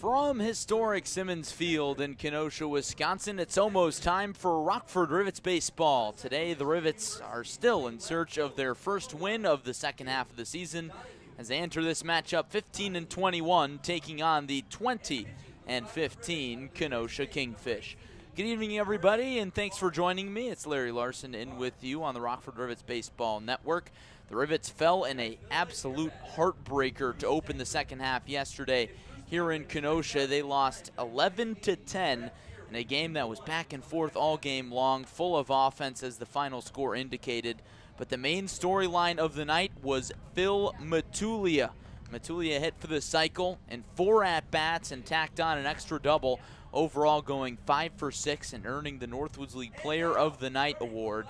From historic Simmons Field in Kenosha, Wisconsin, it's almost time for Rockford Rivets baseball. Today, the Rivets are still in search of their first win of the second half of the season as they enter this matchup 15-21, taking on the 20-15 Kenosha Kingfish. Good evening, everybody, and thanks for joining me. It's Larry Larson in with you on the Rockford Rivets Baseball Network. The Rivets fell in an absolute heartbreaker to open the second half yesterday. Here in Kenosha, they lost 11-10 in a game that was back and forth all game long, full of offense as the final score indicated. But the main storyline of the night was Phil Matulia. Matulia hit for the cycle in 4 at-bats and tacked on an extra double, overall going 5 for 6 and earning the Northwoods League Player of the Night award.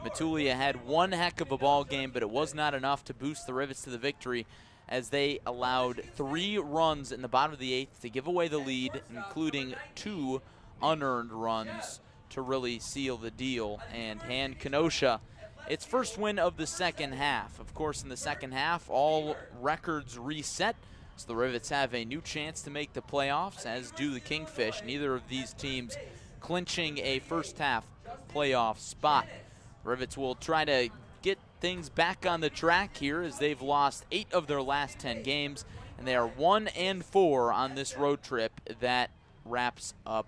Matulia had one heck of a ball game, but it was not enough to boost the Rivets to the victory, as they allowed 3 runs in the bottom of the 8th to give away the lead, including 2 unearned runs to really seal the deal and hand Kenosha its first win of the second half. Of course, in the second half, all records reset, so the Rivets have a new chance to make the playoffs, as do the Kingfish, neither of these teams clinching a first half playoff spot. The Rivets will try to get things back on the track here as they've lost 8 of their last 10 games, and they are 1-4 on this road trip that wraps up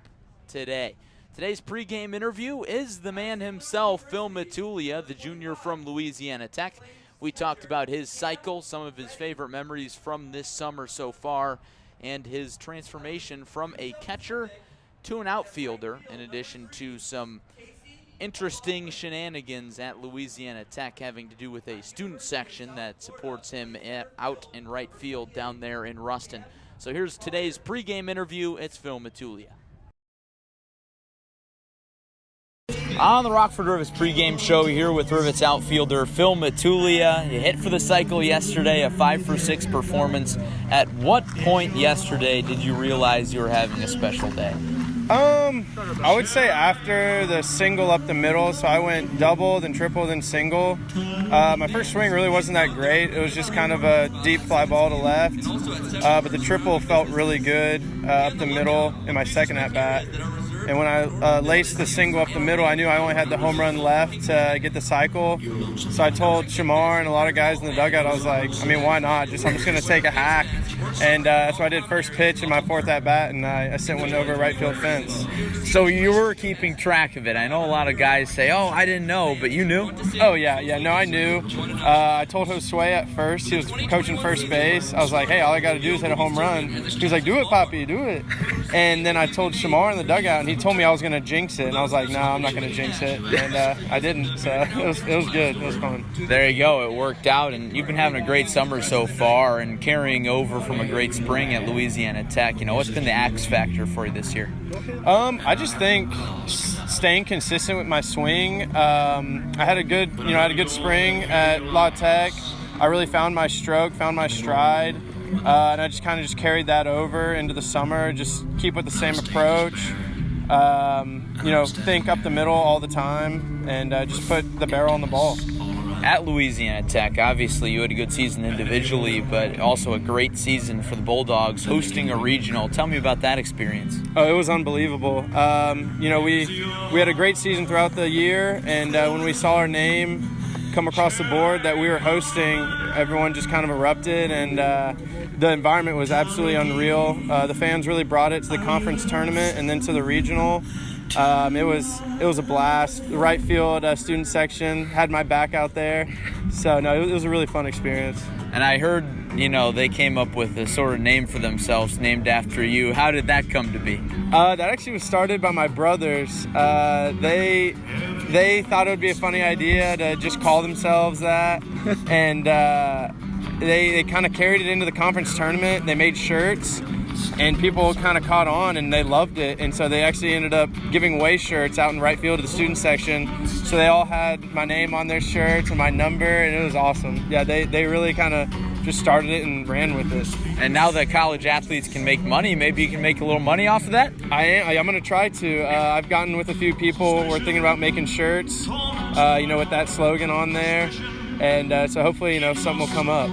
today. Today's pregame interview is the man himself, Phil Matulia, the junior from Louisiana Tech. We talked about his cycle, some of his favorite memories from this summer so far, and his transformation from a catcher to an outfielder, in addition to some interesting shenanigans at Louisiana Tech having to do with a student section that supports him out in right field down there in Ruston. So here's today's pregame interview. It's Phil Matulia. On the Rockford Rivets pregame show here with Rivets outfielder Phil Matulia. You hit for the cycle yesterday, a 5 for 6 performance. At what point yesterday did you realize you were having a special day? I would say after the single up the middle, so I went double, then triple, then single. My first swing really wasn't that great. It was just kind of a deep fly ball to left, but the triple felt really good up the middle in my second at-bat. And when I laced the single up the middle, I knew I only had the home run left to get the cycle. So I told Shamar and a lot of guys in the dugout, I was like, why not? I'm just going to take a hack. And that's what I did first pitch in my fourth at-bat, and I sent one over right field fence. So you were keeping track of it. I know a lot of guys say, oh, I didn't know, but you knew? Oh, yeah, no, I knew. I told Josue at first, he was coaching first base. I was like, hey, all I got to do is hit a home run. He was like, do it, Poppy, do it. And then I told Shamar in the dugout, and he told me I was going to jinx it. And I was like, no, I'm not going to jinx it. And I didn't, so it was good. It was fun. There you go. It worked out, and you've been having a great summer so far and carrying over from a great spring at Louisiana Tech. What's been the X factor for you this year? I just think staying consistent with my swing. I had a good spring at La Tech. I really found my stroke, found my stride, and I just kind of carried that over into the summer. Just keep with the same approach. Think up the middle all the time, and just put the barrel on the ball. At Louisiana Tech, obviously you had a good season individually, but also a great season for the Bulldogs, hosting a regional. Tell me about that experience. Oh, it was unbelievable. We had a great season throughout the year, and when we saw our name come across the board that we were hosting, everyone just kind of erupted, and the environment was absolutely unreal. The fans really brought it to the conference tournament and then to the regional. It was a blast. The right field student section had my back out there. So, no, it was a really fun experience. And I heard, they came up with a sort of name for themselves named after you. How did that come to be? That actually was started by my brothers. They thought it would be a funny idea to just call themselves that. And they kind of carried it into the conference tournament. They made shirts. And people kind of caught on, and they loved it. And so they actually ended up giving away shirts out in right field to the student section. So they all had my name on their shirts and my number, and it was awesome. Yeah, they really kind of just started it and ran with it. And now that college athletes can make money, maybe you can make a little money off of that? I'm going to try to. I've gotten with a few people. We're thinking about making shirts, with that slogan on there. And so hopefully, something will come up.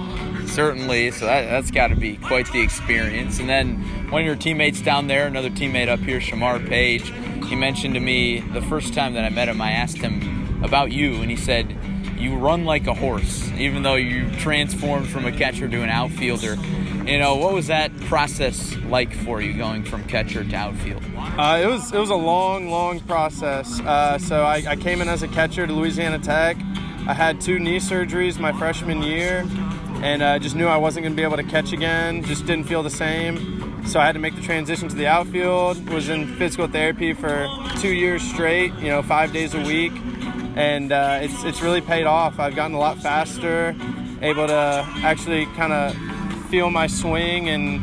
Certainly, so that's got to be quite the experience. And then one of your teammates down there, another teammate up here, Shamar Page, he mentioned to me the first time that I met him, I asked him about you, and he said, you run like a horse, even though you transformed from a catcher to an outfielder. What was that process like for you, going from catcher to outfield? It was a long process. So I came in as a catcher to Louisiana Tech. I had 2 knee surgeries my freshman year, and I just knew I wasn't going to be able to catch again. Just didn't feel the same. So I had to make the transition to the outfield. Was in physical therapy for 2 years straight, 5 days a week. And it's really paid off. I've gotten a lot faster, able to actually kind of feel my swing and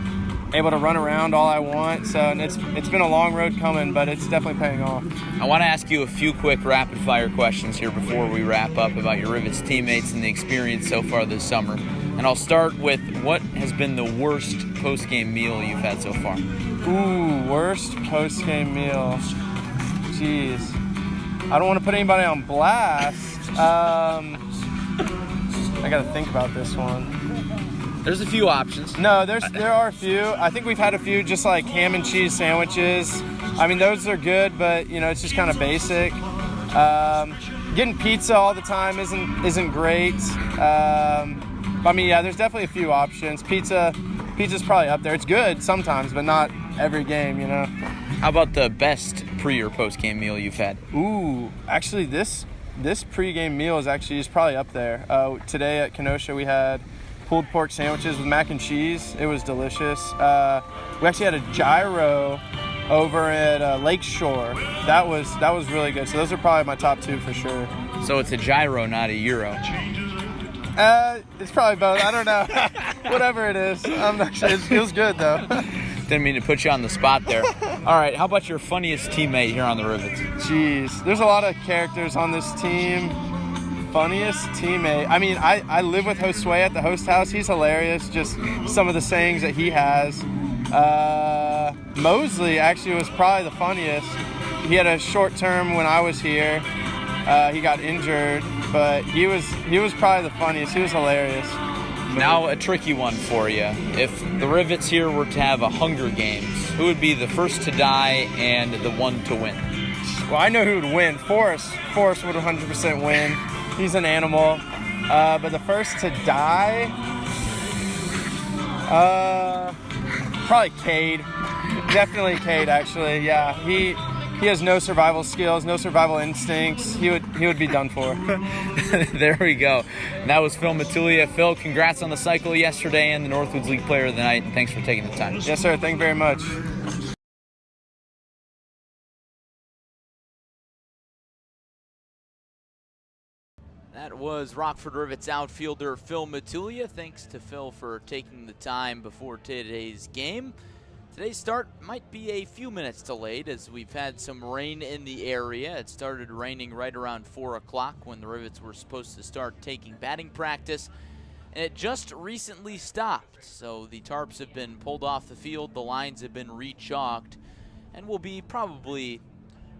able to run around all I want. So it's been a long road coming, but it's definitely paying off. I want to ask you a few quick rapid-fire questions here before we wrap up about your Rivets teammates and the experience so far this summer. And I'll start with, what has been the worst post-game meal you've had so far? Ooh, worst post-game meal. Jeez. I don't want to put anybody on blast. I got to think about this one. There's a few options. No, there are a few. I think we've had a few just like ham and cheese sandwiches. I mean, those are good, but it's just kind of basic. Getting pizza all the time isn't great. I mean, yeah, there's definitely a few options. Pizza's probably up there. It's good sometimes, but not every game, How about the best pre or post game meal you've had? Ooh, actually this pre-game meal is probably up there. Today at Kenosha we had pulled pork sandwiches with mac and cheese. It was delicious. We actually had a gyro over at Lakeshore. That was really good. So those are probably my top 2 for sure. So it's a gyro, not a euro. It's probably both. I don't know. Whatever it is. I'm not sure. It feels good though. Didn't mean to put you on the spot there. All right, how about your funniest teammate here on the Rivets? Jeez, there's a lot of characters on this team. Funniest teammate. I mean, I live with Josue at the host house. He's hilarious. Just some of the sayings that he has. Mosley actually was probably the funniest. He had a short term when I was here. He got injured, but he was probably the funniest. He was hilarious. Now a tricky one for you. If the Rivets here were to have a Hunger Games, who would be the first to die and the one to win? Well, I know who would win. Forrest would 100% win. He's an animal. But the first to die, probably Cade. Definitely Cade, actually. Yeah, he has no survival skills, no survival instincts. He would be done for. There we go. And that was Phil Matulia. Phil, congrats on the cycle yesterday and the Northwoods League Player of the Night, and thanks for taking the time. Yes, sir. Thank you very much. That was Rockford Rivets outfielder Phil Matulia. Thanks to Phil for taking the time before today's game. Today's start might be a few minutes delayed as we've had some rain in the area. It started raining right around 4 o'clock when the Rivets were supposed to start taking batting practice, and it just recently stopped. So the tarps have been pulled off the field, the lines have been re-chalked, and will be probably,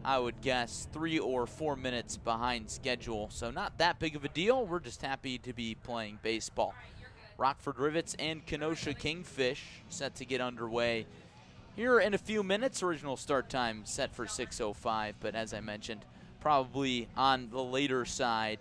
I would guess, 3 or 4 minutes behind schedule. So not that big of a deal. We're just happy to be playing baseball. Rockford Rivets and Kenosha Kingfish set to get underway here in a few minutes. Original start time set for 6:05, but as I mentioned, probably on the later side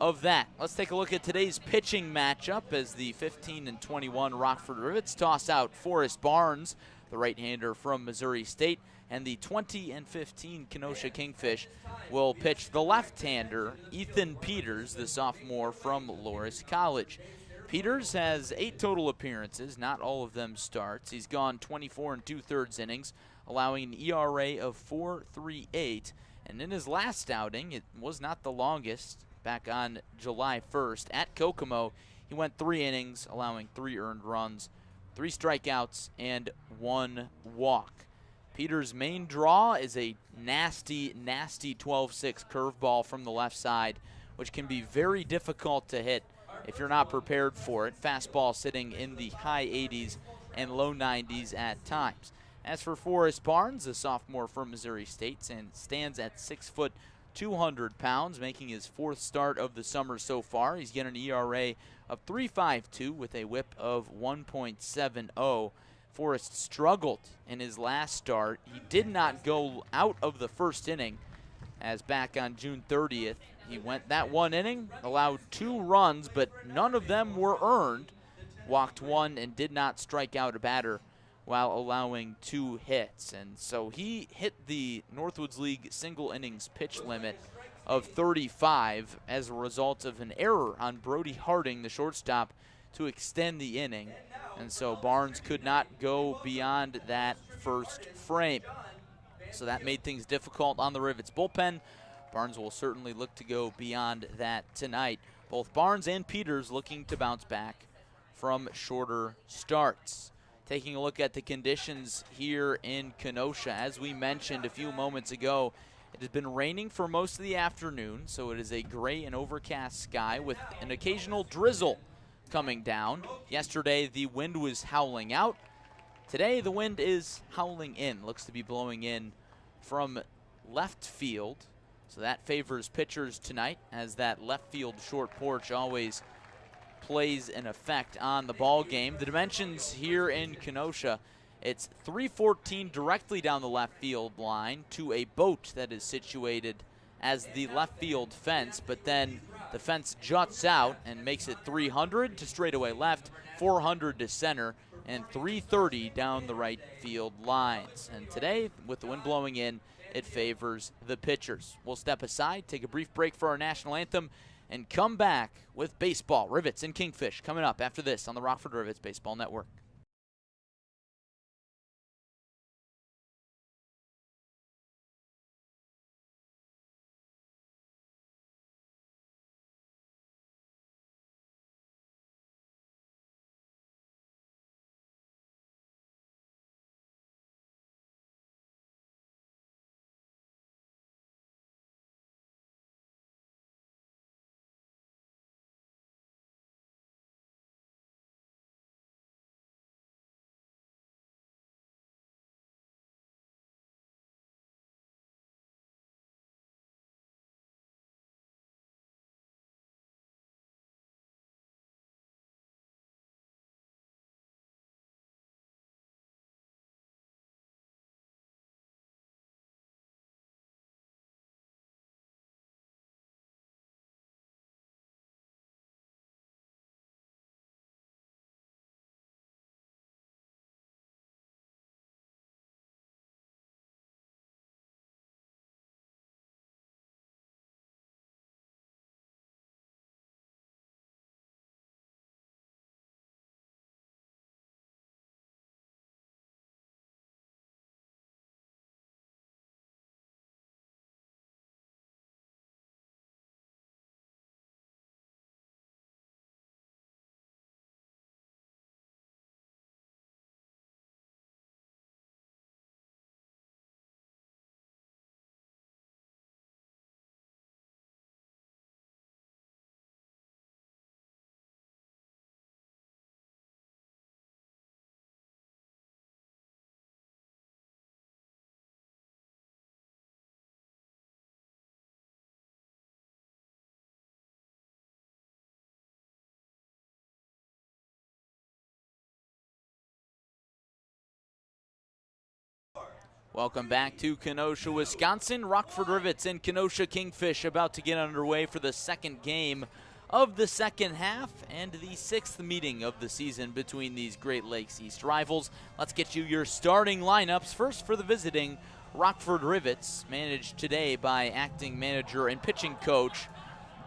of that. Let's take a look at today's pitching matchup as the 15-21 Rockford Rivets toss out Forrest Barnes, the right-hander from Missouri State, and the 20-15 Kenosha Kingfish will pitch the left-hander Ethan Peters, the sophomore from Loras College. Peters has 8 total appearances, not all of them starts. He's gone 24 2/3 innings, allowing an ERA of 4.38. And in his last outing, it was not the longest, back on July 1st at Kokomo, he went 3 innings, allowing 3 earned runs, 3 strikeouts, and 1 walk. Peters' main draw is a nasty 12-6 curveball from the left side, which can be very difficult to hit if you're not prepared for it. Fastball sitting in the high 80s and low 90s at times. As for Forrest Barnes, the sophomore from Missouri State, and stands at 6'2", 200 pounds, making his 4th start of the summer so far. He's got an ERA of 3.52 with a whip of 1.70. Forrest struggled in his last start. He did not go out of the first inning, as back on June 30th, he went that 1 inning, allowed 2 runs, but none of them were earned. Walked 1 and did not strike out a batter while allowing 2 hits. And so he hit the Northwoods League single innings pitch limit of 35 as a result of an error on Brody Harding, the shortstop, to extend the inning. And so Barnes could not go beyond that first frame. So that made things difficult on the Rivets bullpen. Barnes will certainly look to go beyond that tonight. Both Barnes and Peters looking to bounce back from shorter starts. Taking a look at the conditions here in Kenosha, as we mentioned a few moments ago, it has been raining for most of the afternoon, so it is a gray and overcast sky with an occasional drizzle coming down. Yesterday, the wind was howling out. Today, the wind is howling in. Looks to be blowing in from left field, so that favors pitchers tonight, as that left field short porch always plays an effect on the ball game. The dimensions here in Kenosha, it's 314 directly down the left field line to a boat that is situated as the left field fence, but then the fence juts out and makes it 300 to straightaway left, 400 to center, and 330 down the right field lines. And today, with the wind blowing in, it favors the pitchers. We'll step aside, take a brief break for our national anthem, and come back with baseball, Rivets, and Kingfish coming up after this on the Rockford Rivets Baseball Network. Welcome back to Kenosha, Wisconsin. Rockford Rivets and Kenosha Kingfish about to get underway for the second game of the second half and the 6th meeting of the season between these Great Lakes East rivals. Let's get you your starting lineups. First for the visiting Rockford Rivets, managed today by acting manager and pitching coach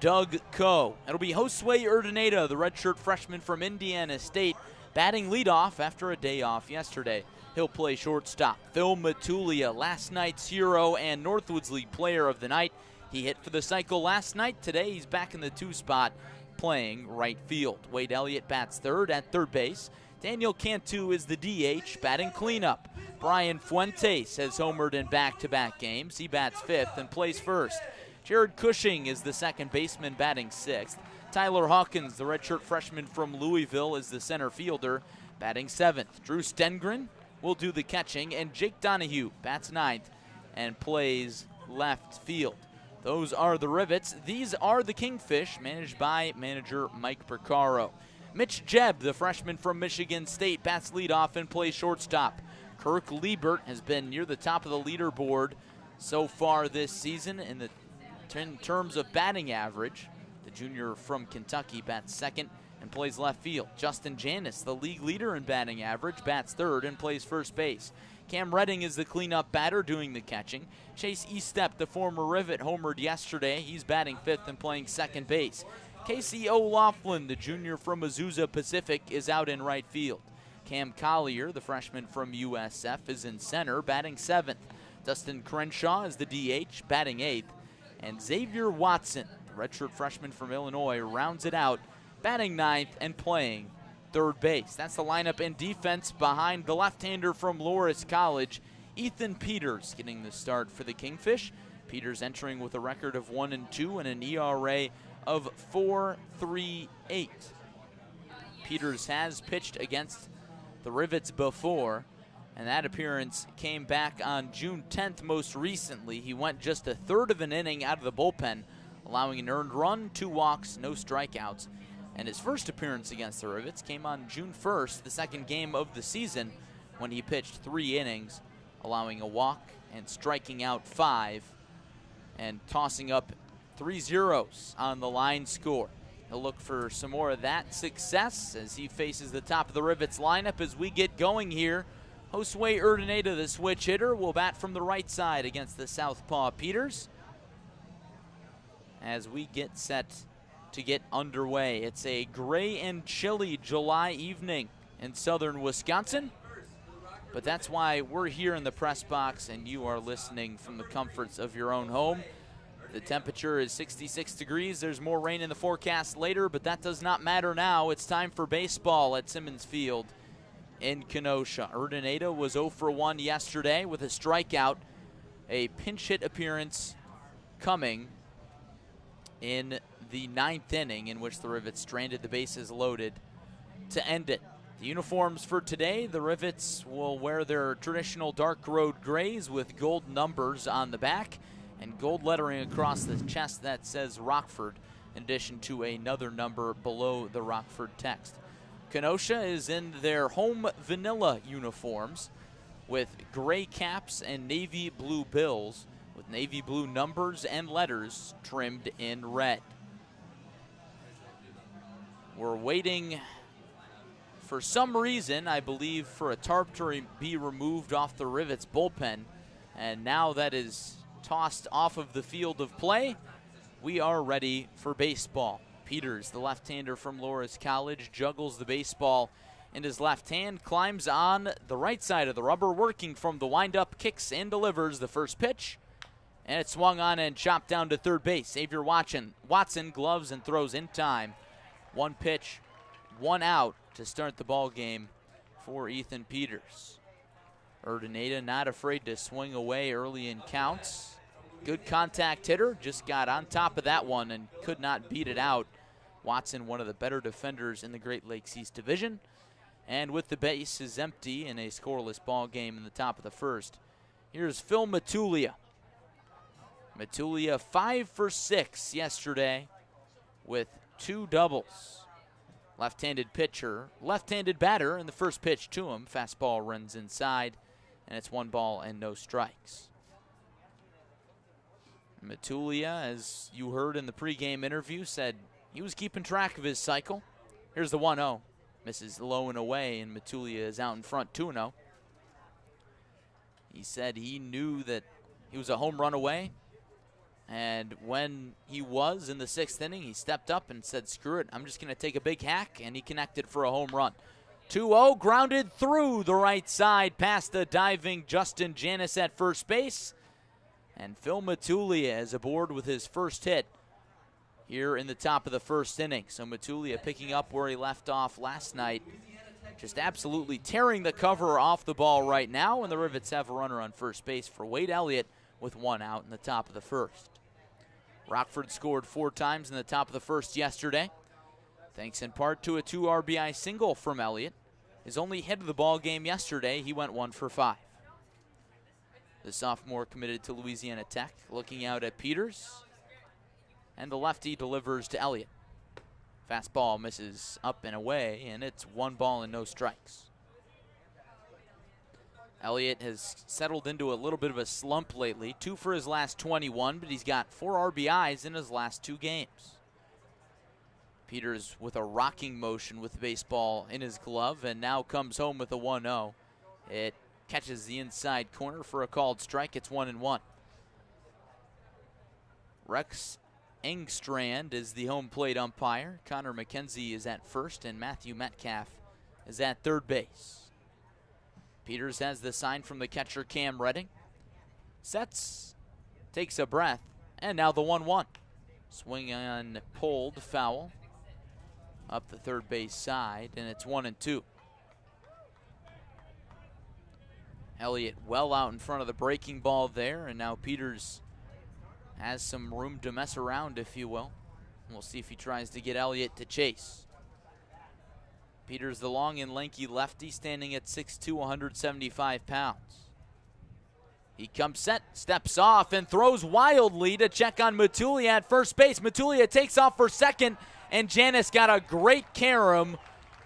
Doug Coe. It'll be Josue Urdaneta, the redshirt freshman from Indiana State, batting leadoff after a day off yesterday. He'll play shortstop. Phil Matulia, last night's hero and Northwoods League player of the night. He hit for the cycle last night. Today he's back in the 2 spot playing right field. Wade Elliott bats third at third base. Daniel Cantu is the DH, batting cleanup. Brian Fuentes has homered in back-to-back games. He bats 5th and plays first. Jared Cushing is the second baseman, batting 6th. Tyler Hawkins, the redshirt freshman from Louisville, is the center fielder, batting 7th. Drew Stengren will do the catching, and Jake Donahue bats 9th and plays left field. Those are the Rivets. These are the Kingfish, managed by manager Mike Percaro. Mitch Jebb, the freshman from Michigan State, bats leadoff and plays shortstop. Kirk Liebert has been near the top of the leaderboard so far this season in terms of batting average. The junior from Kentucky bats second and plays left field. Justin Janis, the league leader in batting average, bats third and plays first base. Cam Redding is the cleanup batter doing the catching. Chase Estep, the former Rivet, homered yesterday. He's batting fifth and playing second base. Casey O'Loughlin, the junior from Azusa Pacific, is out in right field. Cam Collier, the freshman from USF, is in center, batting seventh. Dustin Crenshaw is the DH, batting eighth. And Xavier Watson, the redshirt freshman from Illinois, rounds it out, batting ninth and playing third base. That's the lineup and defense behind the left-hander from Loras College, Ethan Peters, getting the start for the Kingfish. Peters entering with a record of 1-2 and an ERA of 4.38. Peters has pitched against the Rivets before, and that appearance came back on June 10th most recently. He went just a third of an inning out of the bullpen, allowing an earned run, 2 walks, no strikeouts. And his first appearance against the Rivets came on June 1st, the second game of the season, when he pitched 3 innings, allowing a walk and striking out 5 and tossing up 3 zeros on the line score. He'll look for some more of that success as he faces the top of the Rivets lineup as we get going here. Josue Urdaneta, the switch hitter, will bat from the right side against the southpaw Peters as we get set to get underway. It's a gray and chilly July evening in southern Wisconsin, but that's why we're here in the press box and you are listening from the comforts of your own home. The temperature is 66 degrees. There's more rain in the forecast later, but that does not matter now. It's time for baseball at Simmons Field in Kenosha. Urdaneta was 0 for 1 yesterday with a strikeout, a pinch hit appearance coming in the 9th inning in which the Rivets stranded the bases loaded to end it. The uniforms for today, the Rivets will wear their traditional dark road grays with gold numbers on the back and gold lettering across the chest that says Rockford, in addition to another number below the Rockford text. Kenosha is in their home vanilla uniforms with gray caps and navy blue bills with navy blue numbers and letters trimmed in red. We're waiting for some reason, I believe, for a tarp to be removed off the Rivets bullpen, and now that is tossed off of the field of play, we are ready for baseball. Peters, the left-hander from Loras College, juggles the baseball in his left hand, climbs on the right side of the rubber, working from the windup, kicks and delivers the first pitch, and it swung on and chopped down to third base. Xavier Watson gloves and throws in time. 1 pitch, 1 out to start the ball game for Ethan Peters. Urdaneta not afraid to swing away early in counts. Good contact hitter, just got on top of that one and could not beat it out. Watson, one of the better defenders in the Great Lakes East Division. And with the bases empty in a scoreless ball game in the top of the first, here's Phil Matulia. Matulia 5 for 6 yesterday with 2 doubles. Left-handed pitcher, left-handed batter, and the first pitch to him. Fastball runs inside, and it's 1 ball and no strikes. Matulia, as you heard in the pregame interview, said he was keeping track of his cycle. Here's the 1-0. Misses low and away, and Matulia is out in front 2-0. He said he knew that he was a home run away, and when he was in the 6th inning, he stepped up and said, screw it, I'm just going to take a big hack, and he connected for a home run. 2-0, grounded through the right side past the diving Justin Janis at first base. And Phil Matulia is aboard with his first hit here in the top of the first inning. So Matulia picking up where he left off last night. Just absolutely tearing the cover off the ball right now. And the Rivets have a runner on first base for Wade Elliott with 1 out in the top of the first. Rockford scored 4 times in the top of the first yesterday, thanks in part to a 2 RBI single from Elliott. His only hit of the ball game yesterday, he went 1 for 5. The sophomore committed to Louisiana Tech, looking out at Peters. And the lefty delivers to Elliott. Fastball misses up and away, and it's 1 ball and no strikes. Elliott has settled into a little bit of a slump lately. 2 for his last 21, but he's got 4 RBIs in his last 2 games. Peters with a rocking motion with the baseball in his glove, and now comes home with a 1-0. It catches the inside corner for a called strike. It's 1-1. Rex Engstrand is the home plate umpire. Connor McKenzie is at first, and Matthew Metcalf is at third base. Peters has the sign from the catcher, Cam Redding. Sets, takes a breath, and now the 1-1. Swing on, pulled, foul. Up the third base side, and it's 1-2. Elliott well out in front of the breaking ball there, and now Peters has some room to mess around, if you will. We'll see if he tries to get Elliott to chase. Peters, the long and lanky lefty, standing at 6'2", 175 pounds. He comes set, steps off, and throws wildly to check on Matulia at first base. Matulia takes off for second, and Janis got a great carom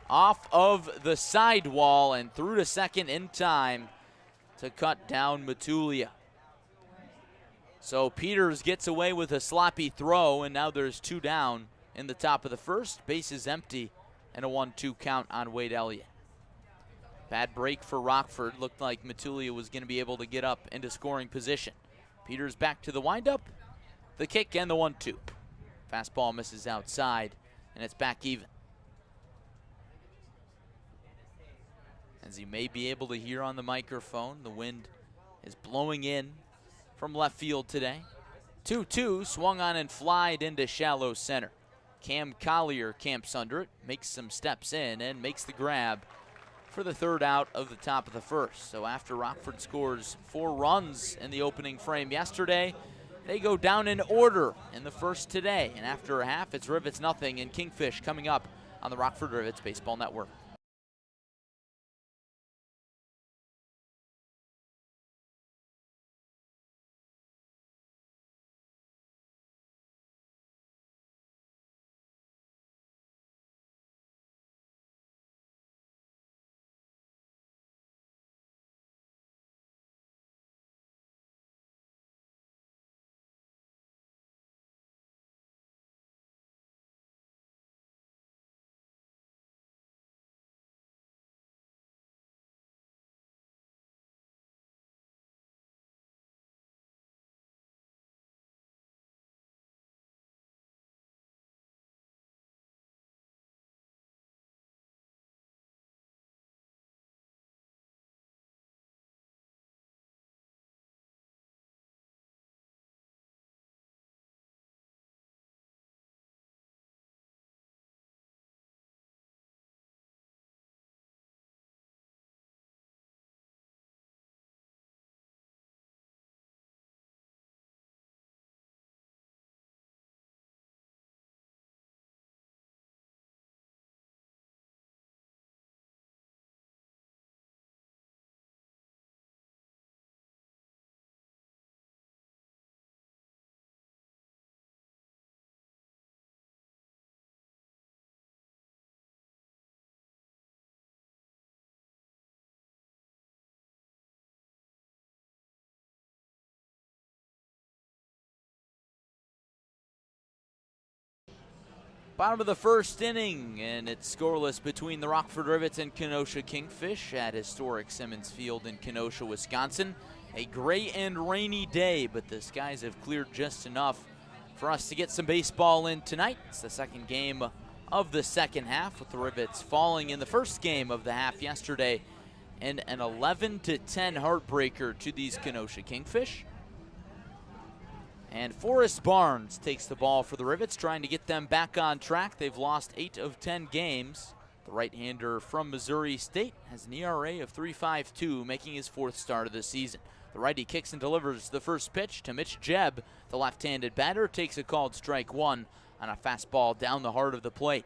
off of the sidewall and through to second in time to cut down Matulia. So Peters gets away with a sloppy throw, and now there's 2 down in the top of the first. Base is empty, and a 1-2 count on Wade Elliott. Bad break for Rockford. Looked like Matulia was going to be able to get up into scoring position. Peters back to the windup, the kick, and the 1-2. Fastball misses outside, and it's back even. As you may be able to hear on the microphone, the wind is blowing in from left field today. 2-2, swung on and flied into shallow center. Cam Collier camps under it, makes some steps in, and makes the grab for the third out of the top of the first. So after Rockford scores 4 runs in the opening frame yesterday, they go down in order in the first today. And after a half, it's Rivets nothing, and Kingfish coming up on the Rockford Rivets Baseball Network. Bottom of the first inning, and it's scoreless between the Rockford Rivets and Kenosha Kingfish at historic Simmons Field in Kenosha, Wisconsin. A gray and rainy day, but the skies have cleared just enough for us to get some baseball in tonight. It's the second game of the second half, with the Rivets falling in the first game of the half yesterday in an 11-10 heartbreaker to these Kenosha Kingfish. And Forrest Barnes takes the ball for the Rivets, trying to get them back on track. They've lost 8 of 10 games. The right-hander from Missouri State has an ERA of 3.52, making his 4th start of the season. The righty kicks and delivers the first pitch to Mitch Jebb. The left-handed batter takes a called strike 1 on a fastball down the heart of the plate.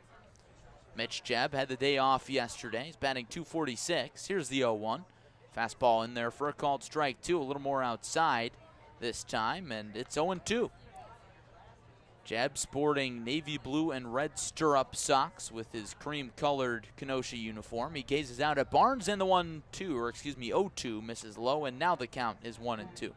Mitch Jebb had the day off yesterday. He's batting .246. Here's the 0-1. Fastball in there for a called strike 2, a little more outside this time, and it's 0-2. Jeb sporting navy blue and red stirrup socks with his cream-colored Kenosha uniform. He gazes out at Barnes and the 1-2, or excuse me, 0-2, misses low, and now the count is 1-2.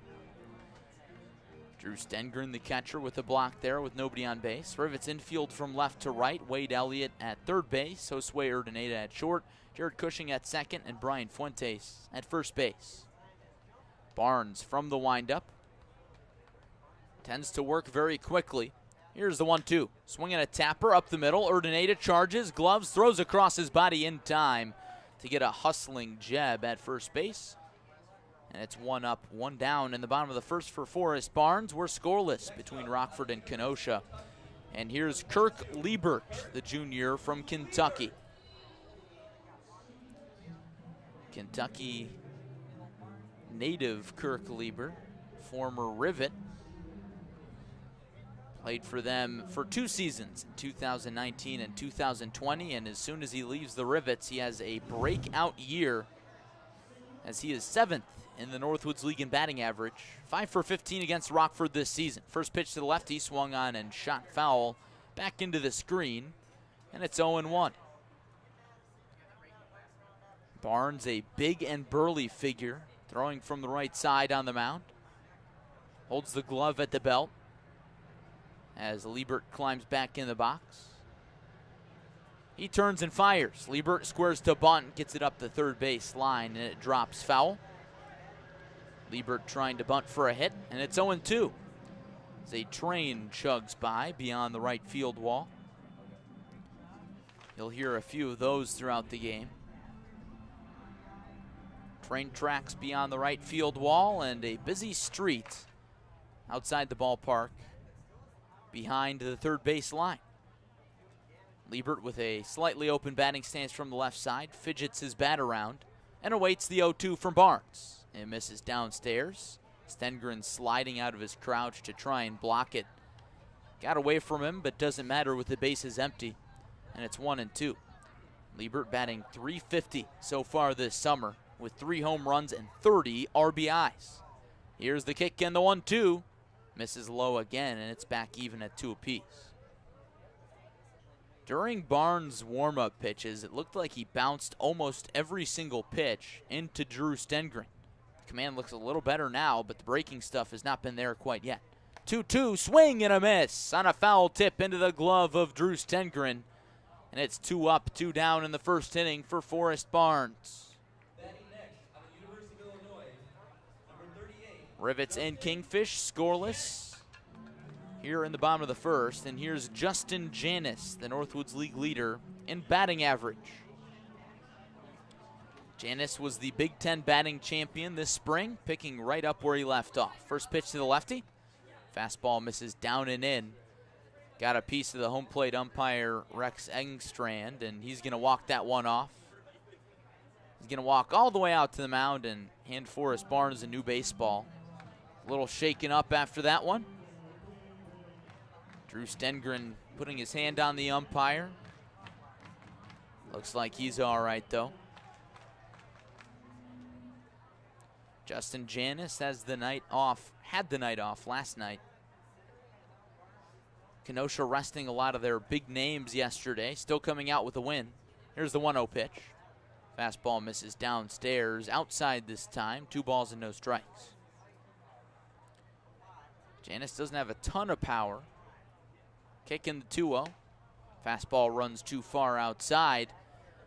Drew Stengren, the catcher, with a block there with nobody on base. Rivets infield from left to right. Wade Elliott at third base. Josue Urdaneta at short. Jared Cushing at second. And Brian Fuentes at first base. Barnes from the windup. Tends to work very quickly. Here's the 1-2. Swinging a tapper up the middle. Urdaneta charges, gloves, throws across his body in time to get a hustling Jeb at first base. And it's 1 up, 1 down in the bottom of the first for Forrest Barnes. We're scoreless between Rockford and Kenosha. And here's Kirk Liebert, the junior from Kentucky. Kentucky native Kirk Liebert, former Rivet. Played for them for 2 seasons, in 2019 and 2020. And as soon as he leaves the Rivets, he has a breakout year as he is 7th in the Northwoods League in batting average. 5 for 15 against Rockford this season. First pitch to the lefty, swung on and shot foul back into the screen, and it's 0-1. Barnes, a big and burly figure, throwing from the right side on the mound. Holds the glove at the belt as Liebert climbs back in the box. He turns and fires. Liebert squares to bunt, gets it up the third base line, and it drops foul. Liebert trying to bunt for a hit, and it's 0-2. As a train chugs by beyond the right field wall. You'll hear a few of those throughout the game. Train tracks beyond the right field wall, and a busy street outside the ballpark behind the third base line. Liebert with a slightly open batting stance from the left side, fidgets his bat around, and awaits the 0-2 from Barnes. It misses downstairs. Stengren sliding out of his crouch to try and block it. Got away from him, but doesn't matter with the bases empty, and it's 1-2. Liebert batting .350 so far this summer with 3 home runs and 30 RBIs. Here's the kick and the 1-2. Misses low again, and it's back even at 2 apiece. During Barnes' warm-up pitches, it looked like he bounced almost every single pitch into Drew Stengren. The command looks a little better now, but the breaking stuff has not been there quite yet. 2-2, swing and a miss on a foul tip into the glove of Drew Stengren. And it's 2 up, 2 down in the first inning for Forrest Barnes. Batting next, out of the University of Illinois, number 38. Rivets and Kingfish scoreless here in the bottom of the first. And here's Justin Janis, the Northwoods League leader in batting average. Janis was the Big Ten batting champion this spring, picking right up where he left off. First pitch to the lefty. Fastball misses down and in. Got a piece of the home plate umpire, Rex Engstrand, and he's going to walk that one off. He's going to walk all the way out to the mound and hand Forrest Barnes a new baseball. A little shaken up after that one. Drew Stengren putting his hand on the umpire. Looks like he's all right, though. Justin Janis has the night off, had the night off last night. Kenosha resting a lot of their big names yesterday, still coming out with a win. Here's the 1-0 pitch. Fastball misses downstairs, outside this time, 2 balls and no strikes. Janis doesn't have a ton of power. Kick in the 2-0. Fastball runs too far outside,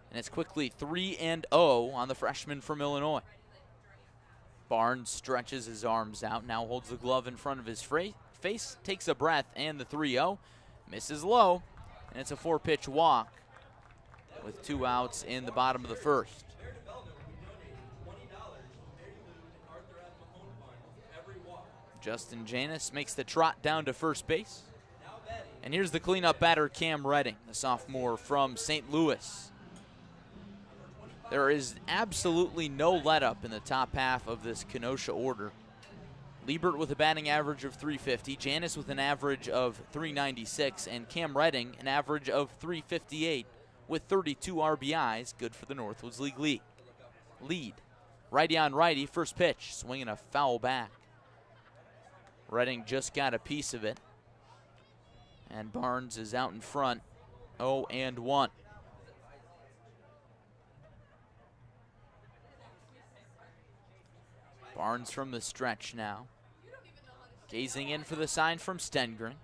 and it's quickly 3-0 on the freshman from Illinois. Barnes stretches his arms out, now holds the glove in front of his face, takes a breath, and the 3-0 misses low, and it's a 4-pitch walk with 2 outs in the bottom of the first. Justin Janis makes the trot down to first base. And here's the cleanup batter, Cam Redding, the sophomore from St. Louis. There is absolutely no let-up in the top half of this Kenosha order. Liebert with a batting average of .350, Janis with an average of .396, and Cam Redding an average of .358 with 32 RBIs, good for the Northwoods League lead. Righty on righty, first pitch, swinging a foul back. Redding just got a piece of it. And Barnes is out in front, 0-1. Barnes from the stretch now. Gazing in for the sign from Stengren.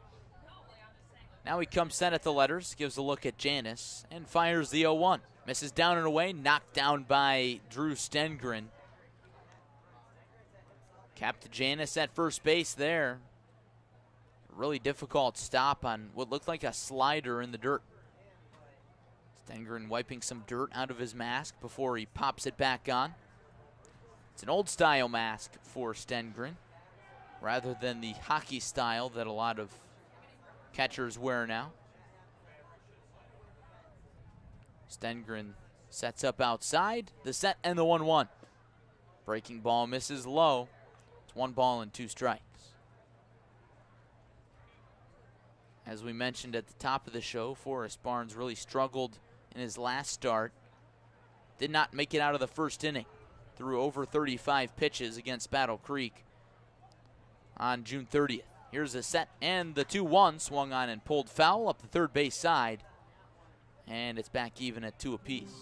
Now he comes set at the letters, gives a look at Janis, and fires the 0-1. Misses down and away, knocked down by Drew Stengren. Capped Janis at first base there. Really difficult stop on what looked like a slider in the dirt. Stengren wiping some dirt out of his mask before he pops it back on. It's an old style mask for Stengren, rather than the hockey style that a lot of catchers wear now. Stengren sets up outside, the set and the 1-1. Breaking ball misses low. It's 1 ball and 2 strikes. As we mentioned at the top of the show, Forrest Barnes really struggled in his last start. Did not make it out of the first inning. Threw over 35 pitches against Battle Creek on June 30th. Here's a set and the 2-1 swung on and pulled foul up the third base side. And it's back even at 2 apiece.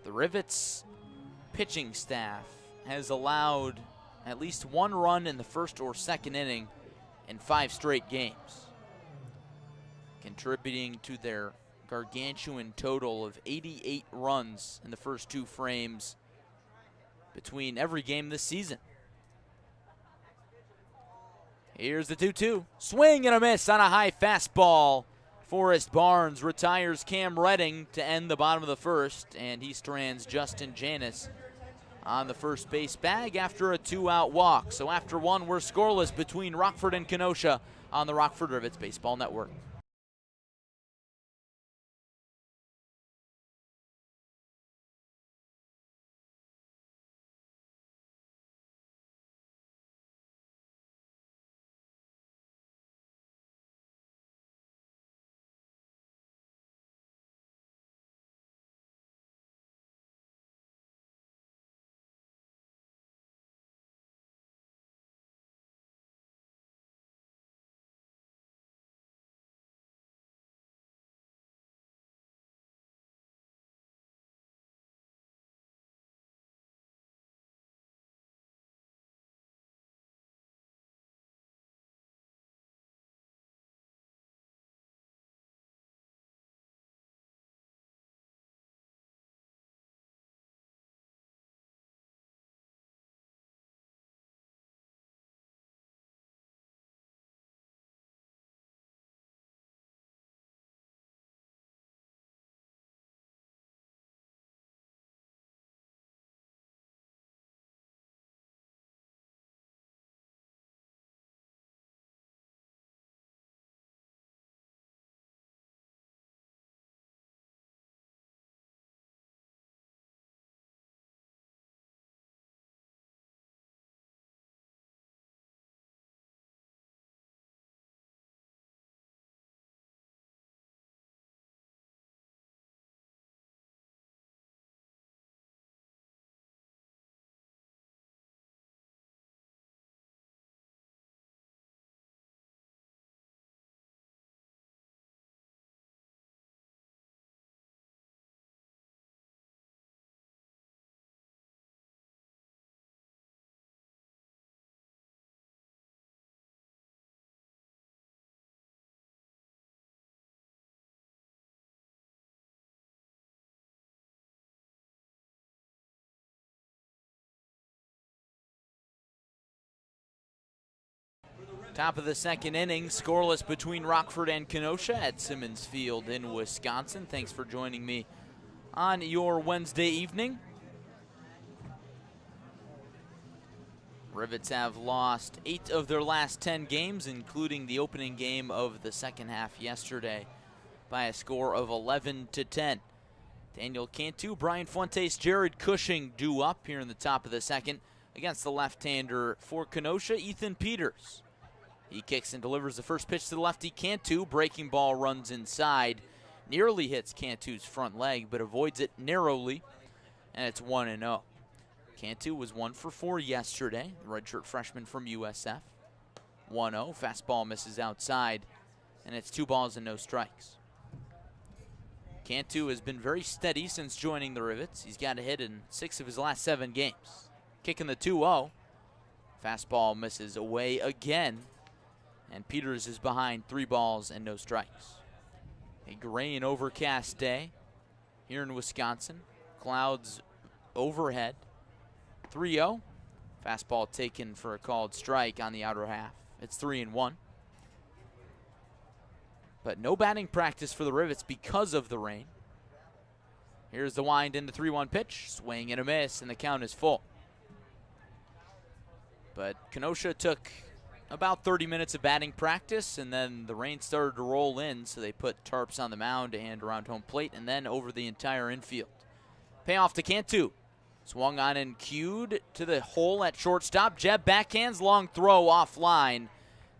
The Rivets pitching staff has allowed at least 1 run in the first or second inning in 5 straight games, contributing to their gargantuan total of 88 runs in the first 2 frames between every game this season. Here's the 2-2. Swing and a miss on a high fastball. Forrest Barnes retires Cam Redding to end the bottom of the first, and he strands Justin Janis on the first base bag after a 2-out walk. So after 1, we're scoreless between Rockford and Kenosha on the Rockford Rivets Baseball Network. Top of the second inning, scoreless between Rockford and Kenosha at Simmons Field in Wisconsin. Thanks for joining me on your Wednesday evening. Rivets have lost 8 of their last 10 games, including the opening game of the second half yesterday by a score of 11-10. Daniel Cantu, Brian Fuentes, Jared Cushing due up here in the top of the second against the left-hander for Kenosha, Ethan Peters. He kicks and delivers the first pitch to the lefty. Cantu, breaking ball, runs inside. Nearly hits Cantu's front leg, but avoids it narrowly, and it's 1-0. Cantu was 1 for 4 yesterday, the redshirt freshman from USF. 1-0. Fastball misses outside, and it's 2 balls and no strikes. Cantu has been very steady since joining the Rivets. He's got a hit in 6 of his last 7 games. Kicking the 2-0. Fastball misses away again, and Peters is behind 3 balls and no strikes. A gray and overcast day here in Wisconsin. Clouds overhead. 3-0. Fastball taken for a called strike on the outer half. It's 3-1. But no batting practice for the Rivets because of the rain. Here's the wind in the 3-1 pitch. Swing and a miss, and the count is full. But Kenosha took about 30 minutes of batting practice, and then the rain started to roll in, so they put tarps on the mound and around home plate and then over the entire infield. Payoff to Cantu. Swung on and cued to the hole at shortstop. Jeb backhands, long throw offline.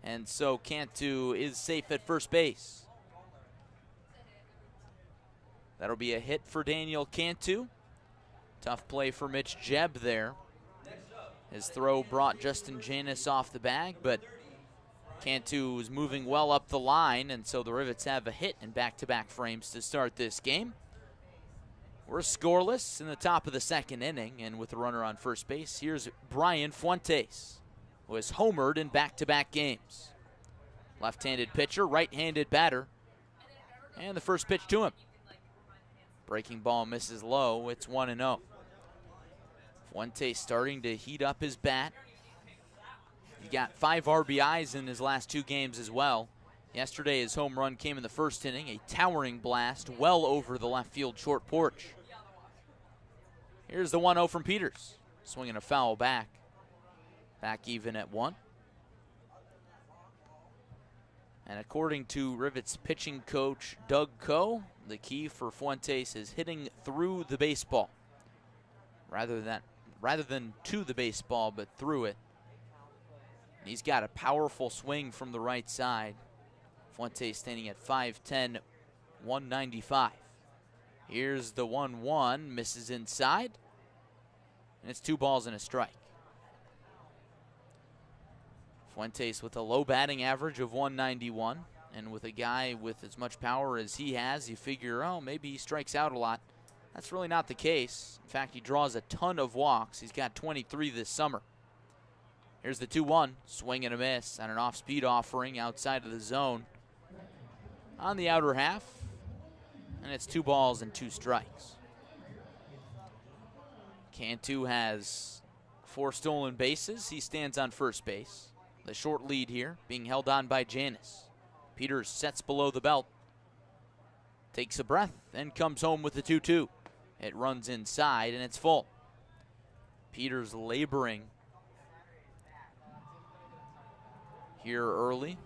And so Cantu is safe at first base. That'll be a hit for Daniel Cantu. Tough play for Mitch Jeb there. His throw brought Justin Janis off the bag, but Cantu was moving well up the line, and so the Rivets have a hit in back-to-back frames to start this game. We're scoreless in the top of the 2nd inning, and with a runner on first base, here's Brian Fuentes, who has homered in back-to-back games. Left-handed pitcher, right-handed batter, and the first pitch to him. Breaking ball misses low. It's 1-0. Fuentes starting to heat up his bat. He got 5 RBIs in his last 2 games as well. Yesterday, his home run came in the 1st inning, a towering blast well over the left field short porch. Here's the 1-0 from Peters. Swinging a foul back. Back even at 1. And according to Rivets pitching coach Doug Coe, the key for Fuentes is hitting through the baseball. Rather than to the baseball, but through it. And he's got a powerful swing from the right side. Fuentes standing at 5'10", 195. Here's the 1-1, misses inside, and it's 2 balls and a strike. Fuentes with a low batting average of 191, and with a guy with as much power as he has, you figure, oh, maybe he strikes out a lot. That's really not the case. In fact, he draws a ton of walks. He's got 23 this summer. Here's the 2-1, swing and a miss on an off-speed offering outside of the zone on the outer half, and it's 2 balls and 2 strikes. Cantu has 4 stolen bases. He stands on first base. The short lead here being held on by Janis. Peters sets below the belt, takes a breath, and comes home with the 2-2. It runs inside, and it's full. Peters laboring here early.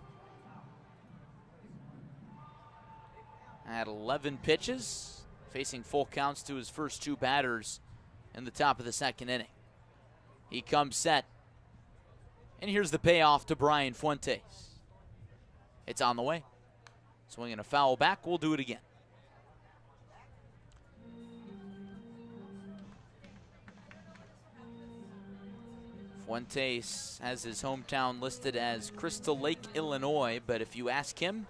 At 11 pitches, facing full counts to his first 2 batters in the top of the 2nd inning. He comes set, and here's the payoff to Brian Fuentes. It's on the way. Swinging a foul back, we'll do it again. Fuentes has his hometown listed as Crystal Lake, Illinois, but if you ask him,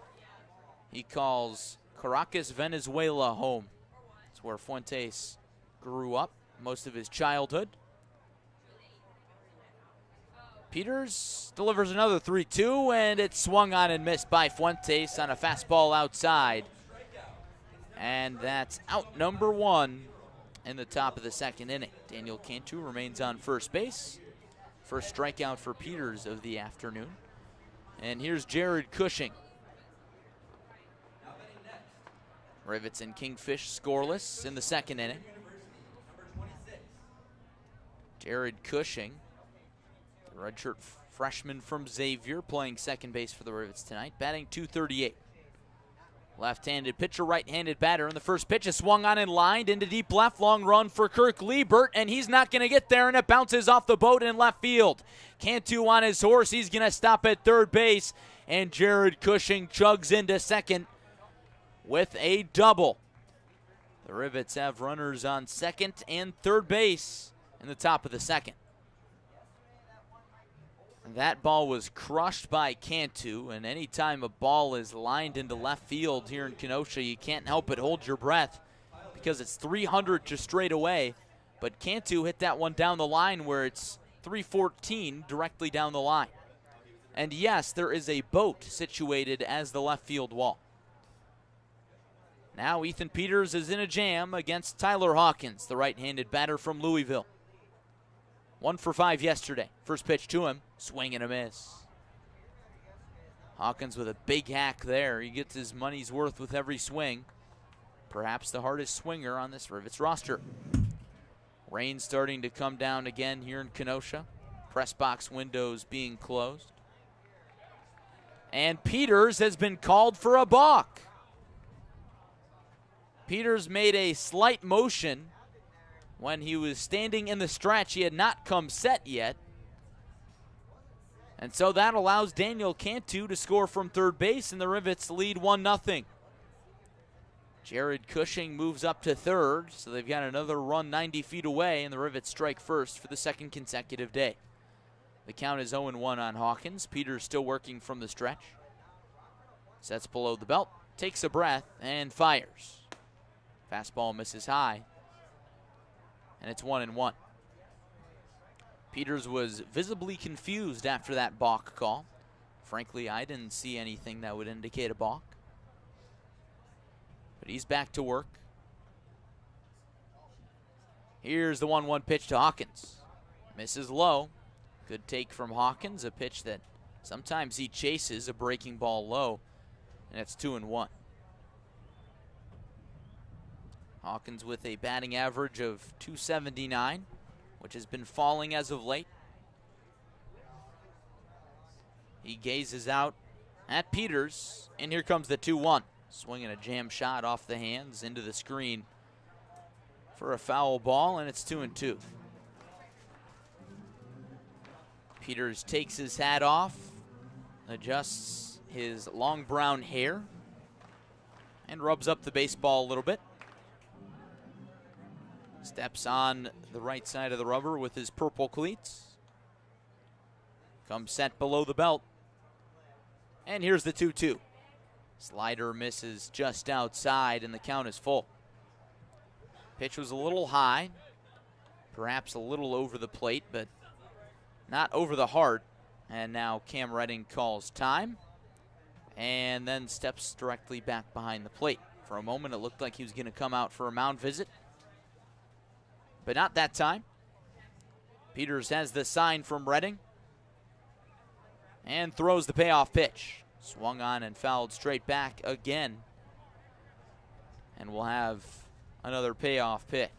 he calls Caracas, Venezuela home. It's where Fuentes grew up most of his childhood. Peters delivers another 3-2, and it's swung on and missed by Fuentes on a fastball outside. And that's out number 1 in the top of the 2nd inning. Daniel Cantu remains on first base. First strikeout for Peters of the afternoon. And here's Jared Cushing. Rivets and Kingfish scoreless in the 2nd inning. Jared Cushing, the redshirt freshman from Xavier, playing second base for the Rivets tonight, batting .238. Left-handed pitcher, right-handed batter, and the first pitch is swung on and lined into deep left. Long run for Kirk Liebert, and he's not going to get there, and it bounces off the boat in left field. Cantu on his horse. He's going to stop at third base, and Jared Cushing chugs into second with a double. The Rivets have runners on second and third base in the top of the 2nd. That ball was crushed by Cantu, and anytime a ball is lined into left field here in Kenosha, you can't help but hold your breath because it's 300 just straight away. But Cantu hit that one down the line where it's 314 directly down the line. And yes, there is a boat situated as the left field wall. Now Ethan Peters is in a jam against Tyler Hawkins, the right-handed batter from Louisville. 1 for 5 yesterday. First pitch to him, swing and a miss. Hawkins with a big hack there. He gets his money's worth with every swing. Perhaps the hardest swinger on this Rivets roster. Rain starting to come down again here in Kenosha. Press box windows being closed. And Peters has been called for a balk. Peters made a slight motion when he was standing in the stretch. He had not come set yet. And so that allows Daniel Cantu to score from third base, and the Rivets lead 1-0. Jared Cushing moves up to third, so they've got another run 90 feet away, and the Rivets strike first for the second consecutive day. The count is 0-1 on Hawkins. Peters still working from the stretch. Sets below the belt, takes a breath, and fires. Fastball misses high, and it's 1-1. Peters was visibly confused after that balk call. Frankly, I didn't see anything that would indicate a balk. But he's back to work. Here's the 1-1 pitch to Hawkins. Misses low. Good take from Hawkins, a pitch that sometimes he chases, a breaking ball low, and it's 2-1. Hawkins with a batting average of .279, which has been falling as of late. He gazes out at Peters, and here comes the 2-1. Swinging a jam shot off the hands into the screen for a foul ball, and it's 2-2. Peters takes his hat off, adjusts his long brown hair, and rubs up the baseball a little bit. Steps on the right side of the rubber with his purple cleats. Comes set below the belt. And here's the 2-2. Slider misses just outside, and the count is full. Pitch was a little high, perhaps a little over the plate, but not over the heart. And now Cam Redding calls time and then steps directly back behind the plate. For a moment, it looked like he was going to come out for a mound visit, but not that time. Peters has the sign from Redding and throws the payoff pitch. Swung on and fouled straight back again. And we'll have another payoff pitch.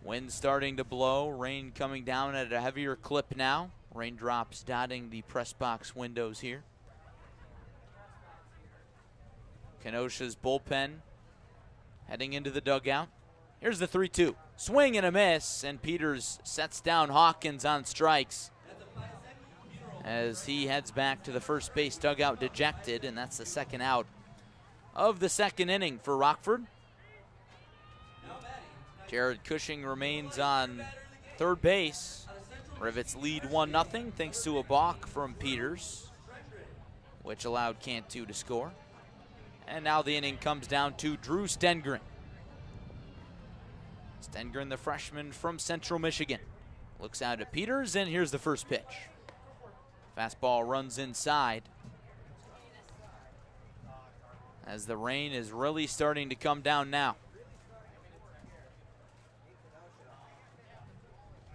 Wind starting to blow, rain coming down at a heavier clip now. Raindrops dotting the press box windows here. Kenosha's bullpen heading into the dugout. Here's the 3-2. Swing and a miss, and Peters sets down Hawkins on strikes as he heads back to the first base dugout dejected, and that's the second out of the second inning for Rockford. Jared Cushing remains on third base. Rivets lead 1-0 thanks to a balk from Peters, which allowed Cantu to score. And now the inning comes down to Drew Stengren. Stengren, the freshman from Central Michigan, looks out at Peters, and here's the first pitch. Fastball runs inside as the rain is really starting to come down now.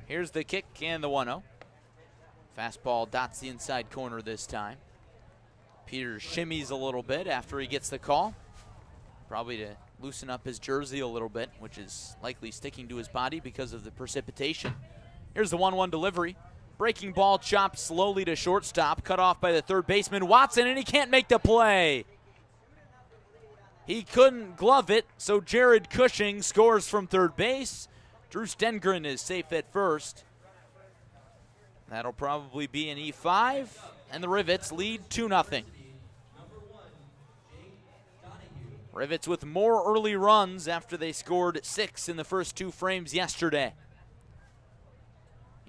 Here's the kick and the 1-0. Fastball dots the inside corner this time. Peters shimmies a little bit after he gets the call, probably to loosen up his jersey a little bit, which is likely sticking to his body because of the precipitation. Here's the 1-1 delivery. Breaking ball chopped slowly to shortstop, cut off by the third baseman, Watson, and he can't make the play. He couldn't glove it, so Jared Cushing scores from third base. Drew Stengren is safe at first. That'll probably be an E5, and the Rivets lead 2-0. Rivets with more early runs after they scored 6 in the first 2 frames yesterday.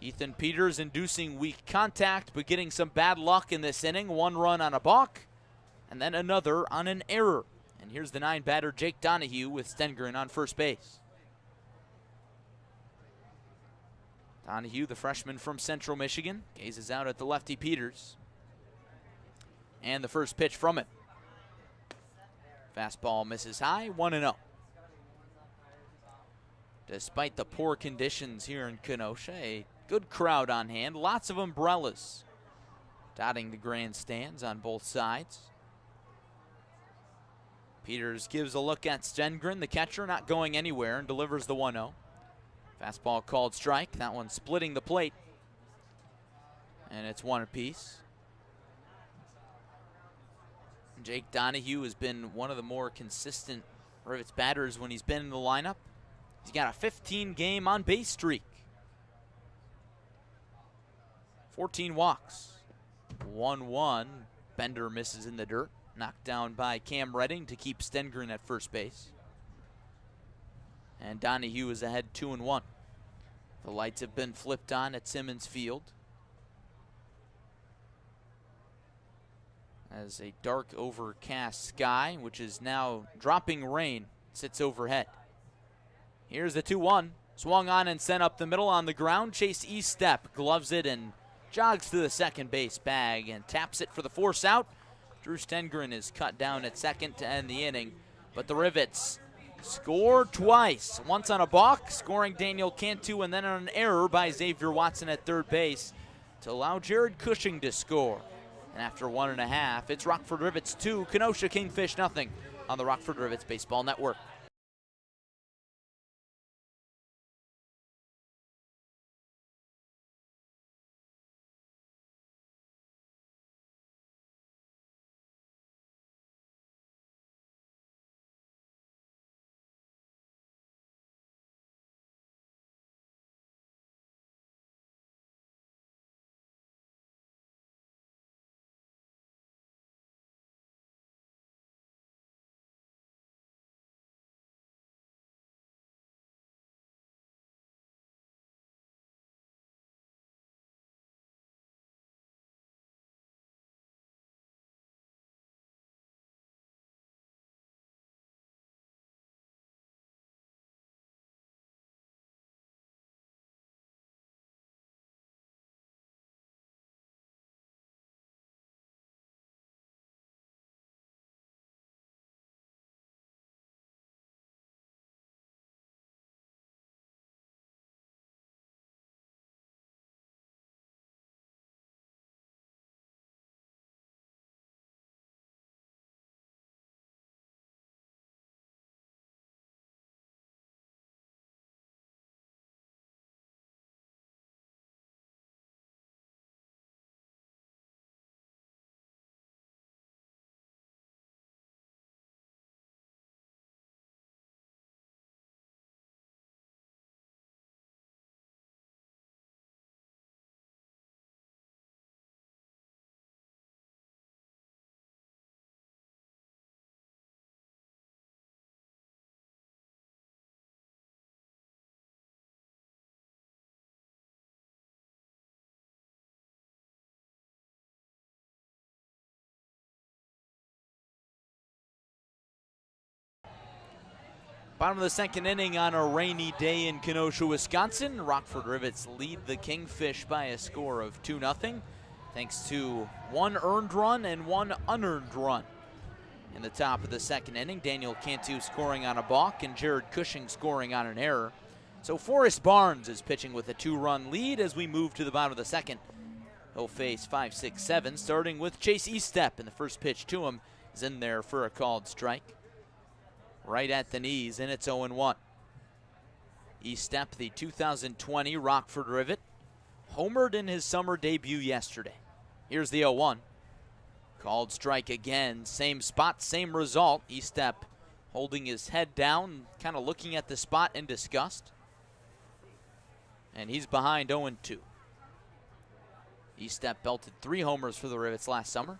Ethan Peters inducing weak contact, but getting some bad luck in this inning. 1 run on a balk, and then another on an error. And here's the 9-batter Jake Donahue with Stengren on first base. Donahue, the freshman from Central Michigan, gazes out at the lefty Peters. And the first pitch from it. Fastball misses high, 1-0. Despite the poor conditions here in Kenosha, a good crowd on hand, lots of umbrellas dotting the grandstands on both sides. Peters gives a look at Stengren, the catcher, not going anywhere, and delivers the 1-0. Fastball called strike, that one splitting the plate. And it's 1 apiece. Jake Donahue has been one of the more consistent Rivets batters when he's been in the lineup. He's got a 15-game on-base streak. 14 walks. 1-1. Bender misses in the dirt. Knocked down by Cam Redding to keep Stengren at first base. And Donahue is ahead 2-1. The lights have been flipped on at Simmons Field as a dark overcast sky, which is now dropping rain, sits overhead. Here's the 2-1. Swung on and sent up the middle on the ground. Chase Eastep gloves it and jogs to the second base bag and taps it for the force out. Drew Stengren is cut down at second to end the inning, but the Rivets score twice. Once on a balk, scoring Daniel Cantu, and then on an error by Xavier Watson at third base to allow Jared Cushing to score. And after 1.5, it's Rockford Rivets 2, Kenosha Kingfish nothing on the Rockford Rivets Baseball Network. Bottom of the second inning on a rainy day in Kenosha, Wisconsin. Rockford Rivets lead the Kingfish by a score of 2-0, thanks to 1 earned run and 1 unearned run. In the top of the second inning, Daniel Cantu scoring on a balk and Jared Cushing scoring on an error. So Forrest Barnes is pitching with a 2-run lead as we move to the bottom of the second. He'll face 5, 6, 7, starting with Chase Eastep, and the first pitch to him is in there for a called strike. Right at the knees, and it's 0-1. Eastep, the 2020 Rockford Rivet, homered in his summer debut yesterday. Here's the 0-1. Called strike again, same spot, same result. Eastep holding his head down, kind of looking at the spot in disgust. And he's behind 0-2. Eastep belted 3 homers for the Rivets last summer.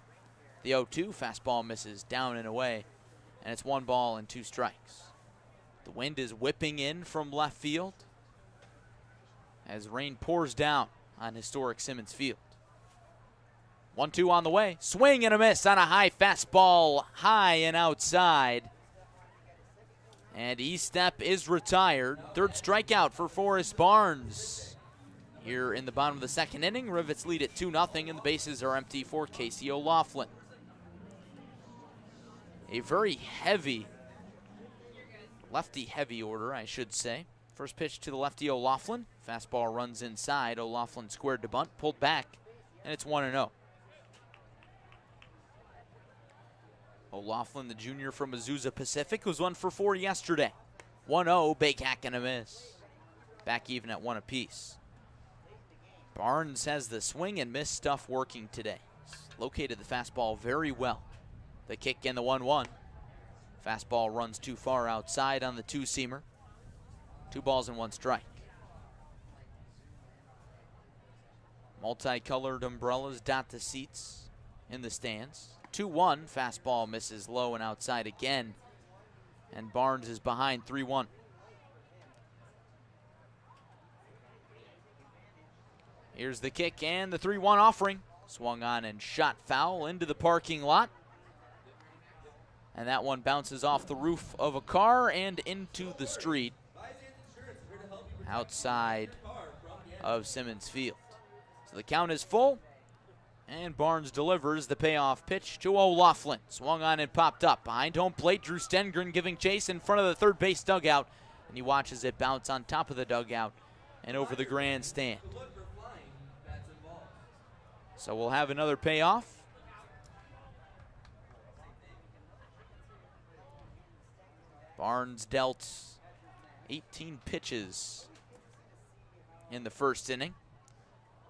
The 0-2, fastball misses down and away, and it's 1 ball and 2 strikes. The wind is whipping in from left field. as rain pours down on historic Simmons Field. 1-2 on the way. Swing and a miss on a high fastball, high and outside. And E-step is retired. Third strikeout for Forrest Barnes. Here in the bottom of the second inning, Rivets lead at 2-0, and the bases are empty for Casey O'Laughlin. A very heavy, lefty-heavy order, I should say. First pitch to the lefty O'Laughlin. Fastball runs inside. O'Laughlin squared to bunt, pulled back, and it's 1-0. O'Laughlin, the junior from Azusa Pacific, was 1 for 4 yesterday. 1-0, big hack and a miss. Back even at 1 apiece. Barnes has the swing and miss stuff working today. Located the fastball very well. The kick and the 1-1. Fastball runs too far outside on the two-seamer. 2 balls and 1 strike. Multicolored umbrellas dot the seats in the stands. 2-1, fastball misses low and outside again. And Barnes is behind 3-1. Here's the kick and the 3-1 offering. Swung on and shot foul into the parking lot. And that one bounces off the roof of a car and into the street outside of Simmons Field. So the count is full, and Barnes delivers the payoff pitch to O'Laughlin. Swung on and popped up. Behind home plate, Drew Stengren giving chase in front of the third base dugout, and he watches it bounce on top of the dugout and over the grandstand. So we'll have another payoff. Barnes dealt 18 pitches in the first inning.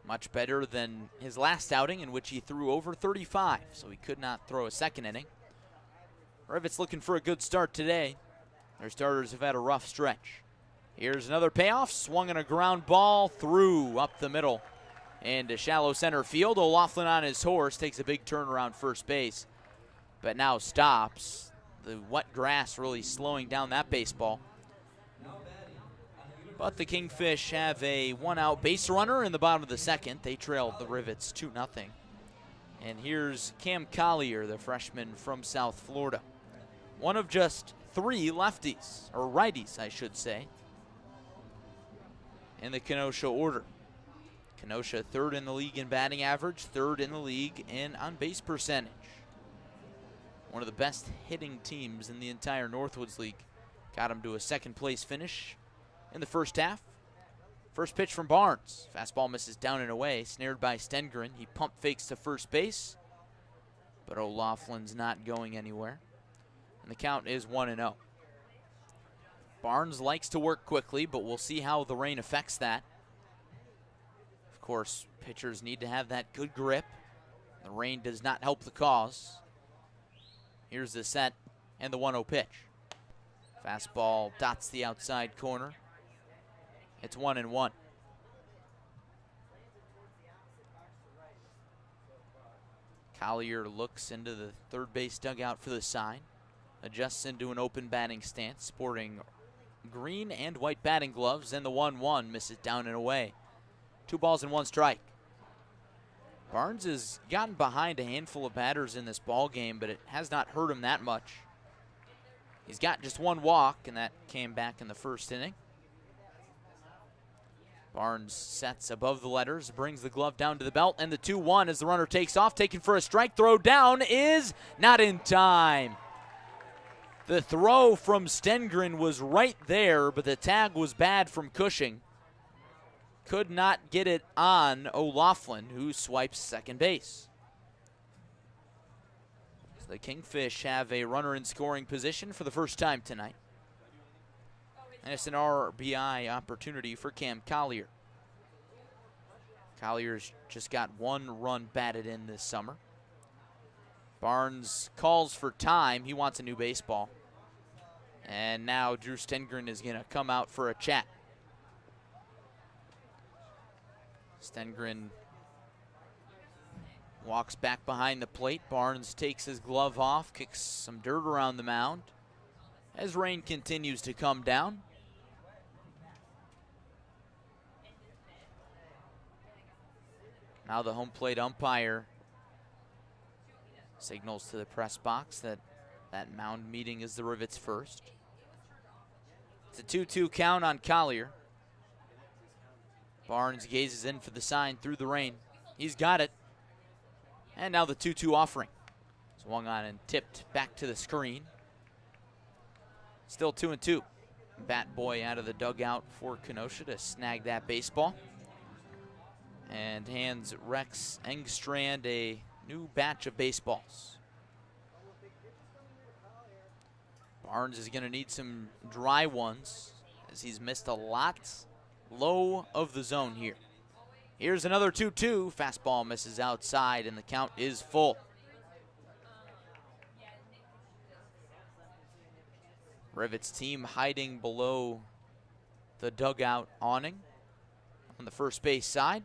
Much better than his last outing, in which he threw over 35, so he could not throw a second inning. Rivets looking for a good start today. Their starters have had a rough stretch. Here's another payoff. Swung on a ground ball through up the middle and to shallow center field. O'Laughlin on his horse takes a big turn around first base, but now stops. The wet grass really slowing down that baseball. But the Kingfish have a 1-out base runner in the bottom of the second. They trailed the Rivets 2-0. And here's Cam Collier, the freshman from South Florida. One of just 3 lefties, or righties, I should say, in the Kenosha order. Kenosha 3rd in the league in batting average, 3rd in the league in on-base percentage. One of the best hitting teams in the entire Northwoods League. Got him to a second-place finish in the first half. First pitch from Barnes. Fastball misses down and away, snared by Stengren. He pump fakes to first base, but O'Loughlin's not going anywhere. And the count is 1-0. Barnes likes to work quickly, but we'll see how the rain affects that. Of course, pitchers need to have that good grip. The rain does not help the cause. Here's the set and the 1-0 pitch. Fastball dots the outside corner. It's 1-1. Collier looks into the third base dugout for the sign. Adjusts into an open batting stance, sporting green and white batting gloves, and the 1-1 misses down and away. 2 balls and 1 strike. Barnes has gotten behind a handful of batters in this ball game, but it has not hurt him that much. He's got just 1 walk, and that came back in the first inning. Barnes sets above the letters, brings the glove down to the belt, and the 2-1 as the runner takes off, taken for a strike. Throw down is not in time. The throw from Stengren was right there, but the tag was bad from Cushing. Could not get it on O'Laughlin, who swipes second base. So the Kingfish have a runner in scoring position for the first time tonight. And it's an RBI opportunity for Cam Collier. Collier's just got 1 run batted in this summer. Barnes calls for time. He wants a new baseball. And now Drew Stengren is going to come out for a chat. Stengren walks back behind the plate. Barnes takes his glove off, kicks some dirt around the mound as rain continues to come down. Now the home plate umpire signals to the press box that that mound meeting is the Rivets first. It's a 2-2 count on Collier. Barnes gazes in for the sign through the rain. He's got it. And now the 2-2 offering. Swung on and tipped back to the screen. Still 2-2. Bat boy out of the dugout for Kenosha to snag that baseball. And hands Rex Engstrand a new batch of baseballs. Barnes is going to need some dry ones as he's missed a lot low of the zone here. Here's another 2-2. Fastball misses outside and the count is full. Rivets team hiding below the dugout awning on the first base side.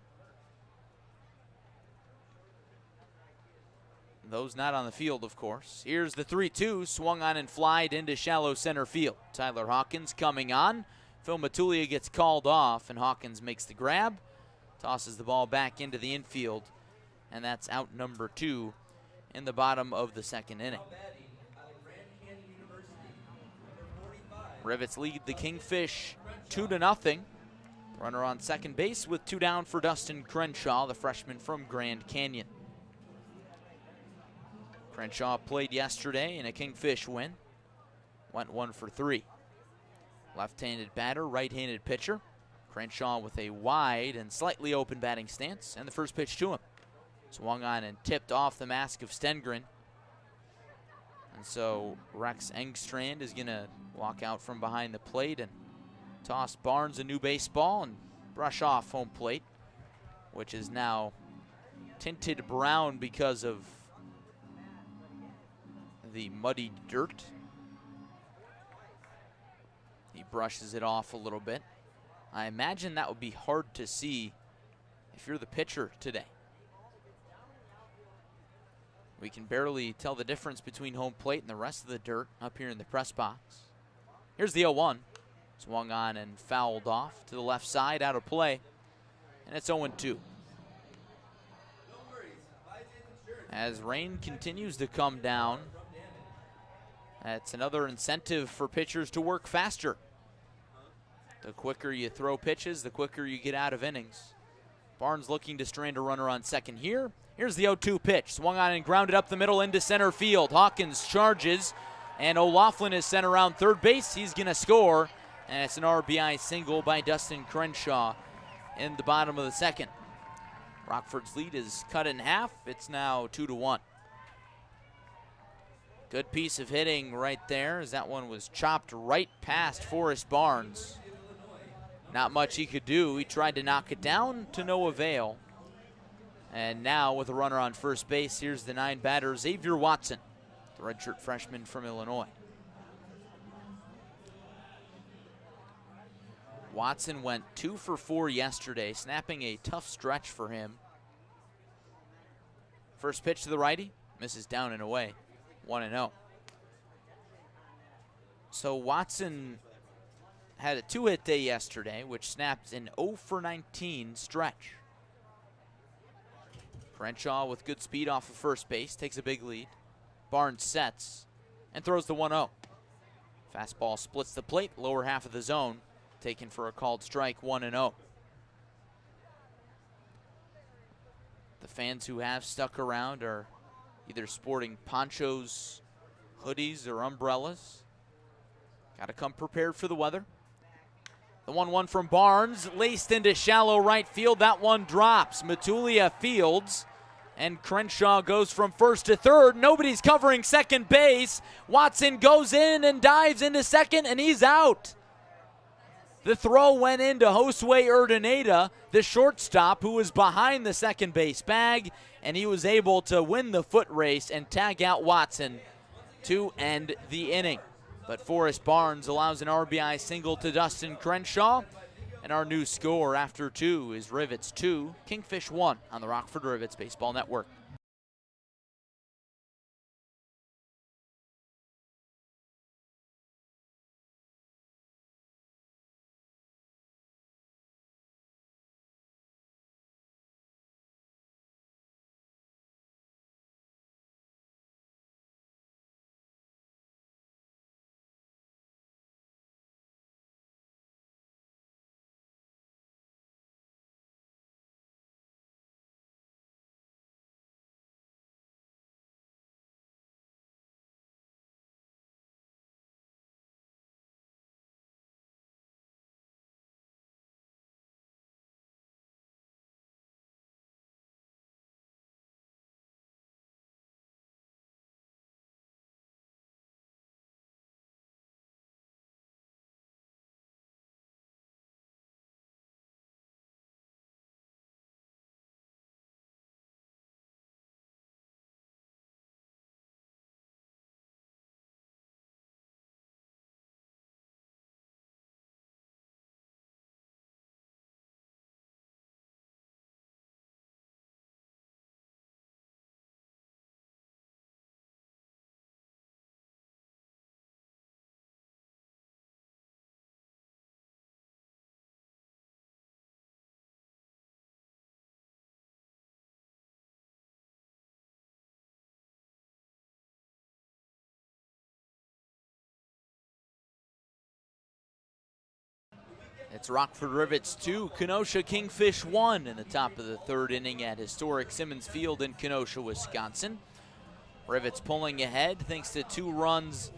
Those not on the field, of course. Here's the 3-2, swung on and flied into shallow center field. Tyler Hawkins coming on. Phil Matulia gets called off, and Hawkins makes the grab, tosses the ball back into the infield, and that's out number 2 in the bottom of the second inning. Rivets lead the Kingfish 2-0. Runner on second base with 2 down for Dustin Crenshaw, the freshman from Grand Canyon. Crenshaw played yesterday in a Kingfish win. Went 1 for 3. Left-handed batter, right-handed pitcher. Crenshaw with a wide and slightly open batting stance, and the first pitch to him. Swung on and tipped off the mask of Stengren. And so Rex Engstrand is going to walk out from behind the plate and toss Barnes a new baseball and brush off home plate, which is now tinted brown because of the muddy dirt. He brushes it off a little bit. I imagine that would be hard to see if you're the pitcher today. We can barely tell the difference between home plate and the rest of the dirt up here in the press box. Here's the 0-1. Swung on and fouled off to the left side, out of play. And it's 0-2. As rain continues to come down, that's another incentive for pitchers to work faster. The quicker you throw pitches, the quicker you get out of innings. Barnes looking to strand a runner on second here. Here's the 0-2 pitch. Swung on and grounded up the middle into center field. Hawkins charges, and O'Loughlin is sent around third base. He's going to score, and it's an RBI single by Dustin Crenshaw in the bottom of the second. Rockford's lead is cut in half. It's now 2-1. Good piece of hitting right there as that one was chopped right past Forrest Barnes. Not much he could do. He tried to knock it down to no avail. And now with a runner on first base, here's the 9 batter, Xavier Watson, the redshirt freshman from Illinois. Watson went 2 for 4 yesterday, snapping a tough stretch for him. First pitch to the righty, misses down and away, 1-0. So Watson had a 2-hit day yesterday, which snapped an 0 for 19 stretch. Crenshaw with good speed off of first base, takes a big lead. Barnes sets and throws the 1-0. Fastball splits the plate, lower half of the zone, taken for a called strike, 1-0. The fans who have stuck around are either sporting ponchos, hoodies, or umbrellas. Got to come prepared for the weather. The 1-1 from Barnes, laced into shallow right field. That one drops. Matulia fields, and Crenshaw goes from first to third. Nobody's covering second base. Watson goes in and dives into second, and he's out. The throw went into Josue Urdaneta, the shortstop, who was behind the second base bag, and he was able to win the foot race and tag out Watson to end the inning. But Forrest Barnes allows an RBI single to Dustin Crenshaw, and our new score after 2 is Rivets 2, Kingfish 1 on the Rockford Rivets Baseball Network. It's Rockford Rivets 2, Kenosha Kingfish 1 in the top of the third inning at historic Simmons Field in Kenosha, Wisconsin. Rivets pulling ahead thanks to 2 runs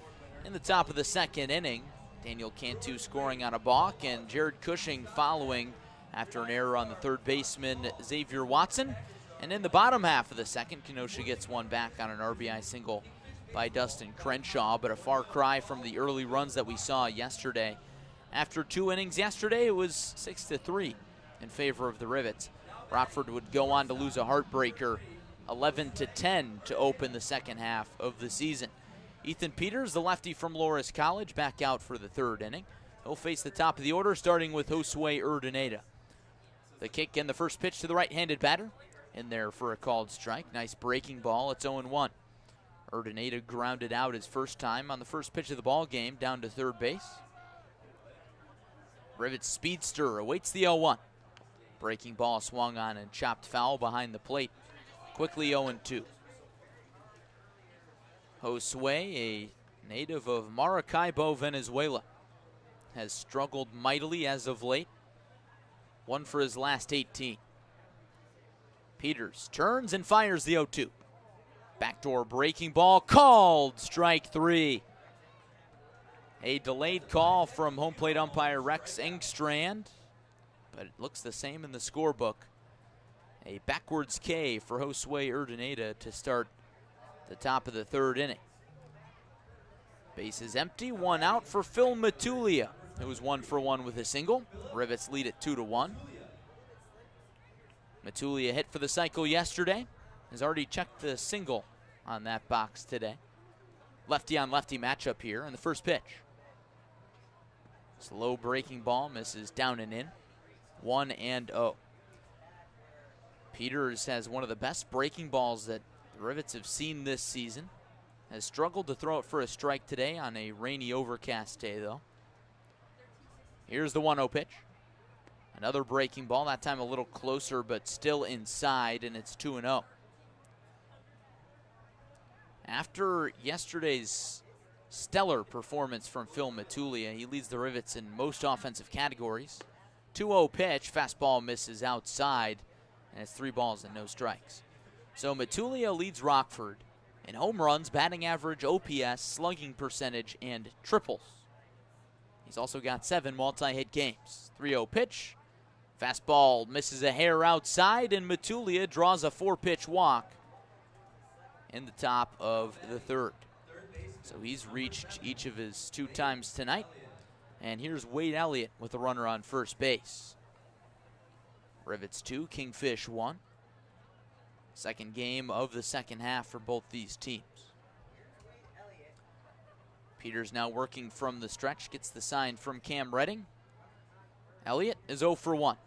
in the top of the second inning. Daniel Cantu scoring on a balk and Jared Cushing following after an error on the third baseman Xavier Watson. And in the bottom half of the second, Kenosha gets one back on an RBI single by Dustin Crenshaw, but a far cry from the early runs that we saw yesterday. After 2 innings yesterday, it was 6-3 in favor of the Rivets. Rockford would go on to lose a heartbreaker 11-10 to open the second half of the season. Ethan Peters, the lefty from Loras College, back out for the third inning. He'll face the top of the order, starting with Josue Urdaneta. The kick and the first pitch to the right-handed batter. In there for a called strike. Nice breaking ball. It's 0-1. Urdaneta grounded out his first time on the first pitch of the ball game down to third base. Rivets speedster awaits the 0-1. Breaking ball swung on and chopped foul behind the plate. Quickly 0-2. Josue, a native of Maracaibo, Venezuela, has struggled mightily as of late. 1 for his last 18. Peters turns and fires the 0-2. Backdoor breaking ball called, strike 3. A delayed call from home plate umpire Rex Engstrand, but it looks the same in the scorebook. A backwards K for Josue Urdaneta to start the top of the third inning. Base is empty, 1 out for Phil Matulia, who was 1 for 1 with a single. Rivets lead at 2-1. Matulia hit for the cycle yesterday. Has already checked the single on that box today. Lefty on lefty matchup here in the first pitch. Slow breaking ball misses down and in. 1-0. Peters has one of the best breaking balls that the Rivets have seen this season. Has struggled to throw it for a strike today on a rainy, overcast day, though. Here's the 1-0 pitch. Another breaking ball, that time a little closer, but still inside, and it's 2-0. After yesterday's stellar performance from Phil Matulia, he leads the Rivets in most offensive categories. 2-0 pitch, fastball misses outside, and it's 3 balls and no strikes. So Matulia leads Rockford in home runs, batting average, OPS, slugging percentage, and triples. He's also got 7 multi-hit games. 3-0 pitch, fastball misses a hair outside, and Matulia draws a 4-pitch walk in the top of the third. So he's reached each of his 2 times tonight. And here's Wade Elliott with a runner on first base. Rivets 2, Kingfish 1. Second game of the second half for both these teams. Peters now working from the stretch, gets the sign from Cam Redding. Elliott is 0 for 1.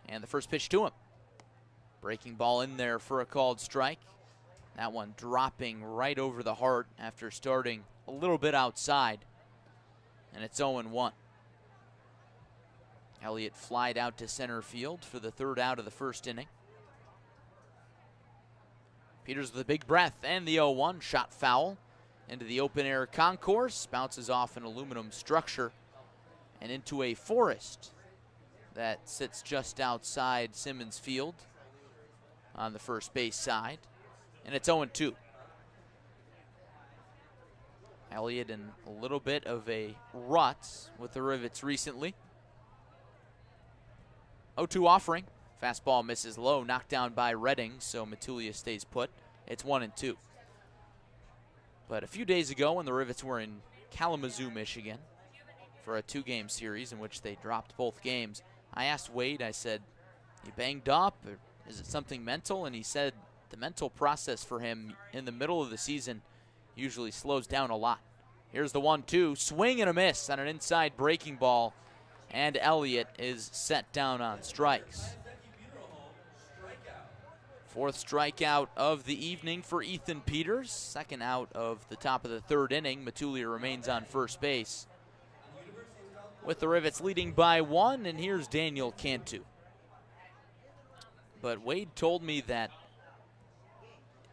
And the first pitch to him. Breaking ball in there for a called strike. That one dropping right over the heart after starting a little bit outside. And it's 0-1. Elliott flied out to center field for the third out of the first inning. Peters with a big breath and the 0-1, shot foul into the open air concourse, bounces off an aluminum structure and into a forest that sits just outside Simmons Field on the first base side, and it's 0-2. Elliott in a little bit of a rut with the Rivets recently. 0-2 offering. Fastball misses low, knocked down by Redding, so Matulia stays put. It's 1-2. But a few days ago when the Rivets were in Kalamazoo, Michigan for a 2-game series in which they dropped both games, I asked Wade, I said, you banged up, or is it something mental? And he said the mental process for him in the middle of the season usually slows down a lot. Here's the 1-2, swing and a miss on an inside breaking ball, and Elliott is set down on strikes. 4th strikeout of the evening for Ethan Peters. 2nd out of the top of the 3rd inning. Matulia remains on first base with the Rivets leading by 1, and here's Daniel Cantu. But Wade told me that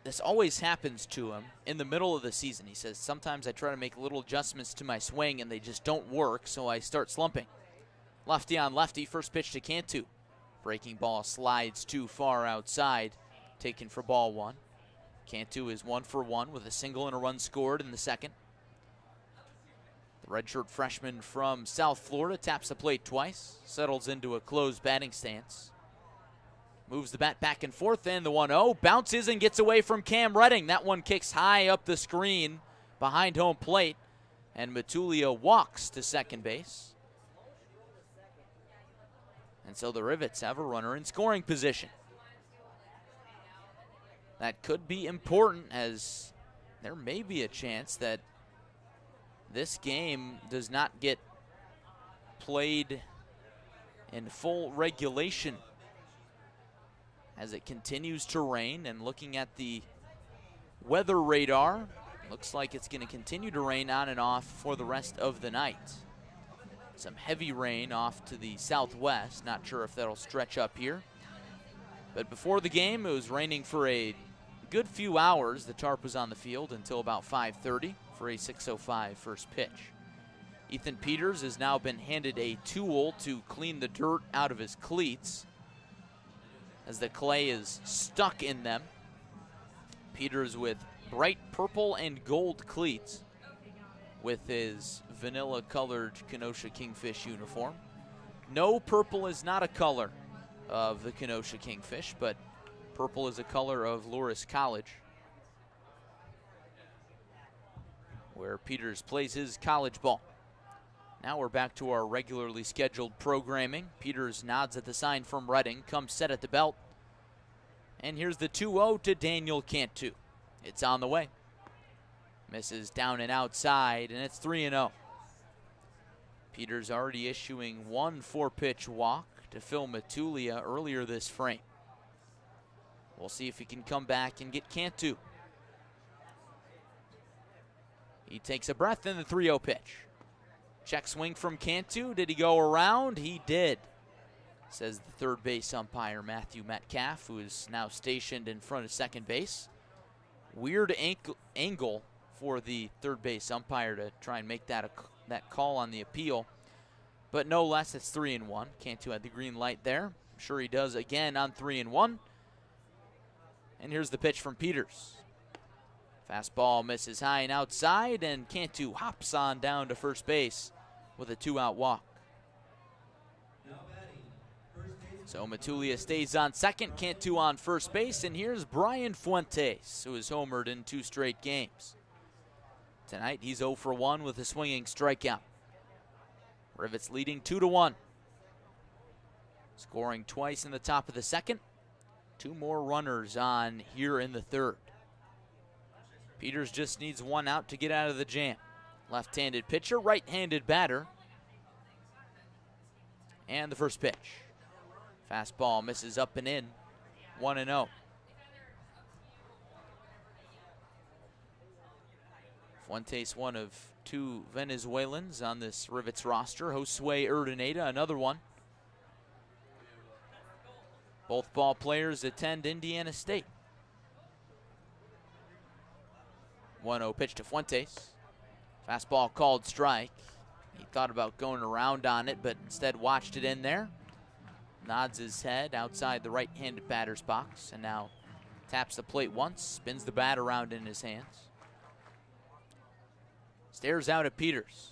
this always happens to him in the middle of the season. He says, sometimes I try to make little adjustments to my swing and they just don't work, so I start slumping. Lefty on lefty, first pitch to Cantu. Breaking ball slides too far outside, taken for ball one. Cantu is 1 for 1 with a single and a run scored in the second. The redshirt freshman from South Florida taps the plate twice, settles into a closed batting stance. Moves the bat back and forth, and the 1-0 bounces and gets away from Cam Redding. That one kicks high up the screen behind home plate, and Matulia walks to second base. And so the Rivets have a runner in scoring position. That could be important, as there may be a chance that this game does not get played in full regulation as it continues to rain. And looking at the weather radar, looks like it's going to continue to rain on and off for the rest of the night. Some heavy rain off to the southwest. Not sure if that'll stretch up here. But before the game, it was raining for a good few hours. The tarp was on the field until about 5:30 for a 6:05 first pitch. Ethan Peters has now been handed a tool to clean the dirt out of his cleats, as the clay is stuck in them. Peters with bright purple and gold cleats with his vanilla-colored Kenosha Kingfish uniform. No, purple is not a color of the Kenosha Kingfish, but purple is a color of Loras College, where Peters plays his college ball. Now we're back to our regularly scheduled programming. Peters nods at the sign from Redding, comes set at the belt. And here's the 2-0 to Daniel Cantu. It's on the way. Misses down and outside, and it's 3-0. Peters already issuing one 4-pitch walk to Phil Matulia earlier this frame. We'll see if he can come back and get Cantu. He takes a breath in the 3-0 pitch. Check swing from Cantu. Did he go around? He did, says the third base umpire, Matthew Metcalf, who is now stationed in front of second base. Weird angle for the third base umpire to try and make that call on the appeal. But no less, it's 3-1. Cantu had the green light there. I'm sure he does again on 3-1. And here's the pitch from Peters. Fastball misses high and outside, and Cantu hops on down to first base with a 2-out walk. So Matulia stays on second, Cantu on first base, and here's Brian Fuentes, who has homered in 2 straight games. Tonight, he's 0 for 1 with a swinging strikeout. Rivets leading 2-1. Scoring twice in the top of the second. 2 more runners on here in the third. Peters just needs 1 out to get out of the jam. Left-handed pitcher, right-handed batter. And the first pitch. Fastball misses up and in. 1-0. Fuentes, one of 2 Venezuelans on this Rivets roster. Josue Urdaneta, another one. Both ball players attend Indiana State. 1-0 pitch to Fuentes. Fastball called strike. He thought about going around on it, but instead watched it in there. Nods his head outside the right-handed batter's box, and now taps the plate once, spins the bat around in his hands. Stares out at Peters.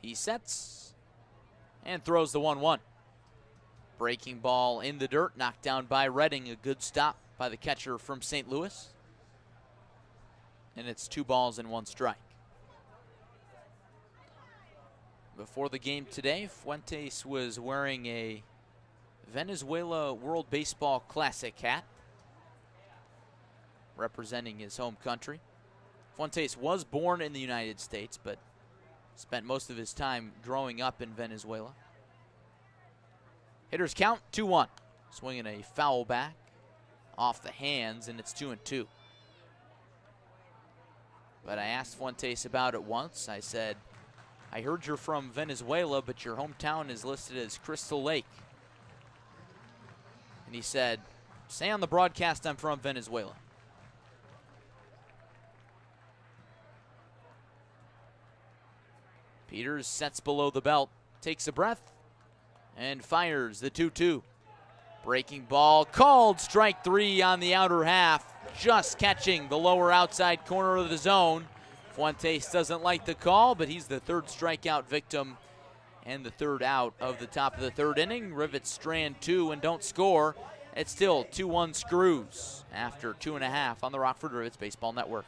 He sets and throws the 1-1. Breaking ball in the dirt, knocked down by Redding. A good stop by the catcher from St. Louis. And it's 2 balls and 1 strike. Before the game today, Fuentes was wearing a Venezuela World Baseball Classic hat, representing his home country. Fuentes was born in the United States, but spent most of his time growing up in Venezuela. Hitters count 2-1. Swinging a foul back off the hands, and it's 2-2. But I asked Fuentes about it once. I said, I heard you're from Venezuela, but your hometown is listed as Crystal Lake. And he said, say on the broadcast I'm from Venezuela. Peters sets below the belt, takes a breath, and fires the 2-2. Breaking ball called, strike 3 on the outer half, just catching the lower outside corner of the zone. Fuentes doesn't like the call, but he's the third strikeout victim and the third out of the top of the third inning. Rivets strand 2 and don't score. It's still 2-1 Screws after 2.5 on the Rockford Rivets Baseball Network.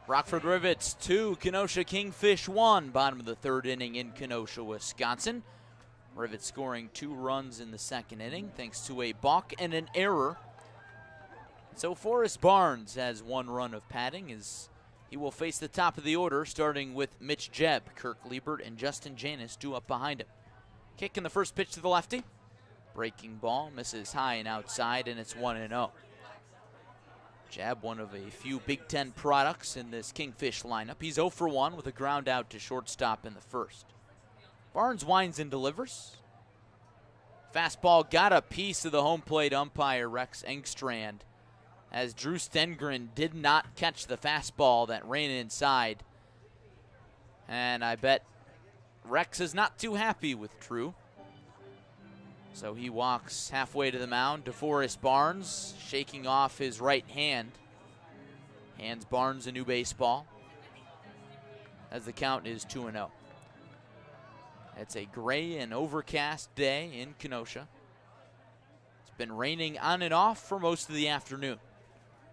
Rockford Rivets 2, Kenosha Kingfish 1, bottom of the third inning in Kenosha, Wisconsin. Rivets scoring 2 runs in the second inning thanks to a balk and an error. So Forrest Barnes has 1 run of padding as he will face the top of the order, starting with Mitch Jebb. Kirk Liebert and Justin Janis due up behind him. Kick in the first pitch to the lefty. Breaking ball misses high and outside, and it's 1-0. Jebb, one of a few Big Ten products in this Kingfish lineup. He's 0 for 1 with a ground out to shortstop in the first. Barnes winds and delivers. Fastball got a piece of the home plate umpire, Rex Engstrand, as Drew Stengren did not catch the fastball that ran inside. And I bet Rex is not too happy with Drew. So he walks halfway to the mound. DeForest Barnes shaking off his right hand. Hands Barnes a new baseball as the count is 2-0. It's a gray and overcast day in Kenosha. It's been raining on and off for most of the afternoon.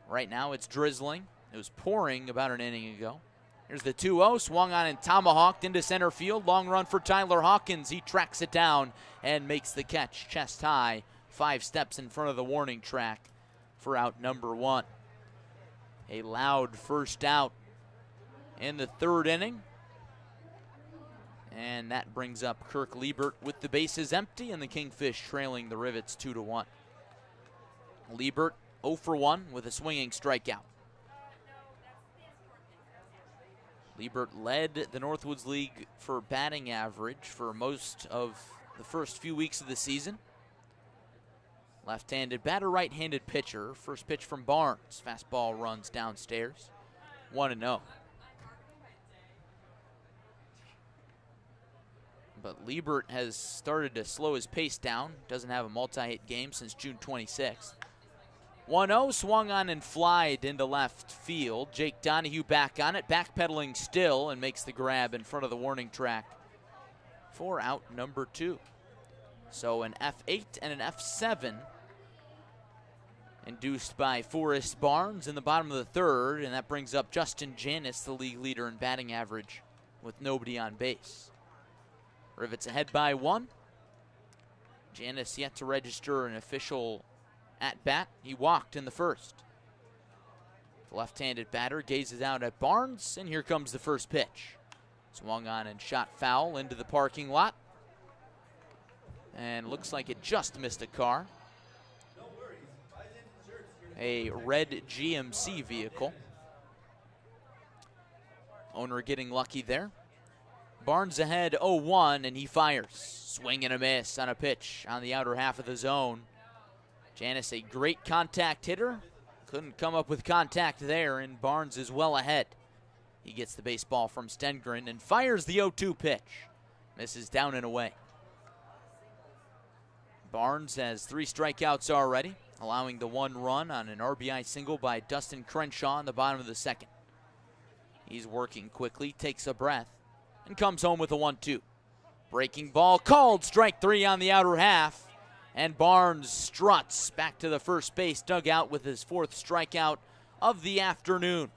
Right now it's drizzling. It was pouring about an inning ago. Here's the 2-0, swung on and tomahawked into center field. Long run for Tyler Hawkins. He tracks it down and makes the catch chest high, 5 steps in front of the warning track for out number 1. A loud first out in the third inning. And that brings up Kirk Liebert with the bases empty and the Kingfish trailing the Rivets 2-1. Liebert 0 for 1 with a swinging strikeout. Liebert led the Northwoods League for batting average for most of the first few weeks of the season. Left-handed batter, right-handed pitcher. First pitch from Barnes. Fastball runs downstairs. 1-0. But Liebert has started to slow his pace down. Doesn't have a multi-hit game since June 26th. 1-0, swung on and flied into left field. Jake Donahue back on it, backpedaling still, and makes the grab in front of the warning track for out number 2. So an F8 and an F7 induced by Forrest Barnes in the bottom of the third, and that brings up Justin Janis, the league leader in batting average, with nobody on base. Rivets ahead by 1. Janis yet to register an official at-bat. He walked in the first. The left-handed batter gazes out at Barnes, and here comes the first pitch. Swung on and shot foul into the parking lot. and looks like it just missed a car. A red GMC vehicle. Owner getting lucky there. Barnes ahead 0-1, and he fires. Swing and a miss on a pitch on the outer half of the zone. Janis, a great contact hitter. Couldn't come up with contact there, and Barnes is well ahead. He gets the baseball from Stengren and fires the 0-2 pitch. Misses down and away. Barnes has 3 strikeouts already, allowing the 1 run on an RBI single by Dustin Crenshaw in the bottom of the second. He's working quickly, takes a breath, and comes home with a 1-2. Breaking ball called, strike 3 on the outer half, and Barnes struts back to the first base dugout with his 4th strikeout of the afternoon.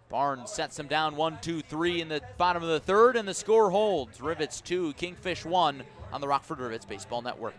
Barnes sets him down 1-2-3 in the bottom of the third, and the score holds. Rivets 2, Kingfish 1 on the Rockford Rivets Baseball Network.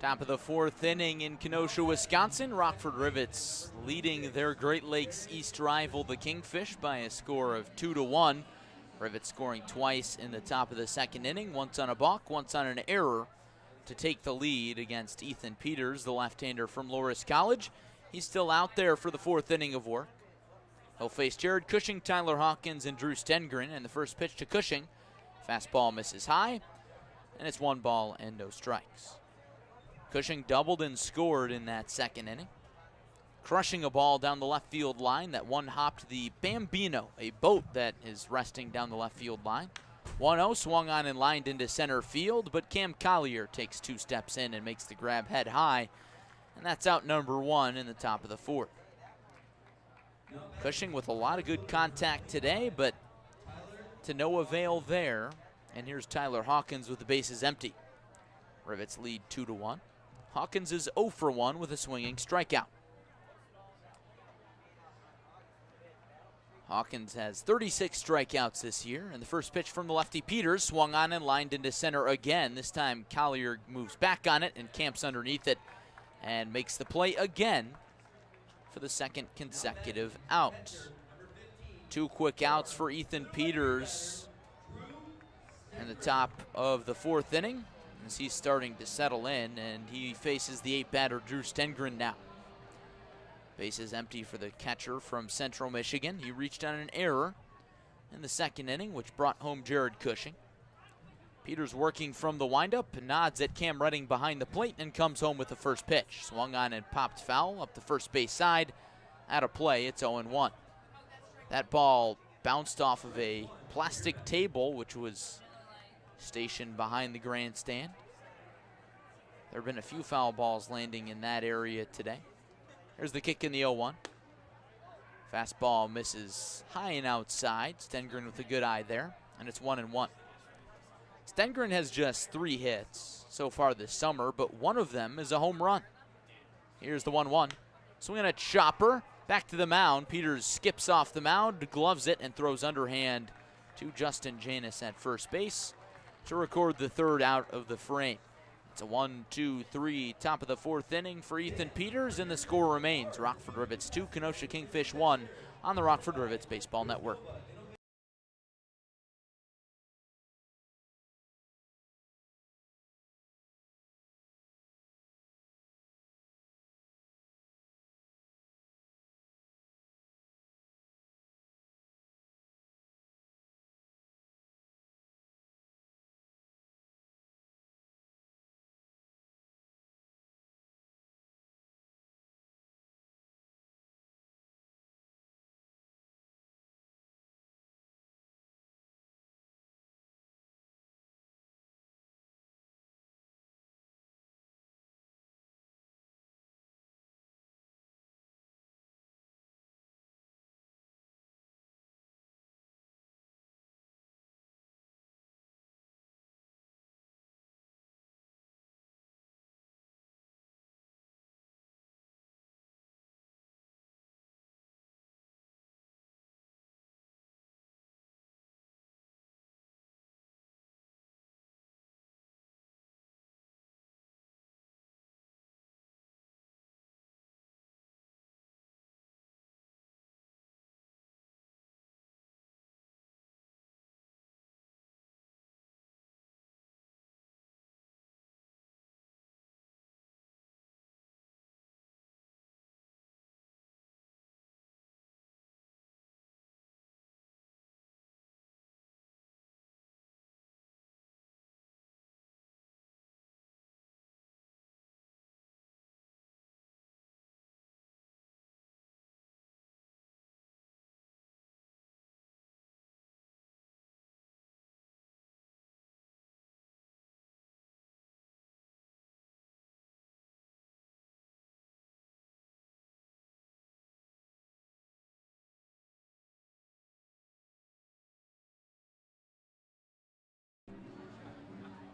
Top of the 4th inning in Kenosha, Wisconsin. Rockford Rivets leading their Great Lakes East rival, the Kingfish, by a score of 2-1. Rivets scoring twice in the top of the 2nd inning, once on a balk, once on an error, to take the lead against Ethan Peters, the left-hander from Loras College. He's still out there for the 4th inning of work. He'll face Jared Cushing, Tyler Hawkins, and Drew Stengren, and the first pitch to Cushing. Fastball misses high, and it's 1 ball and no strikes. Cushing doubled and scored in that 2nd inning, crushing a ball down the left field line that one-hopped the Bambino, a boat that is resting down the left field line. 1-0, swung on and lined into center field, but Cam Collier takes 2 steps in and makes the grab head high, and that's out number 1 in the top of the 4th. Cushing with a lot of good contact today, but to no avail there. And here's Tyler Hawkins with the bases empty. Rivets lead 2-1. Hawkins is 0 for 1 with a swinging strikeout. Hawkins has 36 strikeouts this year, and the first pitch from the lefty Peters swung on and lined into center again. This time Collier moves back on it and camps underneath it and makes the play again for the 2nd consecutive out. 2 quick outs for Ethan Peters in the top of the 4th inning, as he's starting to settle in, and he faces the 8-batter Drew Stengren now. Bases empty for the catcher from Central Michigan. He reached on an error in the 2nd inning, which brought home Jared Cushing. Peters working from the windup, nods at Cam Redding behind the plate, and comes home with the first pitch. Swung on and popped foul up the first base side. Out of play, it's 0-1. That ball bounced off of a plastic table, which was stationed behind the grandstand. There have been a few foul balls landing in that area today. Here's the kick in the 0-1. Fastball misses high and outside. Stengren with a good eye there, and it's 1-1. Stengren has just 3 hits so far this summer, but one of them is a home run. Here's the 1-1. Swinging a chopper, back to the mound. Peters skips off the mound, gloves it, and throws underhand to Justin Janus at first base to record the 3rd out of the frame. It's a 1-2-3, top of the 4th inning for Ethan Peters, and the score remains Rockford Rivets 2, Kenosha Kingfish 1 on the Rockford Rivets Baseball Network.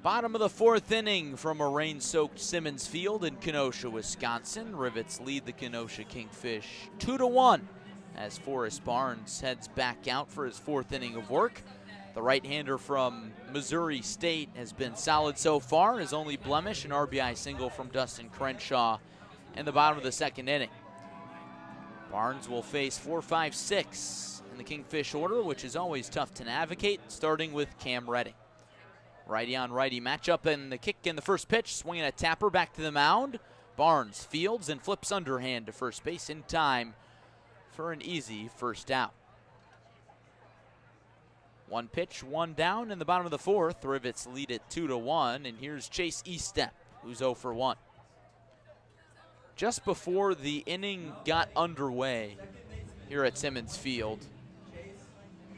Bottom of the 4th inning from a rain-soaked Simmons Field in Kenosha, Wisconsin. Rivets lead the Kenosha Kingfish 2-1 as Forrest Barnes heads back out for his 4th inning of work. The right-hander from Missouri State has been solid so far. His only blemish, an RBI single from Dustin Crenshaw in the bottom of the 2nd inning. Barnes will face 4, 5, 6 in the Kingfish order, which is always tough to navigate, starting with Cam Redding. Righty on righty matchup, and the kick in the first pitch, swinging a tapper back to the mound. Barnes fields and flips underhand to first base in time for an easy first out. 1 pitch, 1 down in the bottom of the 4th. The Rivets lead it 2-1, and here's Chase Eastep, who's 0 for 1. Just before the inning got underway here at Simmons Field,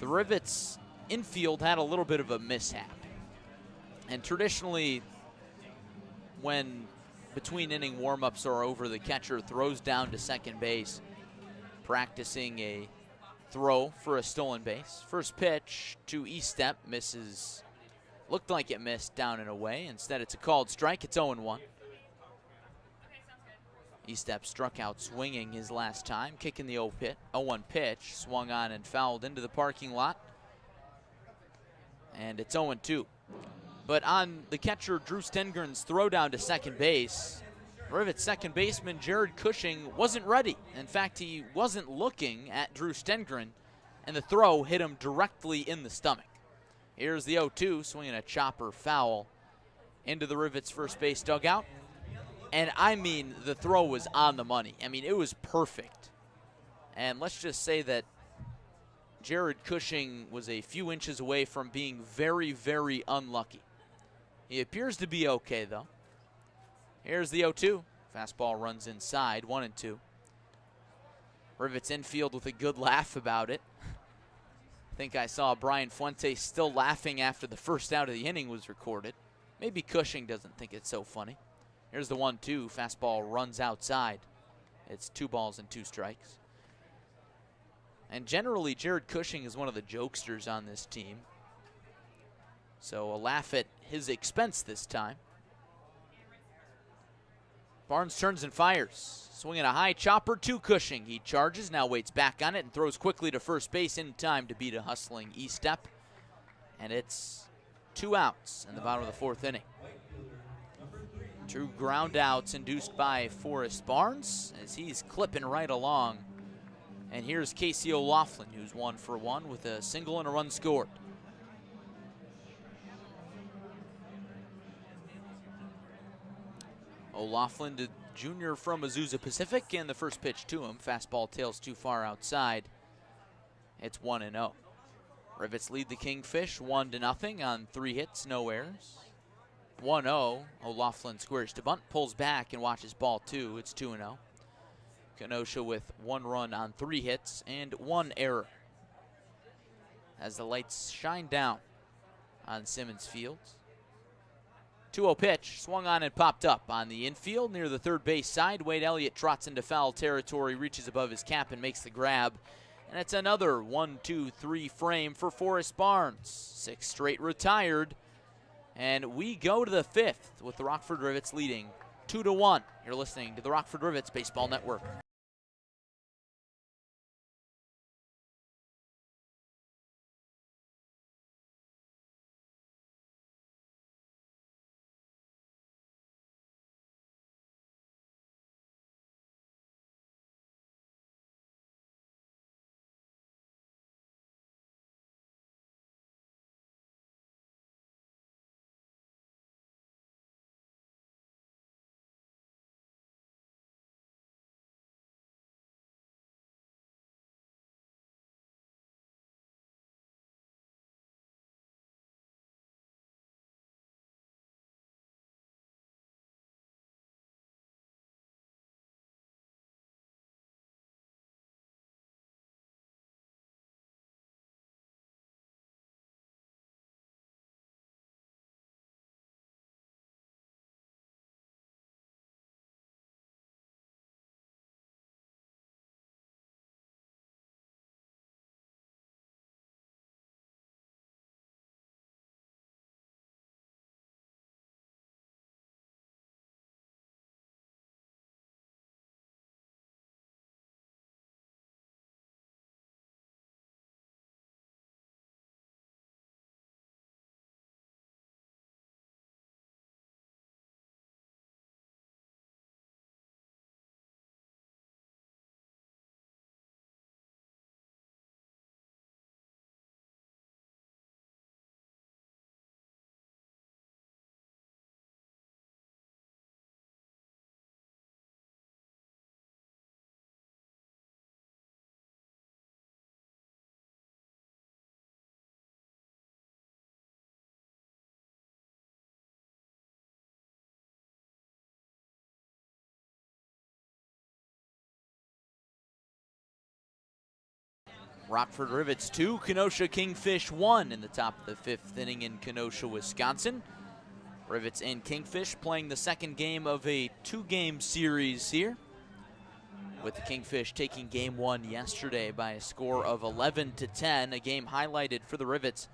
the Rivets infield had a little bit of a mishap. And traditionally, when between inning warm-ups are over, the catcher throws down to second base, practicing a throw for a stolen base. First pitch to Eastep, misses, looked like it missed down and away. Instead, it's a called strike. It's 0-1. Eastep struck out swinging his last time, kicking the 0-1 pitch, swung on and fouled into the parking lot. And it's 0-2. But on the catcher Drew Stengren's throw down to second base, Rivets second baseman Jared Cushing wasn't ready. In fact, he wasn't looking at Drew Stengren, and the throw hit him directly in the stomach. Here's the 0-2, swinging a chopper foul into the Rivets first base dugout. And I mean, the throw was on the money. I mean, it was perfect. And let's just say that Jared Cushing was a few inches away from being very, very unlucky. He appears to be okay, though. Here's the 0-2. Fastball runs inside, 1-2. Rivets infield with a good laugh about it. I think I saw Brian Fuentes still laughing after the first out of the inning was recorded. Maybe Cushing doesn't think it's so funny. Here's the 1-2. Fastball runs outside. It's 2 balls and 2 strikes. And generally, Jared Cushing is one of the jokesters on this team. So a laugh at his expense this time. Barnes turns and fires. Swinging a high chopper to Cushing. He charges, now waits back on it, and throws quickly to first base in time to beat a hustling E-step. And it's 2 outs in the bottom of the 4th inning. 2 ground outs induced by Forrest Barnes as he's clipping right along. And here's Casey O'Loughlin, who's 1 for 1 with a single and a run scored. O'Loughlin, the junior from Azusa Pacific, and the first pitch to him. Fastball tails too far outside. It's 1-0. Rivets lead the Kingfish 1-0 on 3 hits, no errors. 1-0. O'Loughlin squares to bunt, pulls back, and watches ball 2. It's 2-0. Kenosha with 1 run on 3 hits and 1 error. As the lights shine down on Simmons Field. 2-0 pitch, swung on and popped up on the infield near the third base side. Wade Elliott trots into foul territory, reaches above his cap and makes the grab. And it's another 1-2-3 frame for Forrest Barnes. 6 straight retired. And we go to the 5th with the Rockford Rivets leading 2-1. You're listening to the Rockford Rivets Baseball Network. Rockford Rivets 2, Kenosha Kingfish 1 in the top of the 5th inning in Kenosha, Wisconsin. Rivets and Kingfish playing the second game of a 2-game series here, with the Kingfish taking game 1 yesterday by a score of 11-10, a game highlighted for the Rivets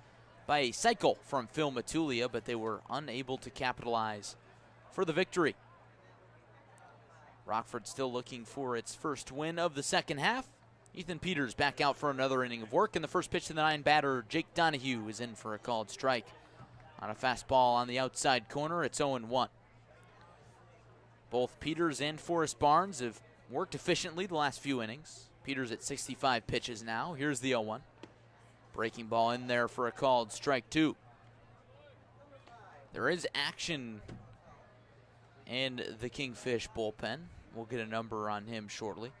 by a cycle from Phil Matulia, but they were unable to capitalize for the victory. Rockford still looking for its first win of the second half. Ethan Peters back out for another inning of work, and the first pitch to the 9-batter, Jake Donahue, is in for a called strike. On a fastball on the outside corner, it's 0-1. Both Peters and Forrest Barnes have worked efficiently the last few innings. Peters at 65 pitches now. Here's the 0-1. Breaking ball in there for a called strike 2. There is action in the Kingfish bullpen. We'll get a number on him shortly.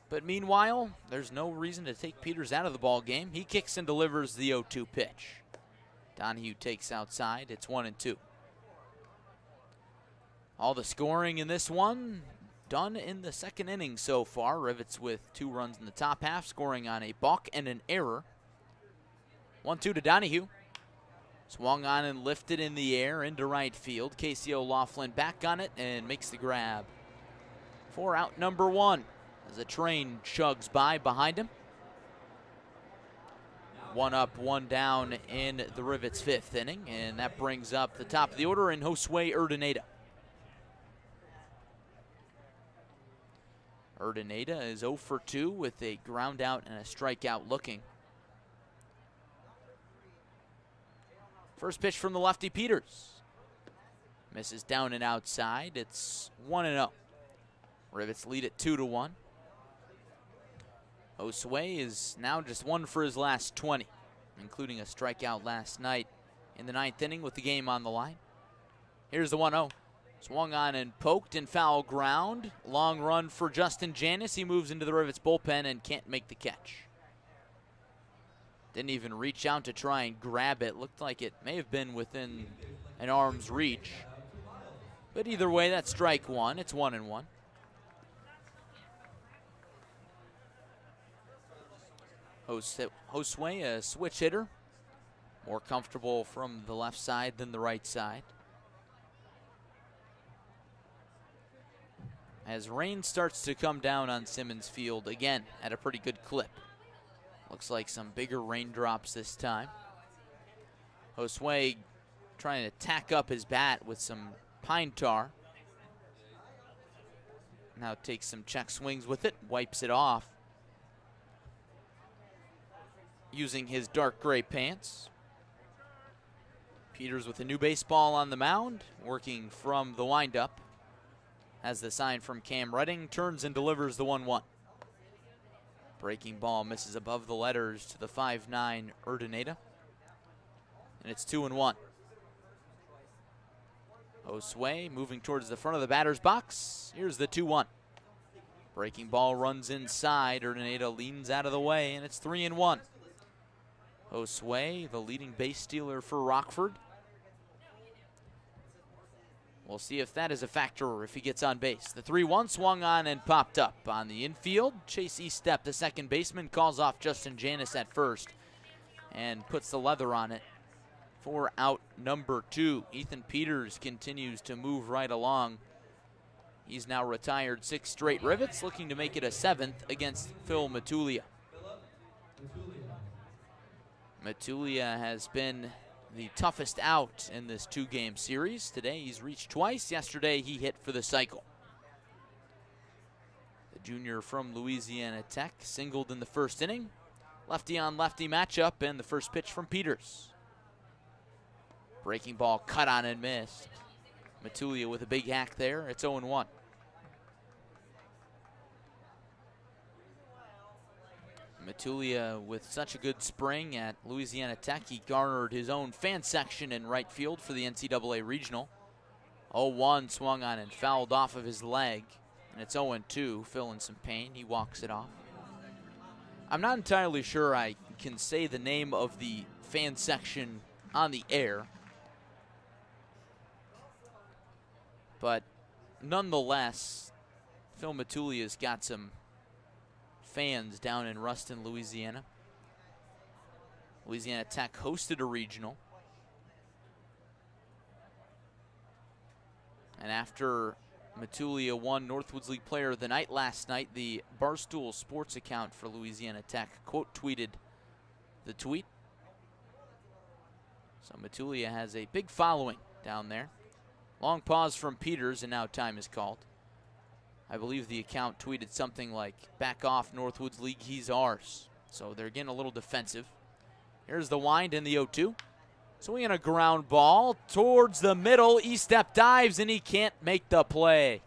But meanwhile, there's no reason to take Peters out of the ball game. He kicks and delivers the 0-2 pitch. Donahue takes outside. It's 1-2. All the scoring in this one done in the second inning so far. Rivets with 2 runs in the top half, scoring on a balk and an error. 1-2 to Donahue. Swung on and lifted in the air into right field. Casey O'Laughlin back on it and makes the grab for out number 1 as a train chugs by behind him. 1 up, 1 down in the Rivets' 5th inning, and that brings up the top of the order in Josue Urdaneta. Urdaneta is 0 for 2 with a ground out and a strikeout looking. First pitch from the lefty Peters. Misses down and outside. It's 1-0. Rivets lead it 2-1. Josue is now just 1 for his last 20, including a strikeout last night in the 9th inning with the game on the line. Here's the 1-0. Swung on and poked in foul ground. Long run for Justin Janis. He moves into the Rivets bullpen and can't make the catch. Didn't even reach out to try and grab it. Looked like it may have been within an arm's reach. But either way, that's strike 1. It's 1-1. Josue, a switch hitter. More comfortable from the left side than the right side. As rain starts to come down on Simmons Field again at a pretty good clip. Looks like some bigger raindrops this time. Josue trying to tack up his bat with some pine tar. Now takes some check swings with it, wipes it off using his dark gray pants. Peters with a new baseball on the mound, working from the windup. Has the sign from Cam Redding, turns and delivers the 1-1. Breaking ball misses above the letters to the 5'9" Urdaneta. And it's 2-1. Josue moving towards the front of the batter's box. Here's the 2-1. Breaking ball runs inside. Urdaneta leans out of the way, and it's 3-1. Josue, the leading base stealer for Rockford. We'll see if that is a factor if he gets on base. The 3-1 swung on and popped up on the infield. Chase Eastep, the second baseman, calls off Justin Janis at first and puts the leather on it for out number 2. Ethan Peters continues to move right along. He's now retired 6 straight Rivets, looking to make it a 7th against Phil Matulia. Matulia has been the toughest out in this 2-game series. Today he's reached twice. Yesterday he hit for the cycle. The junior from Louisiana Tech singled in the first inning. Lefty on lefty matchup, and the first pitch from Peters. Breaking ball cut on and missed. Matulia with a big hack there. It's 0-1. Matulia with such a good spring at Louisiana Tech, he garnered his own fan section in right field for the NCAA Regional. 0-1 swung on and fouled off of his leg, and it's 0-2. Phil in some pain, he walks it off. I'm not entirely sure I can say the name of the fan section on the air, but nonetheless, Phil Matulia's got some fans down in Ruston, Louisiana. Louisiana Tech hosted a regional. And after Matulia won Northwoods League Player of the Night last night, the Barstool Sports account for Louisiana Tech quote tweeted the tweet. So Matulia has a big following down there. Long pause from Peters, and now time is called. I believe the account tweeted something like, "Back off, Northwoods League, he's ours." So they're getting a little defensive. Here's the wind and the 0-2. Swinging a ground ball towards the middle. Eastep dives, and he can't make the play.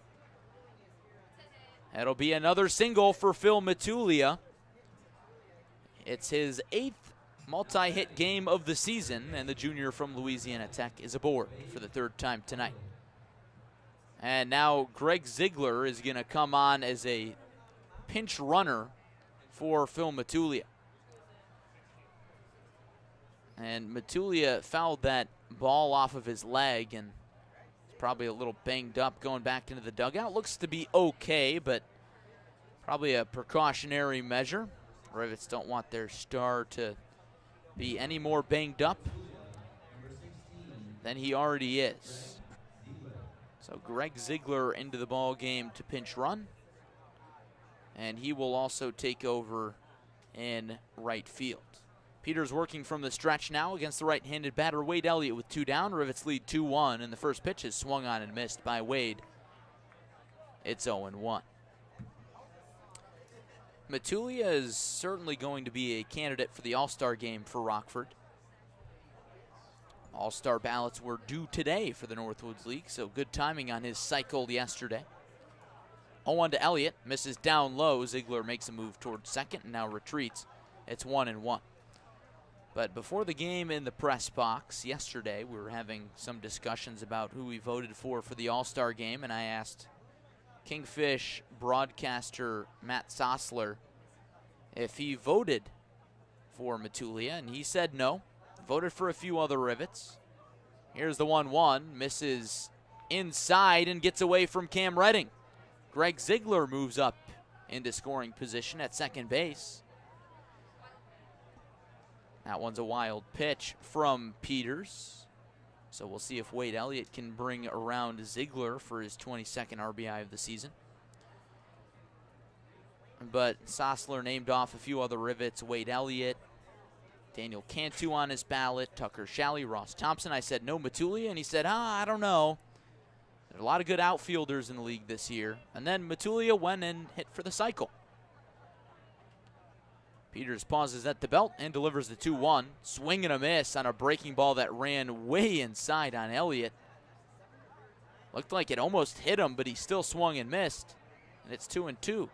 That'll be another single for Phil Matulia. It's his 8th multi-hit game of the season, and the junior from Louisiana Tech is aboard for the 3rd time tonight. And now Greg Ziegler is going to come on as a pinch runner for Phil Matulia. And Matulia fouled that ball off of his leg, and he's probably a little banged up going back into the dugout. Looks to be okay, but probably a precautionary measure. Rivets don't want their star to be any more banged up than he already is. So Greg Ziegler into the ball game to pinch run, and he will also take over in right field. Peters working from the stretch now against the right-handed batter Wade Elliott with 2 down. Rivets lead 2-1, and the first pitch is swung on and missed by Wade. It's 0-1. Matulia is certainly going to be a candidate for the All-Star game for Rockford. All-Star ballots were due today for the Northwoods League, so good timing on his cycle yesterday. 0-1 to Elliott, misses down low. Ziegler makes a move towards second and now retreats. It's 1-1. But before the game in the press box yesterday, we were having some discussions about who we voted for the All-Star game, and I asked Kingfish broadcaster Matt Sossler if he voted for Matulia, and he said no. Voted for a few other Rivets. Here's the 1-1, misses inside and gets away from Cam Redding. Greg Ziegler moves up into scoring position at second base. That one's a wild pitch from Peters. So we'll see if Wade Elliott can bring around Ziegler for his 22nd RBI of the season. But Sossler named off a few other Rivets. Wade Elliott, Daniel Cantu on his ballot, Tucker Shalley, Ross Thompson. I said no Matulia, and he said, I don't know. There's a lot of good outfielders in the league this year. And then Matulia went and hit for the cycle. Peters pauses at the belt and delivers the 2-1. Swing and a miss on a breaking ball that ran way inside on Elliott. Looked like it almost hit him, but he still swung and missed. And it's 2-2.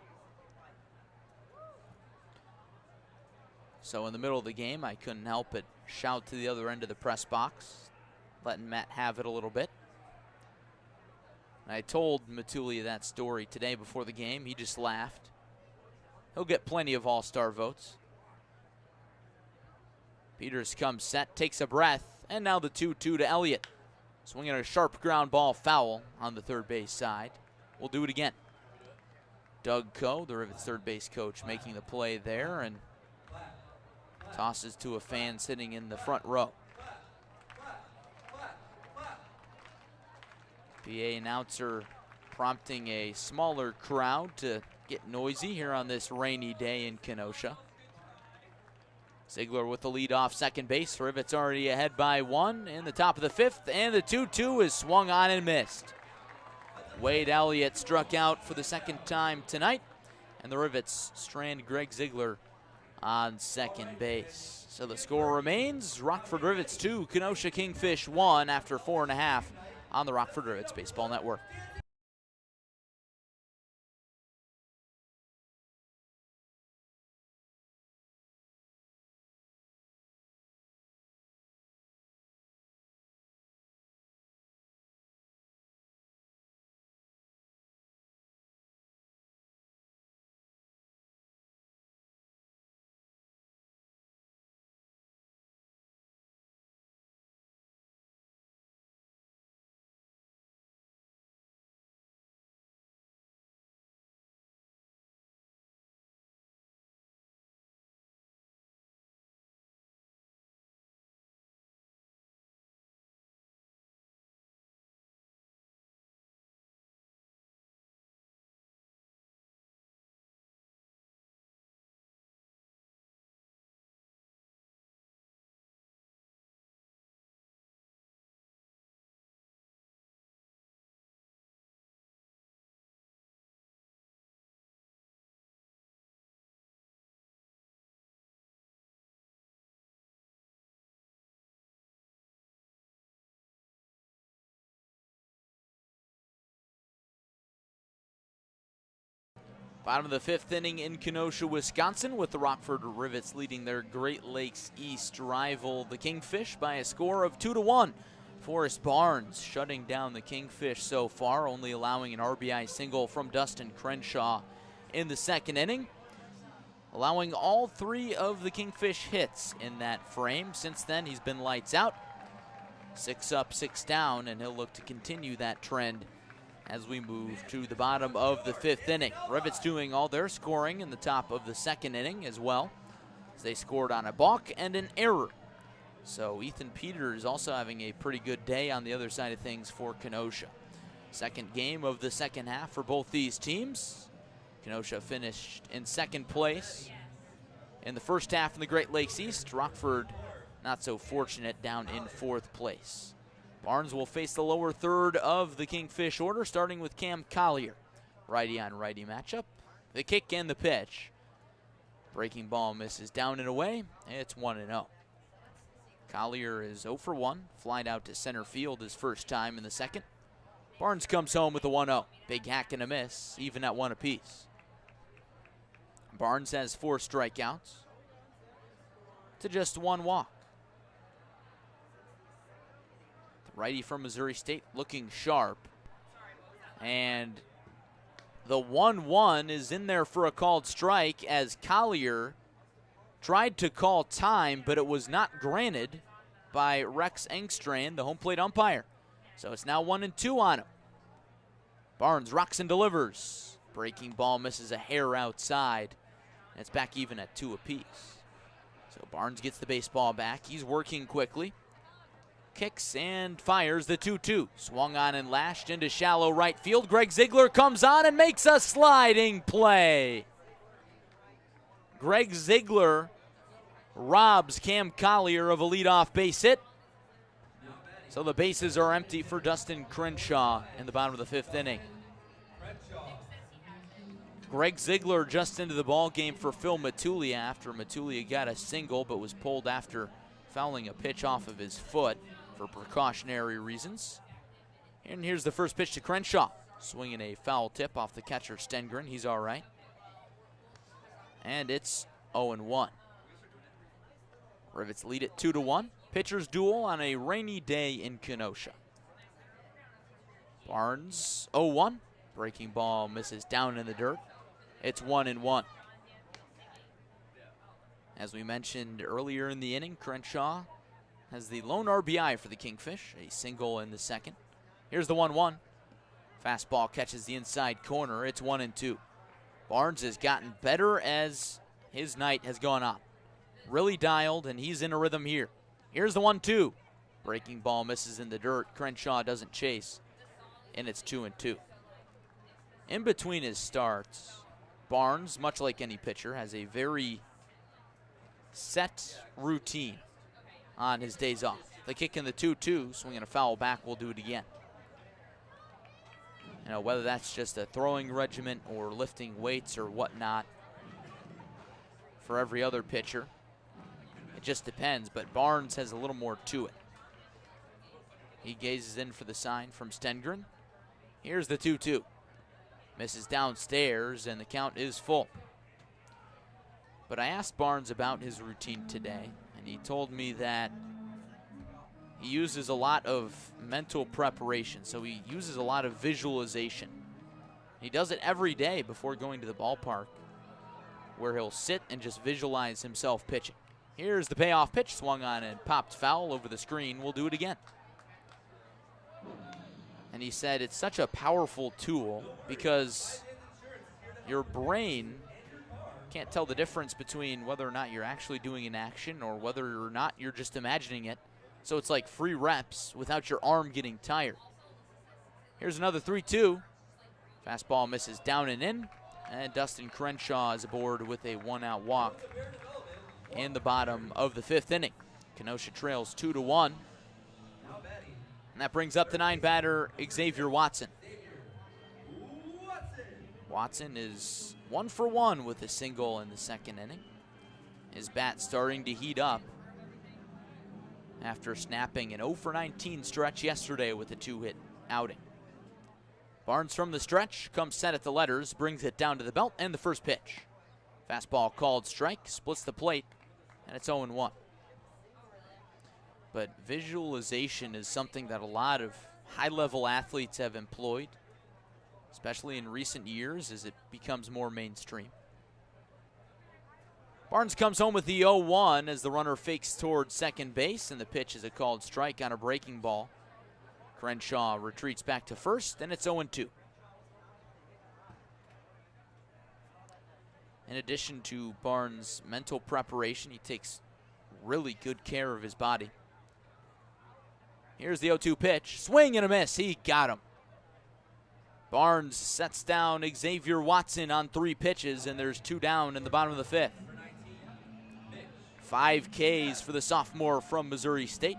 So in the middle of the game, I couldn't help but shout to the other end of the press box, letting Matt have it a little bit. And I told Matulia that story today before the game. He just laughed. He'll get plenty of all-star votes. Peters comes set, takes a breath, and now the 2-2 to Elliott. Swinging a sharp ground ball foul on the third base side. We'll do it again. Doug Coe, the Rivets third base coach, making the play there, and tosses to a fan sitting in the front row. PA announcer prompting a smaller crowd to get noisy here on this rainy day in Kenosha. Ziegler with the lead off second base. Rivets already ahead by 1 in the top of the 5th, and the 2-2 is swung on and missed. Wade Elliott struck out for the second time tonight, and the Rivets strand Greg Ziegler on second base. So the score remains Rockford Rivets 2, Kenosha Kingfish 1 after 4.5 on the Rockford Rivets Baseball Network. Bottom of the 5th inning in Kenosha, Wisconsin, with the Rockford Rivets leading their Great Lakes East rival, the Kingfish, by a score of 2-1. Forrest Barnes shutting down the Kingfish so far, only allowing an RBI single from Dustin Crenshaw in the second inning. allowing all 3 of the Kingfish hits in that frame. Since then, he's been lights out. 6 up, 6 down, and he'll look to continue that trend as we move to the bottom of the 5th inning. Rivets doing all their scoring in the top of the 2nd inning as well, as they scored on a balk and an error. So Ethan Peters also having a pretty good day on the other side of things for Kenosha. Second game of the second half for both these teams. Kenosha finished in 2nd place in the first half in the Great Lakes East. Rockford not so fortunate, down in 4th place. Barnes will face the lower third of the Kingfish order, starting with Cam Collier. Righty on righty matchup. The kick and the pitch. Breaking ball misses down and away. It's 1-0. Collier is 0 for 1. Flied out to center field his first time in the 2nd. Barnes comes home with a 1-0. Big hack and a miss, even at 1 apiece. Barnes has 4 strikeouts to just 1 walk. The righty from Missouri State looking sharp. And the 1-1 is in there for a called strike as Collier tried to call time, but it was not granted by Rex Engstrand, the home plate umpire. So it's now 1-2 on him. Barnes rocks and delivers. Breaking ball misses a hair outside. And it's back even at 2 apiece. So Barnes gets the baseball back. He's working quickly. Kicks and fires the 2-2. Swung on and lashed into shallow right field. Greg Ziegler comes on and makes a sliding play. Greg Ziegler robs Cam Collier of a leadoff base hit. So the bases are empty for Dustin Crenshaw in the bottom of the 5th inning. Greg Ziegler just into the ball game for Phil Matulia after Matulia got a single but was pulled after fouling a pitch off of his foot for precautionary reasons. And here's the first pitch to Crenshaw. Swinging a foul tip off the catcher Stengren. He's all right. And it's 0-1. Rivets lead it 2-1. Pitcher's duel on a rainy day in Kenosha. Barnes 0-1. Breaking ball misses down in the dirt. It's 1-1. As we mentioned earlier in the inning, Crenshaw has the lone RBI for the Kingfish, a single in the 2nd. Here's the 1-1. Fastball catches the inside corner. It's 1-2. Barnes has gotten better as his night has gone on. Really dialed, and he's in a rhythm here. Here's the 1-2. Breaking ball misses in the dirt. Crenshaw doesn't chase, and it's 2-2. In between his starts, Barnes, much like any pitcher, has a very set routine on his days off. The kick in the 2-2, swinging a foul back, will do it again. You know, whether that's just a throwing regiment or lifting weights or whatnot for every other pitcher, it just depends, but Barnes has a little more to it. He gazes in for the sign from Stengren. Here's the 2-2. Misses downstairs, and the count is full. But I asked Barnes about his routine today, and he told me that he uses a lot of mental preparation, so he uses a lot of visualization. He does it every day before going to the ballpark, where he'll sit and just visualize himself pitching. Here's the payoff pitch, swung on and popped foul over the screen. We'll do it again. And he said it's such a powerful tool because your brain can't tell the difference between whether or not you're actually doing an action or whether or not you're just imagining it. So it's like free reps without your arm getting tired. Here's another 3-2. Fastball misses down and in. And Dustin Crenshaw is aboard with a 1-out walk in the bottom of the 5th inning. Kenosha trails 2-1. And that brings up the 9-batter, Xavier Watson. Watson is 1 for 1 with a single in the 2nd inning. His bat starting to heat up after snapping an 0 for 19 stretch yesterday with a 2-hit outing. Barnes from the stretch comes set at the letters, brings it down to the belt, and the first pitch. Fastball called strike, splits the plate, and it's 0-1. But visualization is something that a lot of high-level athletes have employed, especially in recent years as it becomes more mainstream. Barnes comes home with the 0-1 as the runner fakes towards second base, and the pitch is a called strike on a breaking ball. Crenshaw retreats back to first, and it's 0-2. In addition to Barnes' mental preparation, he takes really good care of his body. Here's the 0-2 pitch. Swing and a miss. He got him. Barnes sets down Xavier Watson on 3 pitches, and there's 2 down in the bottom of the 5th. 5 Ks for the sophomore from Missouri State.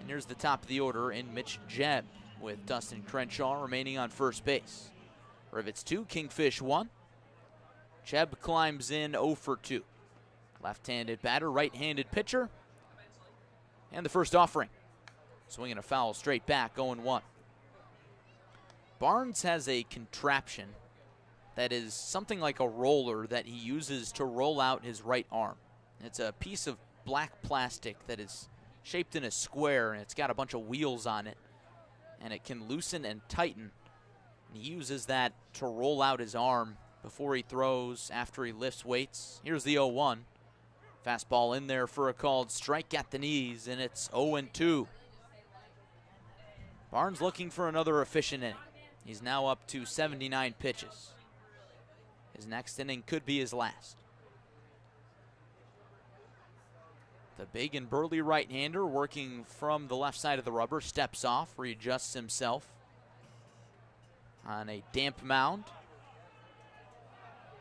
And here's the top of the order in Mitch Jebb with Dustin Crenshaw remaining on first base. Rivets 2, Kingfish 1. Jebb climbs in 0 for 2. Left-handed batter, right-handed pitcher. And the first offering. Swinging a foul straight back, 0-1. Barnes has a contraption that is something like a roller that he uses to roll out his right arm. It's a piece of black plastic that is shaped in a square, and it's got a bunch of wheels on it, and it can loosen and tighten. And he uses that to roll out his arm before he throws, after he lifts weights. Here's the 0-1. Fastball in there for a called strike at the knees, and it's 0-2. Barnes looking for another efficient inning. He's now up to 79 pitches. His next inning could be his last. The big and burly right-hander working from the left side of the rubber steps off, readjusts himself on a damp mound.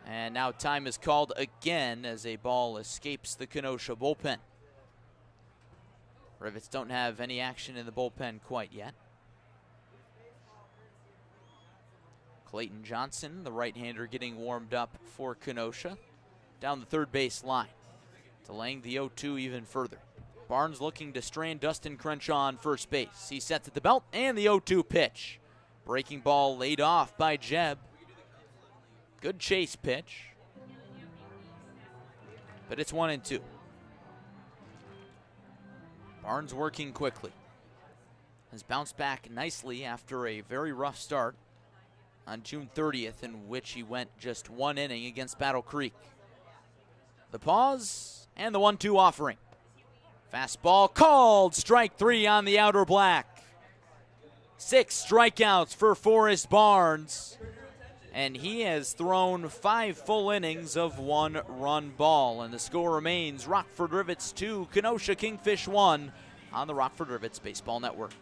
And now time is called again as a ball escapes the Kenosha bullpen. Rivets don't have any action in the bullpen quite yet. Clayton Johnson, the right-hander, getting warmed up for Kenosha down the third base line, delaying the 0-2 even further. Barnes looking to strand Dustin Crenshaw on first base. He sets at the belt, and the 0-2 pitch. Breaking ball laid off by Jebb. Good chase pitch, but it's 1-2. Barnes working quickly. Has bounced back nicely after a very rough start on June 30th, in which he went just 1 inning against Battle Creek. The pause and the 1-2 offering. Fastball called, strike 3 on the outer black. 6 strikeouts for Forrest Barnes, and he has thrown 5 full innings of 1-run ball, and the score remains Rockford Rivets 2, Kenosha Kingfish 1 on the Rockford Rivets Baseball Network.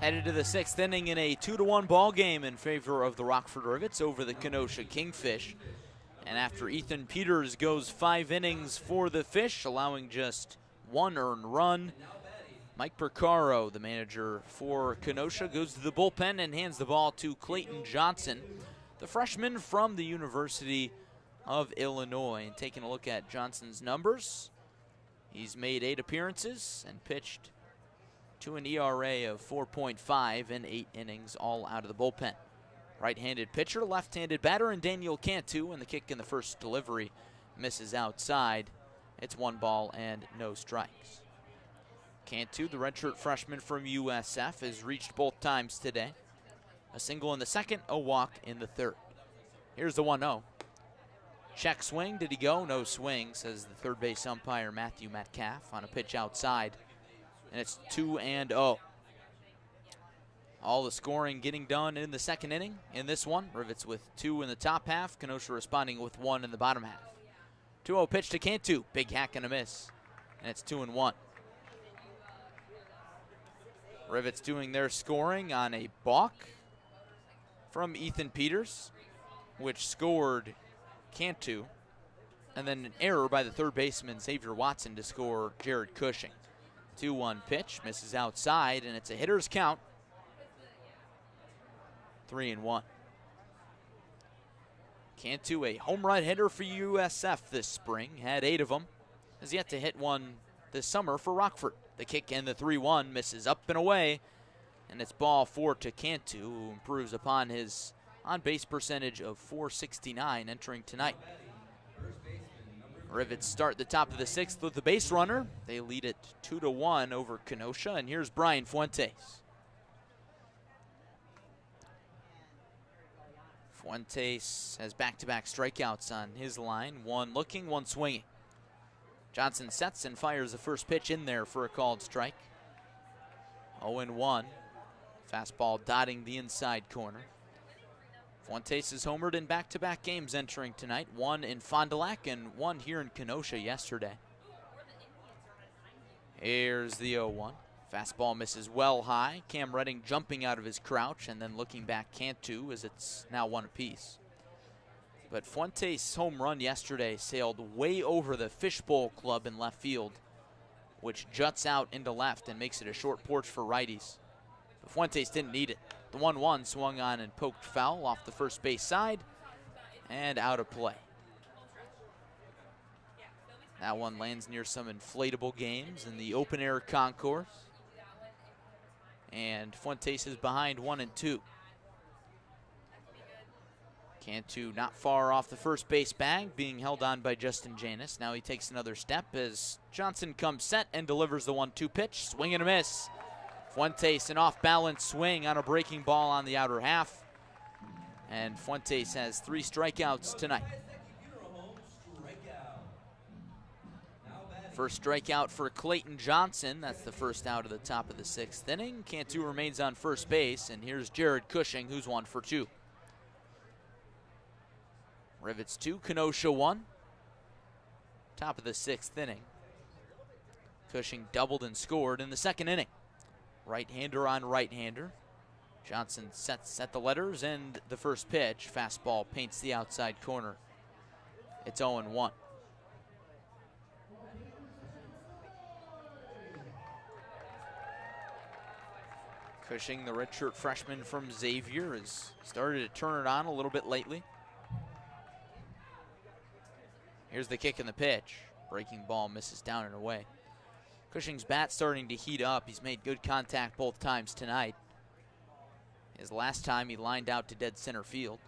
Headed to the 6th inning in a 2-1 ball game in favor of the Rockford Rivets over the Kenosha Kingfish. And after Ethan Peters goes 5 innings for the Fish, allowing just 1 earned run, Mike Percaro, the manager for Kenosha, goes to the bullpen and hands the ball to Clayton Johnson, the freshman from the University of Illinois. And taking a look at Johnson's numbers, he's made 8 appearances and pitched to an ERA of 4.5 in 8 innings, all out of the bullpen. Right-handed pitcher, left-handed batter, and Daniel Cantu, and the kick in the first delivery misses outside. It's 1 ball and no strikes. Cantu, the redshirt freshman from USF, has reached both times today. A single in the second, a walk in the third. Here's the 1-0. Check swing, did he go? No swing, says the third base umpire Matthew Metcalf on a pitch outside. And it's 2-0. All the scoring getting done in the second inning in this one. Rivets with 2 in the top half. Kenosha responding with 1 in the bottom half. 2-0 pitch to Cantu. Big hack and a miss. And it's 2-1. Rivets doing their scoring on a balk from Ethan Peters, which scored Cantu. And then an error by the third baseman Xavier Watson to score Jared Cushing. 2-1 pitch, misses outside, and it's a hitter's count. 3-1. Cantu, a home run hitter for USF this spring, had 8 of them. Has yet to hit one this summer for Rockford. The kick and the 3-1 misses up and away, and it's ball 4 to Cantu, who improves upon his on-base percentage of .469 entering tonight. Rivets start the top of the 6th with the base runner. They lead it 2-1 over Kenosha, and here's Brian Fuentes. Fuentes has back-to-back strikeouts on his line. 1 looking, 1 swinging. Johnson sets and fires the first pitch in there for a called strike. 0-1. Fastball dotting the inside corner. Fuentes is homered in back-to-back games entering tonight. 1 in Fond du Lac and 1 here in Kenosha yesterday. Here's the 0-1. Fastball misses well high. Cam Redding jumping out of his crouch and then looking back Cantu as it's now 1 apiece. But Fuentes' home run yesterday sailed way over the Fishbowl Club in left field, which juts out into left and makes it a short porch for righties. But Fuentes didn't need it. The 1-1 swung on and poked foul off the first base side and out of play. That one lands near some inflatable games in the open-air concourse. And Fuentes is behind 1-2. Cantu not far off the first base bag, being held on by Justin Janus. Now he takes another step as Johnson comes set and delivers the 1-2 pitch. Swing and a miss. Fuentes, an off-balance swing on a breaking ball on the outer half. And Fuentes has 3 strikeouts tonight. First strikeout for Clayton Johnson. That's the first out of the top of the 6th inning. Cantu remains on first base, and here's Jared Cushing, who's 1 for 2. Rivets 2, Kenosha 1. Top of the 6th inning. Cushing doubled and scored in the second inning. Right-hander on right-hander. Johnson sets at the letters, and the first pitch, fastball, paints the outside corner. It's 0-1. Cushing, the redshirt freshman from Xavier, has started to turn it on a little bit lately. Here's the kick and the pitch. Breaking ball misses down and away. Cushing's bat starting to heat up. He's made good contact both times tonight. His last time he lined out to dead center field.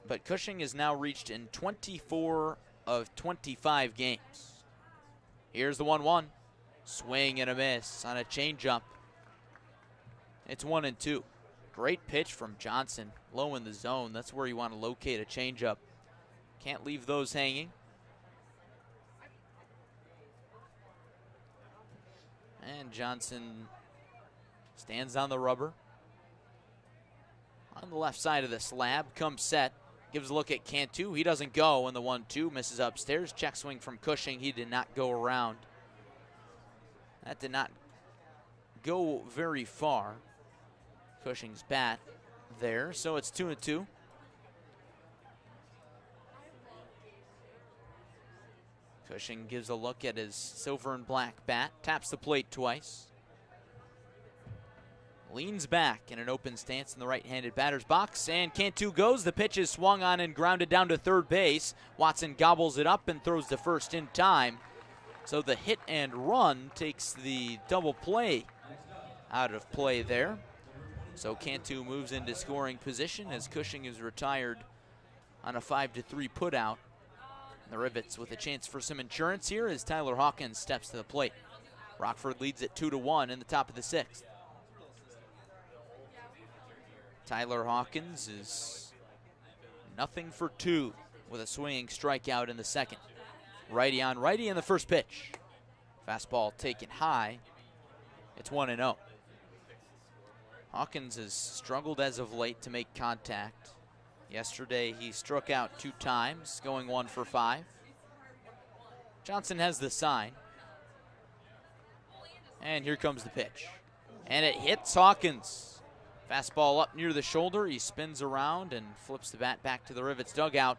But Cushing has now reached in 24 of 25 games. Here's the 1-1. Swing and a miss on a changeup. It's 1-2. Great pitch from Johnson, low in the zone. That's where you want to locate a changeup. Can't leave those hanging. And Johnson stands on the rubber. On the left side of the slab, comes set. Gives a look at Cantu. He doesn't go, and the 1-2 misses upstairs. Check swing from Cushing. He did not go around. That did not go very far. Cushing's bat there, so it's 2-2. Cushing gives a look at his silver and black bat, taps the plate twice. Leans back in an open stance in the right-handed batter's box, and Cantu goes. The pitch is swung on and grounded down to third base. Watson gobbles it up and throws the first in time. So the hit and run takes the double play out of play there. So Cantu moves into scoring position as Cushing is retired on a 5-3 putout. The Rivets with a chance for some insurance here as Tyler Hawkins steps to the plate. Rockford leads at 2-1 in the top of the 6th. Tyler Hawkins is 0 for 2 with a swinging strikeout in the second. Righty on righty in the first pitch. Fastball taken high. It's 1-0. Hawkins has struggled as of late to make contact. Yesterday he struck out 2 times, going 1 for 5. Johnson has the sign. And here comes the pitch. And it hits Hawkins. Fastball up near the shoulder. He spins around and flips the bat back to the Rivets dugout.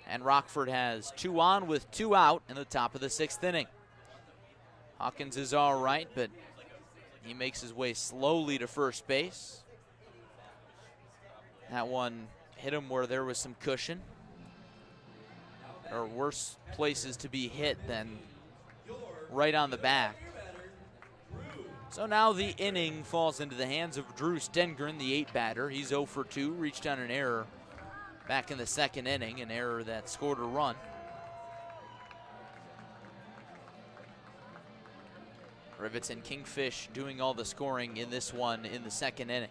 And Rockford has 2 on with 2 out in the top of the 6th inning. Hawkins is all right, but he makes his way slowly to first base. That one hit him where there was some cushion. There are worse places to be hit than right on the back. So now the inning falls into the hands of Drew Stengren, the 8 batter. He's 0 for 2, reached on an error back in the 2nd inning, an error that scored a run. Rivets and Kingfish doing all the scoring in this one in the 2nd inning.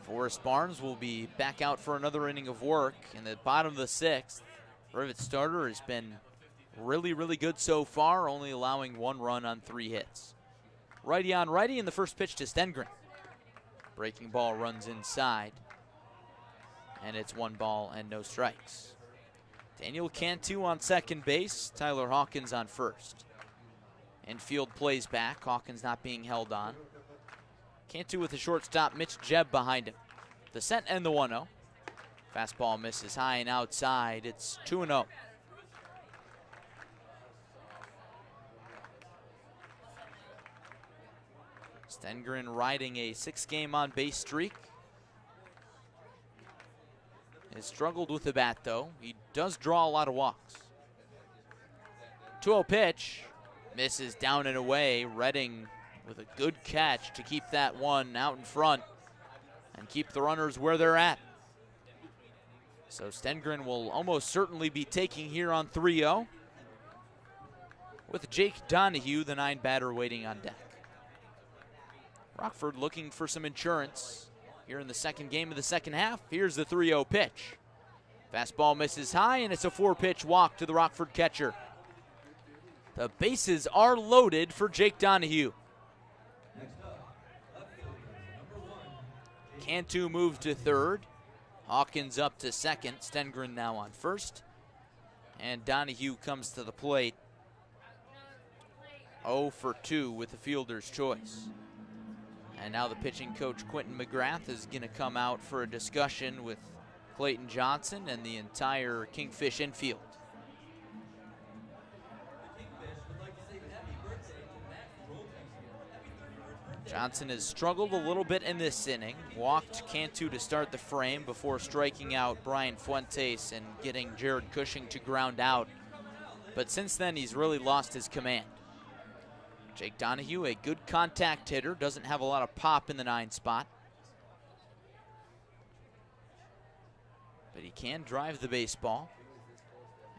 Forrest Barnes will be back out for another inning of work in the bottom of the 6th. Rivets starter has been really, really good so far, only allowing 1 run on 3 hits. Righty on righty in the first pitch to Stengren. Breaking ball runs inside, and it's 1 ball and no strikes. Daniel Cantu on second base, Tyler Hawkins on first. Infield plays back, Hawkins not being held on. Cantu with the shortstop, Mitch Jebb behind him. The set and the 1-0. Fastball misses high and outside. It's 2-0. Stengren riding a 6-game on-base streak. Has struggled with the bat, though. He does draw a lot of walks. 2-0 pitch. Misses down and away. Redding with a good catch to keep that one out in front and keep the runners where they're at. So Stengren will almost certainly be taking here on 3-0 with Jake Donahue, the 9 batter, waiting on deck. Rockford looking for some insurance here in the 2nd game of the 2nd half. Here's the 3-0 pitch. Fastball misses high, and it's a 4-pitch walk to the Rockford catcher. The bases are loaded for Jake Donahue. Cantu moved to 3rd. Hawkins up to 2nd. Stengren now on 1st. And Donahue comes to the plate. 0 for 2 with the fielder's choice. And now the pitching coach, Quentin McGrath, is going to come out for a discussion with Clayton Johnson and the entire Kingfish infield. Johnson has struggled a little bit in this inning. Walked Cantu to start the frame before striking out Brian Fuentes and getting Jared Cushing to ground out. But since then, he's really lost his command. Jake Donahue, a good contact hitter, doesn't have a lot of pop in the 9 spot. But he can drive the baseball.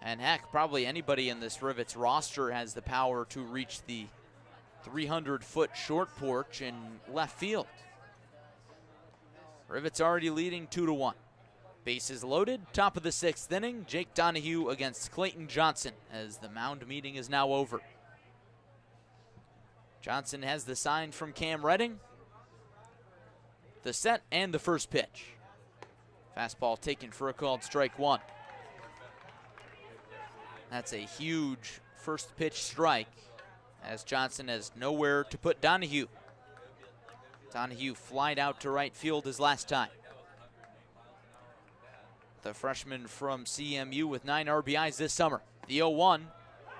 And heck, probably anybody in this Rivets roster has the power to reach the 300-foot short porch in left field. Rivets already leading 2-1. Bases loaded, top of the 6th inning. Jake Donahue against Clayton Johnson as the mound meeting is now over. Johnson has the sign from Cam Redding. The set and the first pitch. Fastball taken for a called strike 1. That's a huge first pitch strike as Johnson has nowhere to put Donahue. Donahue flied out to right field his last time. The freshman from CMU with 9 RBIs this summer. The 0-1.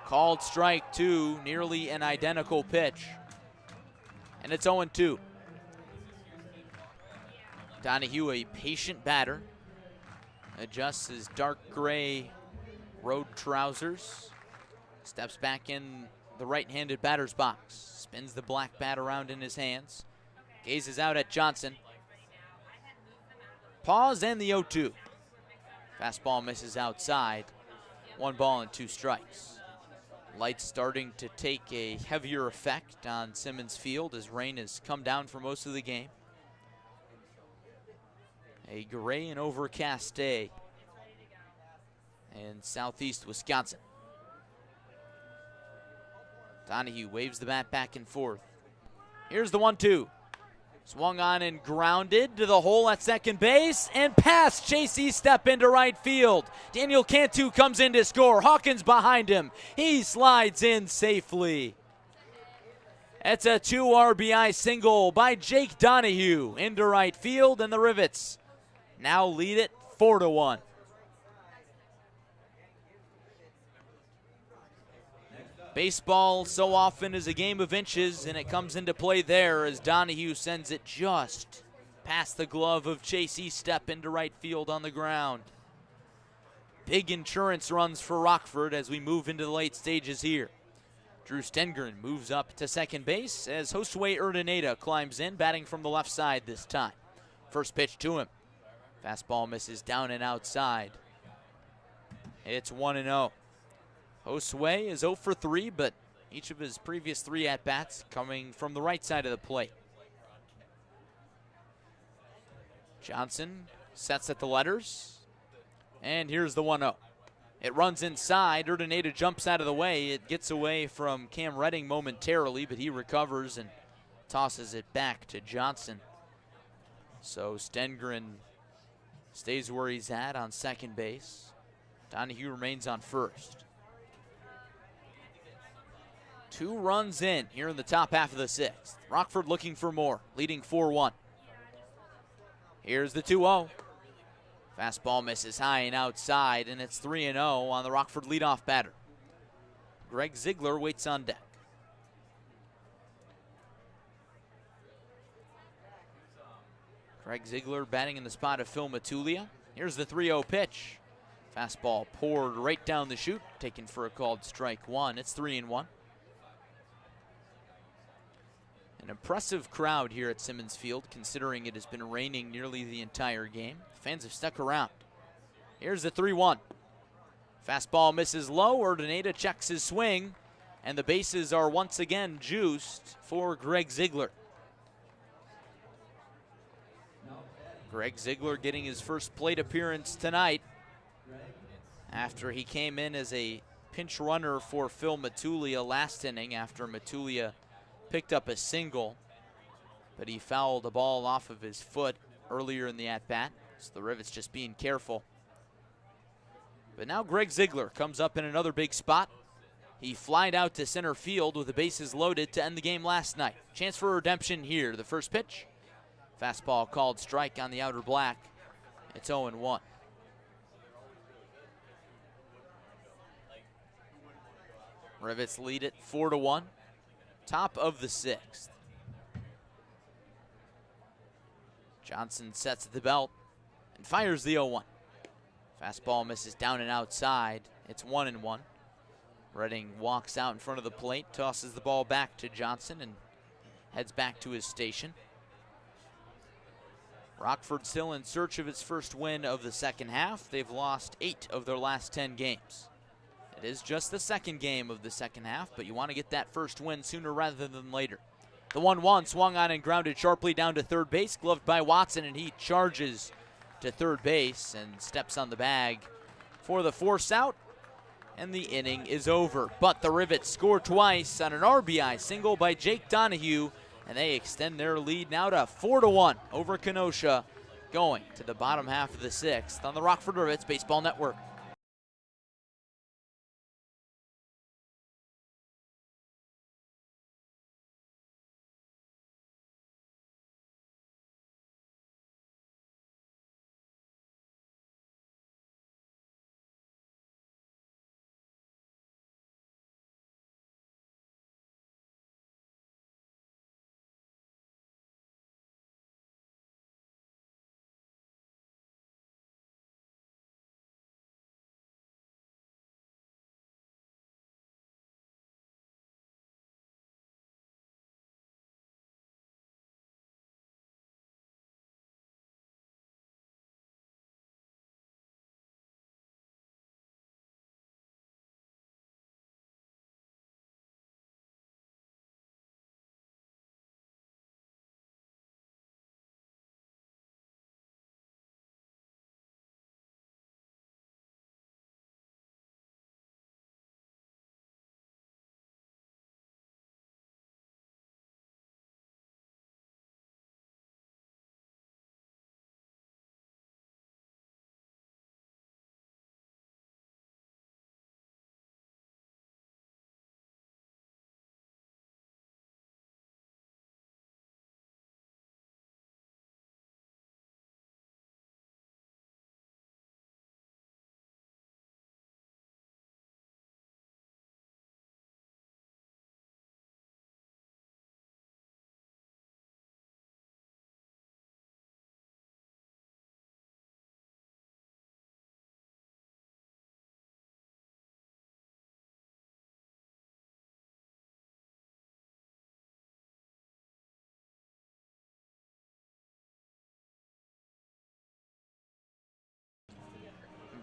Called strike 2, nearly an identical pitch. And it's 0-2. Donahue, a patient batter, adjusts his dark gray road trousers, steps back in the right-handed batter's box, spins the black bat around in his hands, Gazes out at Johnson. Pause and the 0-2. Fastball misses outside. 1 ball and 2 strikes. Lights starting to take a heavier effect on Simmons Field as rain has come down for most of the game. A gray and overcast day in southeast Wisconsin. Donahue waves the bat back and forth. Here's the 1-2. Swung on and grounded to the hole at second base and past Chase Estep into right field. Daniel Cantu comes in to score. Hawkins behind him. He slides in safely. It's a 2 RBI single by Jake Donahue into right field, and the Rivets now lead it 4-1. Baseball so often is a game of inches, and it comes into play there as Donahue sends it just past the glove of Chase Estep into right field on the ground. Big insurance runs for Rockford as we move into the late stages here. Drew Stengren moves up to second base as Josue Urdaneta climbs in, batting from the left side this time. First pitch to him. Fastball misses down and outside. It's 1-0. Josue is 0 for 3, but each of his previous 3 at-bats coming from the right side of the plate. Johnson sets at the letters, and here's the 1-0. It runs inside. Urdaneta jumps out of the way. It gets away from Cam Redding momentarily, but he recovers and tosses it back to Johnson. So Stengren stays where he's at on second base. Donahue remains on first. 2 runs in here in the top half of the 6th. Rockford looking for more, leading 4-1. Here's the 2-0. Fastball misses high and outside, and it's 3-0 on the Rockford leadoff batter. Greg Ziegler waits on deck. Greg Ziegler batting in the spot of Phil Matulia. Here's the 3-0 pitch. Fastball poured right down the chute, taken for a called strike 1. It's 3-1. An impressive crowd here at Simmons Field, considering it has been raining nearly the entire game. Fans have stuck around. Here's the 3-1. Fastball misses low. Urdaneta checks his swing, and the bases are once again juiced for Greg Ziegler. Greg Ziegler getting his first plate appearance tonight after he came in as a pinch runner for Phil Matulia last inning after Matulia picked up a single, but he fouled the ball off of his foot earlier in the at-bat. So the Rivets just being careful. But now Greg Ziegler comes up in another big spot. He flied out to center field with the bases loaded to end the game last night. Chance for redemption here. The first pitch. Fastball called strike on the outer black. It's 0-1. Rivets lead it 4-1. Top of the 6th. Johnson sets at the belt and fires the 0-1. Fastball misses down and outside. It's 1-1. Redding walks out in front of the plate, tosses the ball back to Johnson, and heads back to his station. Rockford still in search of its first win of the second half. They've lost 8 of their last 10 games. It is just the second game of the second half, but you want to get that first win sooner rather than later. The 1-1 swung on and grounded sharply down to third base, gloved by Watson, and he charges to third base and steps on the bag for the force out, and the inning is over. But the Rivets score twice on an RBI single by Jake Donahue, and they extend their lead now to 4-1 over Kenosha, going to the bottom half of the 6th on the Rockford Rivets Baseball Network.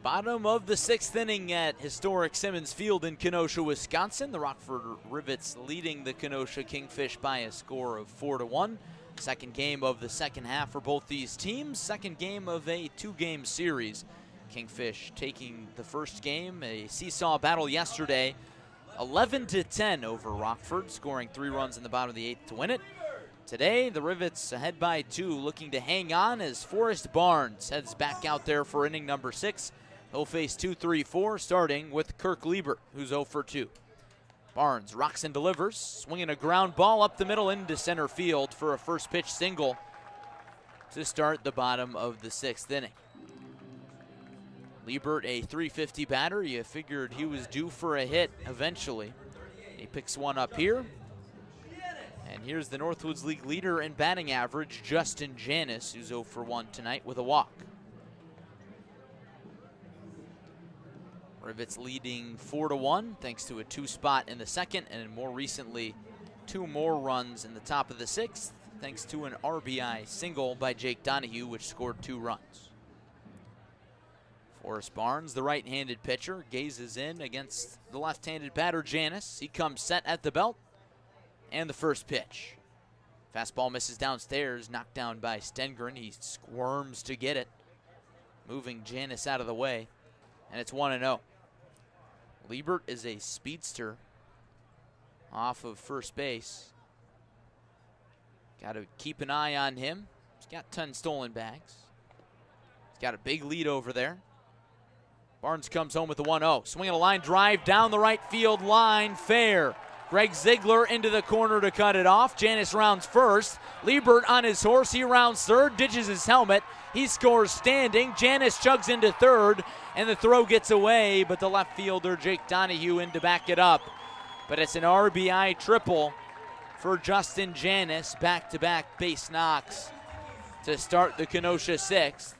Bottom of the 6th inning at historic Simmons Field in Kenosha, Wisconsin. The Rockford Rivets leading the Kenosha Kingfish by a score of 4-1. Second game of the second half for both these teams. Second game of a 2-game series. Kingfish taking the first game, a seesaw battle yesterday, 11-10 over Rockford, scoring 3 runs in the bottom of the 8th to win it. Today, the Rivets ahead by 2, looking to hang on as Forrest Barnes heads back out there for inning number 6. He'll face 2-3-4, starting with Kirk Liebert, who's 0 for 2. Barnes rocks and delivers, swinging a ground ball up the middle into center field for a first pitch single to start the bottom of the 6th inning. Liebert, a .350 batter. You figured he was due for a hit eventually. He picks one up here. And here's the Northwoods League leader in batting average, Justin Janis, who's 0 for 1 tonight with a walk. Rivets leading 4-1 thanks to a 2-spot in the second, and more recently 2 more runs in the top of the 6th thanks to an RBI single by Jake Donahue, which scored 2 runs. Forrest Barnes, the right-handed pitcher, gazes in against the left-handed batter Janis. He comes set at the belt, and the first pitch. Fastball misses downstairs, knocked down by Stengren. He squirms to get it, moving Janis out of the way, and it's 1-0. Liebert is a speedster off of first base. Got to keep an eye on him. He's got 10 stolen bags. He's got a big lead over there. Barnes comes home with the 1-0. Swinging a line drive down the right field line, fair. Greg Ziegler into the corner to cut it off. Janis rounds first. Liebert on his horse. He rounds third, ditches his helmet. He scores standing. Janis chugs into third, and the throw gets away, but the left fielder, Jake Donahue, in to back it up. But it's an RBI triple for Justin Janis. Back-to-back base knocks to start the Kenosha 6th.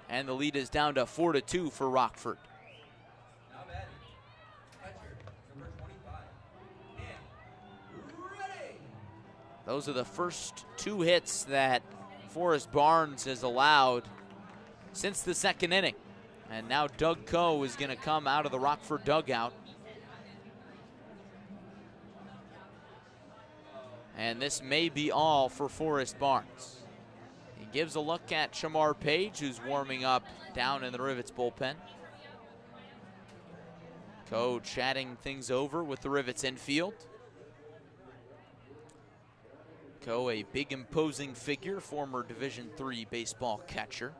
And the lead is down to 4-2 for Rockford. Those are the first 2 hits that Forrest Barnes has allowed since the second inning. And now Doug Coe is going to come out of the Rockford dugout. And this may be all for Forrest Barnes. He gives a look at Shamar Page, who's warming up down in the Rivets bullpen. Coe chatting things over with the Rivets infield. Coe, a big imposing figure, former Division III baseball catcher.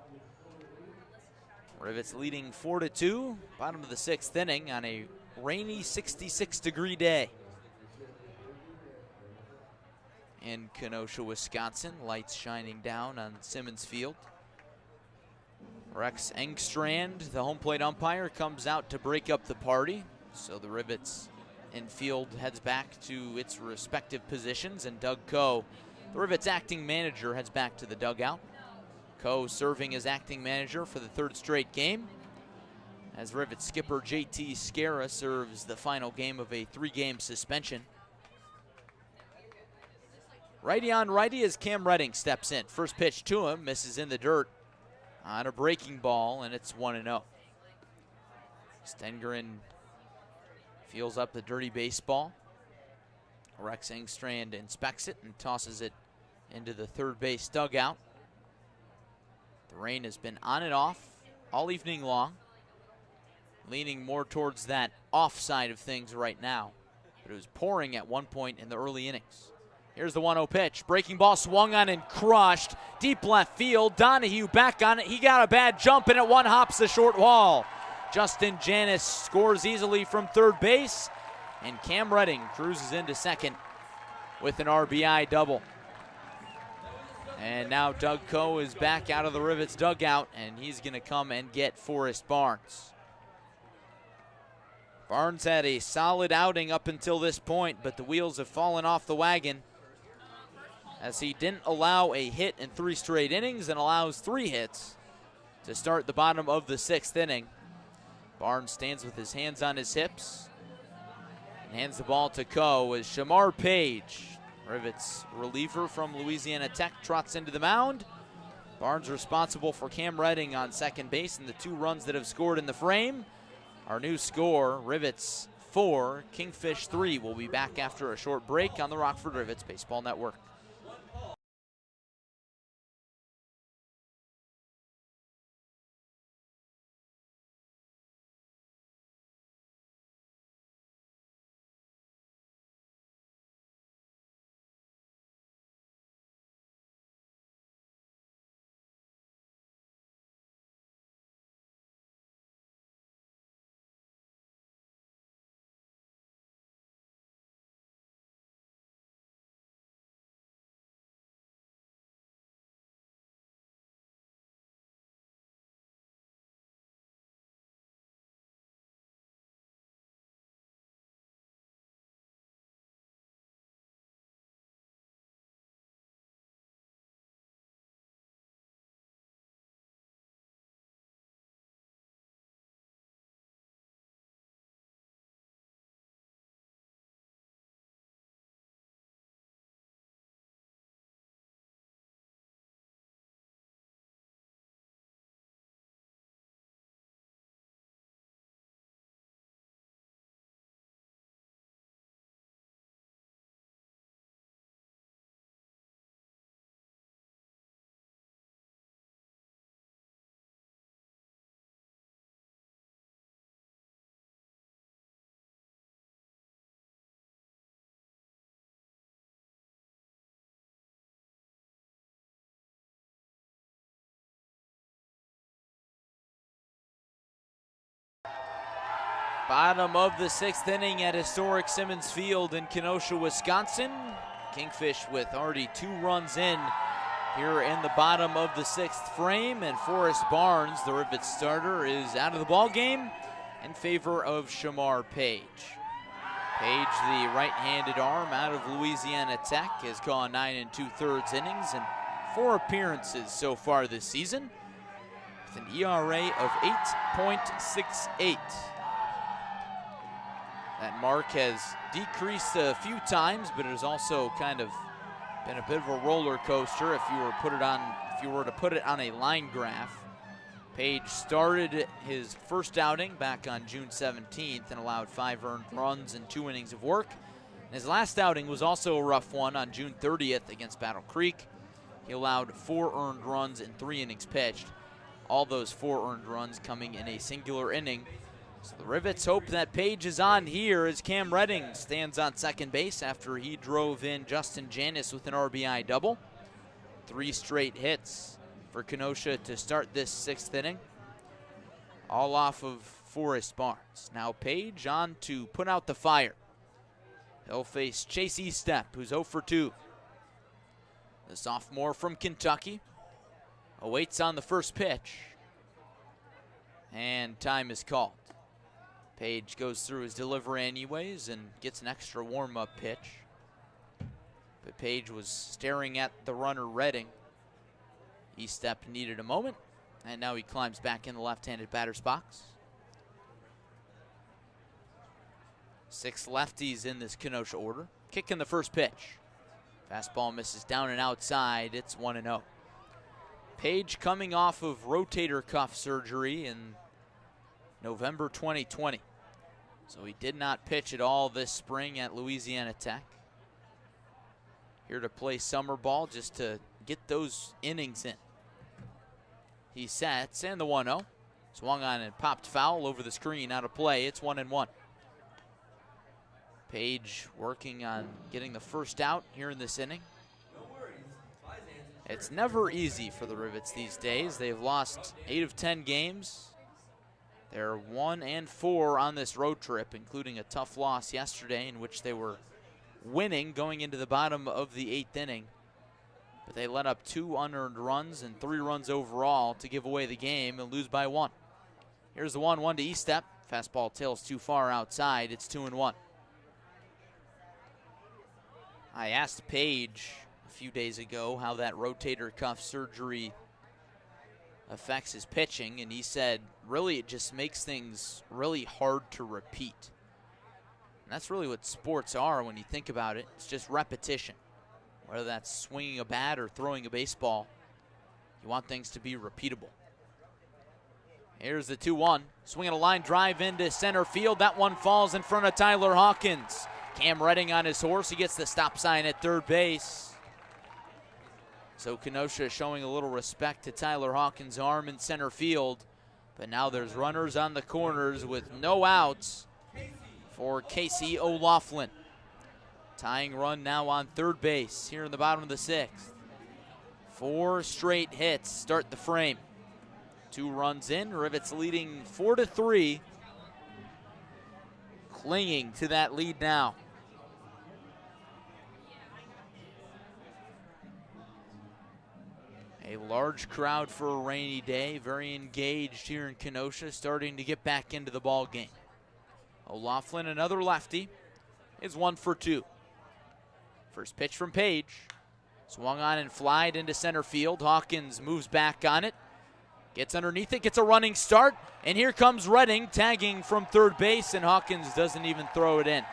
Rivets leading 4-2, bottom of the 6th inning on a rainy 66-degree day in Kenosha, Wisconsin. Lights shining down on Simmons Field. Rex Engstrand, the home plate umpire, comes out to break up the party. So the Rivets infield heads back to its respective positions, and Doug Coe, the Rivets acting manager, heads back to the dugout. Coe serving as acting manager for the 3rd straight game, as Rivets skipper JT Scara serves the final game of a 3-game suspension. Righty on righty as Cam Redding steps in. First pitch to him, misses in the dirt on a breaking ball, and it's 1-0. Stengren feels up the dirty baseball. Rex Engstrand inspects it and tosses it into the third base dugout. The rain has been on and off all evening long, leaning more towards that off side of things right now, but it was pouring at one point in the early innings. Here's the 1-0 pitch. Breaking ball swung on and crushed. Deep left field. Donahue back on it. He got a bad jump, and it one-hops the short wall. Justin Janis scores easily from third base, and Cam Redding cruises into second with an RBI double. And now Doug Coe is back out of the Rivets dugout, and he's going to come and get Forrest Barnes. Barnes had a solid outing up until this point, but the wheels have fallen off the wagon as he didn't allow a hit in 3 straight innings and allows 3 hits to start the bottom of the 6th inning. Barnes stands with his hands on his hips and hands the ball to Coe as Shamar Page, Rivets reliever from Louisiana Tech, trots into the mound. Barnes responsible for Cam Redding on second base and the 2 runs that have scored in the frame. Our new score, Rivets 4, Kingfish 3. We'll be back after a short break on the Rockford Rivets Baseball Network. Bottom of the 6th inning at historic Simmons Field in Kenosha, Wisconsin. Kingfish with already 2 runs in here in the bottom of the 6th frame, and Forrest Barnes, the Rivets starter, is out of the ball game in favor of Shamar Page. Page, the right-handed arm out of Louisiana Tech, has gone 9 2/3 innings and 4 appearances so far this season, with an ERA of 8.68. That mark has decreased a few times, but it has also kind of been a bit of a roller coaster if you were to put it on a line graph. Page started his first outing back on June 17th and allowed 5 earned runs and 2 innings of work. And his last outing was also a rough one on June 30th against Battle Creek. He allowed 4 earned runs and 3 innings pitched. All those 4 earned runs coming in a singular inning. So the Rivets hope that Page is on here as Cam Redding stands on second base after he drove in Justin Janis with an RBI double. 3 straight hits for Kenosha to start this 6th inning, all off of Forrest Barnes. Now Page on to put out the fire. He'll face Chase Estep, who's 0 for 2. The sophomore from Kentucky awaits on the first pitch, and time is called. Page goes through his delivery anyways and gets an extra warm-up pitch. But Page was staring at the runner Redding. Estep needed a moment, and now he climbs back in the left-handed batter's box. 6 lefties in this Kenosha order. Kicking the first pitch. Fastball misses down and outside. It's 1-0. Page coming off of rotator cuff surgery in November 2020. So he did not pitch at all this spring at Louisiana Tech. Here to play summer ball just to get those innings in. He sets, and the 1-0. Swung on and popped foul over the screen, out of play. It's 1-1. Page working on getting the first out here in this inning. It's never easy for the Rivets these days. They've lost 8 of 10 games. They're 1-4 on this road trip, including a tough loss yesterday in which they were winning going into the bottom of the 8th inning. But they let up 2 unearned runs and 3 runs overall to give away the game and lose by 1. Here's the 1-1 to Estep. Fastball tails too far outside. It's 2-1. I asked Page a few days ago how that rotator cuff surgery affects his pitching, and he said really it just makes things really hard to repeat. And that's really what sports are when you think about it. It's just repetition. Whether that's swinging a bat or throwing a baseball, You want things to be repeatable. Here's the 2-1. Swinging a line drive into center field. That one falls in front of Tyler Hawkins. Cam Redding on his horse. He gets the stop sign at third base. So Kenosha showing a little respect to Tyler Hawkins' arm in center field. But now there's runners on the corners with no outs for Casey O'Laughlin. Tying run now on third base here in the bottom of the sixth. 4 straight hits start the frame. 2 runs in, Rivets leading 4-3. Clinging to that lead now. A large crowd for a rainy day, very engaged here in Kenosha, starting to get back into the ball game. O'Laughlin, another lefty, is 1 for 2. First pitch from Page. Swung on and flied into center field. Hawkins moves back on it. Gets underneath it, gets a running start, and here comes Redding tagging from third base, and Hawkins doesn't even throw it in.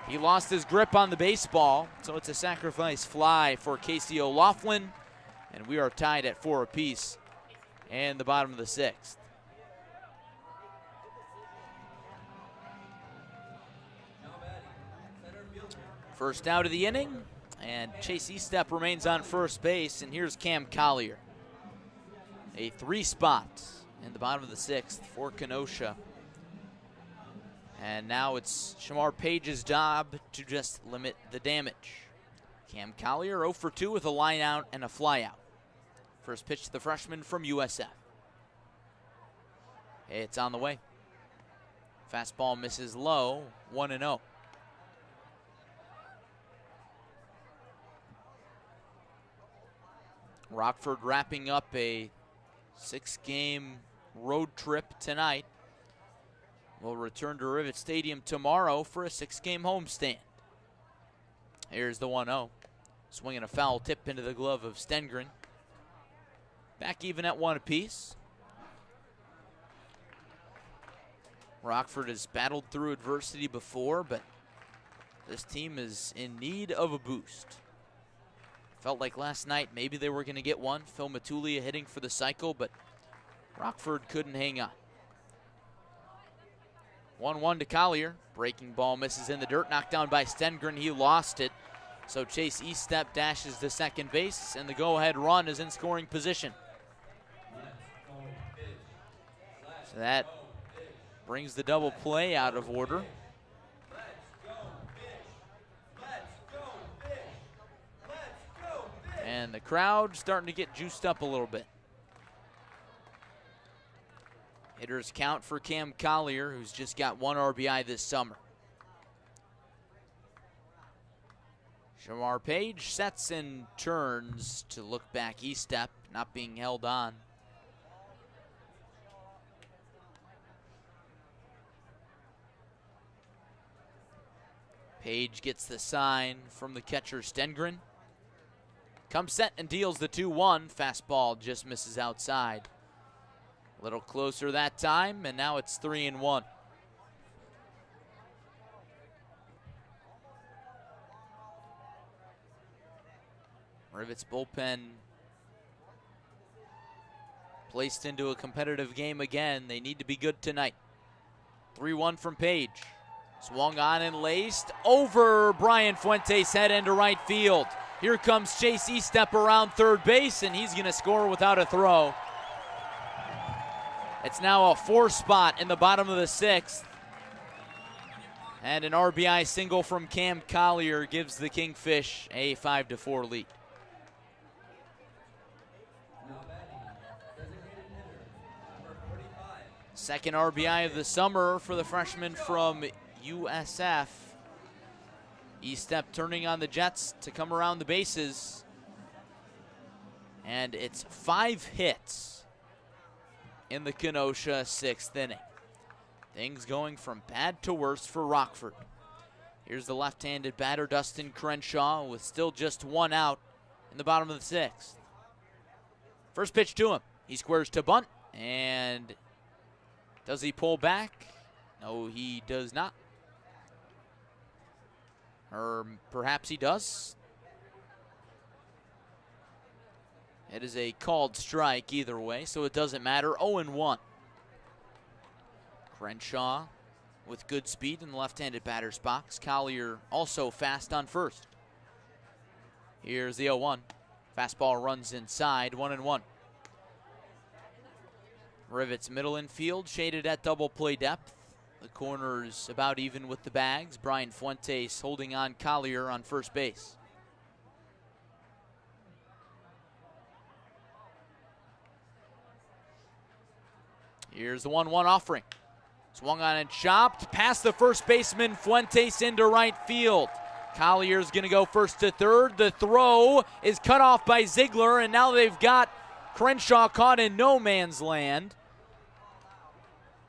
He lost his grip on the baseball, so it's a sacrifice fly for Casey O'Laughlin, and we are tied at 4 apiece in the bottom of the sixth. First out of the inning, and Chase Estep remains on first base, and here's Cam Collier. A 3 spot in the bottom of the sixth for Kenosha. And now it's Shamar Page's job to just limit the damage. Cam Collier 0 for 2 with a line out and a fly out. First pitch to the freshman from USF. It's on the way. Fastball misses low, 1-0. Rockford wrapping up a 6-game road trip tonight. We'll return to Rivet Stadium tomorrow for a 6-game homestand. Here's the 1-0. Swinging a foul tip into the glove of Stengren. Back even at 1 apiece. Rockford has battled through adversity before, but this team is in need of a boost. Felt like last night maybe they were going to get one. Phil Matulia hitting for the cycle, but Rockford couldn't hang on. 1-1 to Collier. Breaking ball misses in the dirt, knocked down by Stengren. He lost it. So Chase Estep dashes to second base, and the go-ahead run is in scoring position. So that brings the double play out of order. And the crowd starting to get juiced up a little bit. Hitters count for Cam Collier, who's just got 1 RBI this summer. Shamar Page sets and turns to look back. Estep not being held on. Page gets the sign from the catcher Stengren. Comes set and deals the 2-1. Fastball just misses outside. A little closer that time, and now it's 3-1. Rivets bullpen placed into a competitive game again. They need to be good tonight. 3-1 from Page. Swung on and laced over Brian Fuentes' head into right field. Here comes Chase Estep around third base, and he's going to score without a throw. It's now a 4 spot in the bottom of the sixth. And an RBI single from Cam Collier gives the Kingfish a 5-4 lead. Second RBI of the summer for the freshman from USF. Estep turning on the Jets to come around the bases. And it's 5 hits in the Kenosha 6th inning. Things going from bad to worse for Rockford. Here's the left-handed batter, Dustin Crenshaw, with still just 1 out in the bottom of the 6th. First pitch to him. He squares to bunt, and does he pull back? No, he does not. Or perhaps he does. It is a called strike either way, so it doesn't matter. 0-1. Crenshaw with good speed in the left-handed batter's box. Collier also fast on first. Here's the 0-1. Fastball runs inside, 1-1. Rivets middle infield, shaded at double play depth. The corners about even with the bags. Brian Fuentes holding on Collier on first base. Here's the 1-1 offering. Swung on and chopped past the first baseman, Fuentes into right field. Collier's going to go first to third. The throw is cut off by Ziegler, and now they've got Crenshaw caught in no man's land.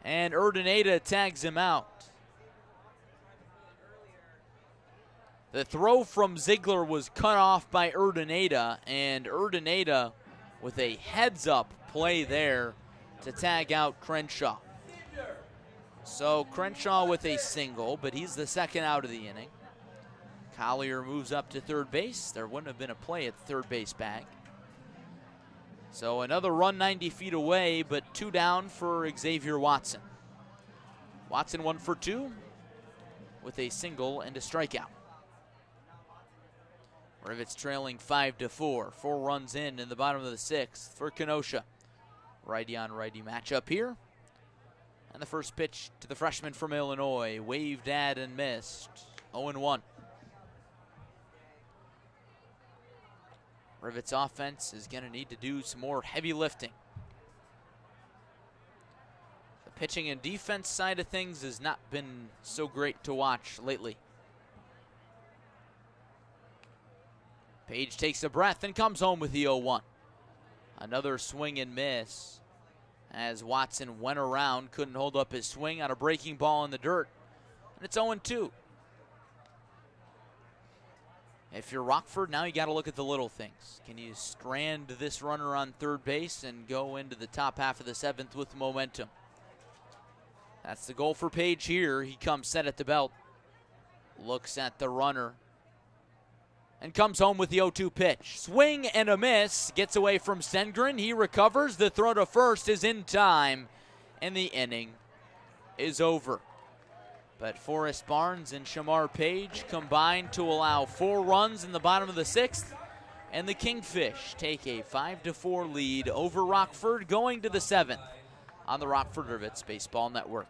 And Urdaneta tags him out. The throw from Ziegler was cut off by Urdaneta, and Urdaneta with a heads-up play there to tag out Crenshaw. So Crenshaw with a single, but he's the second out of the inning. Collier moves up to third base. There wouldn't have been a play at the third base bag. So another run 90 feet away, but 2 down for Xavier Watson. Watson 1 for 2 with a single and a strikeout. Rivets trailing 5-4. 4 runs in the bottom of the 6th for Kenosha. Righty on righty matchup here. And the first pitch to the freshman from Illinois, waved at and missed. 0-1. Rivets offense is going to need to do some more heavy lifting. The pitching and defense side of things has not been so great to watch lately. Page takes a breath and comes home with the 0-1. Another swing and miss as Watson went around, couldn't hold up his swing on a breaking ball in the dirt. And it's 0-2. If you're Rockford, now you got to look at the little things. Can you strand this runner on third base and go into the top half of the 7th with momentum? That's the goal for Page here. He comes set at the belt, looks at the runner, and comes home with the 0-2 pitch. Swing and a miss. Gets away from Sengren. He recovers. The throw to first is in time, and the inning is over. But Forrest Barnes and Shamar Page combined to allow 4 runs in the bottom of the 6th, and the Kingfish take a 5-4 lead over Rockford going to the 7th on the Rockford Rivets Baseball Network.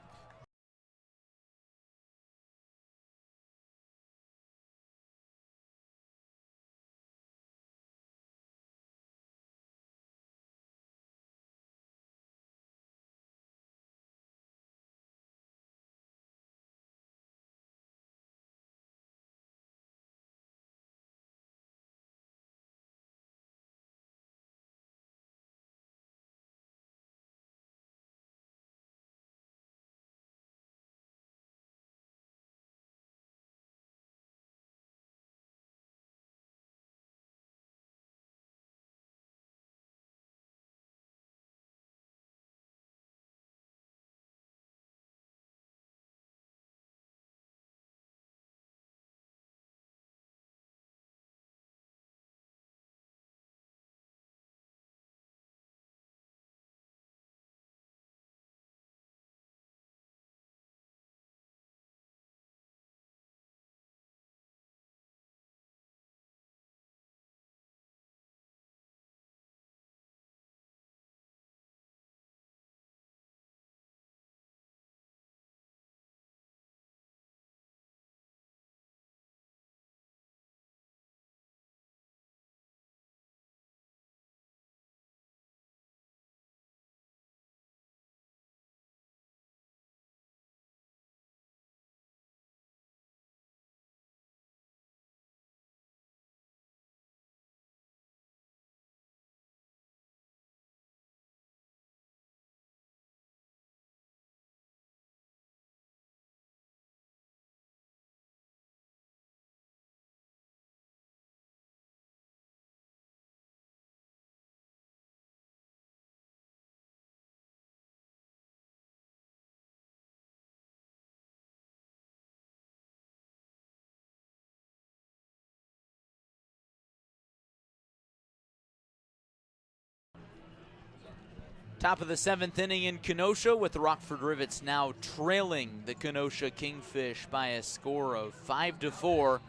Top of the 7th inning in Kenosha, with the Rockford Rivets now trailing the Kenosha Kingfish by a score of 5-4.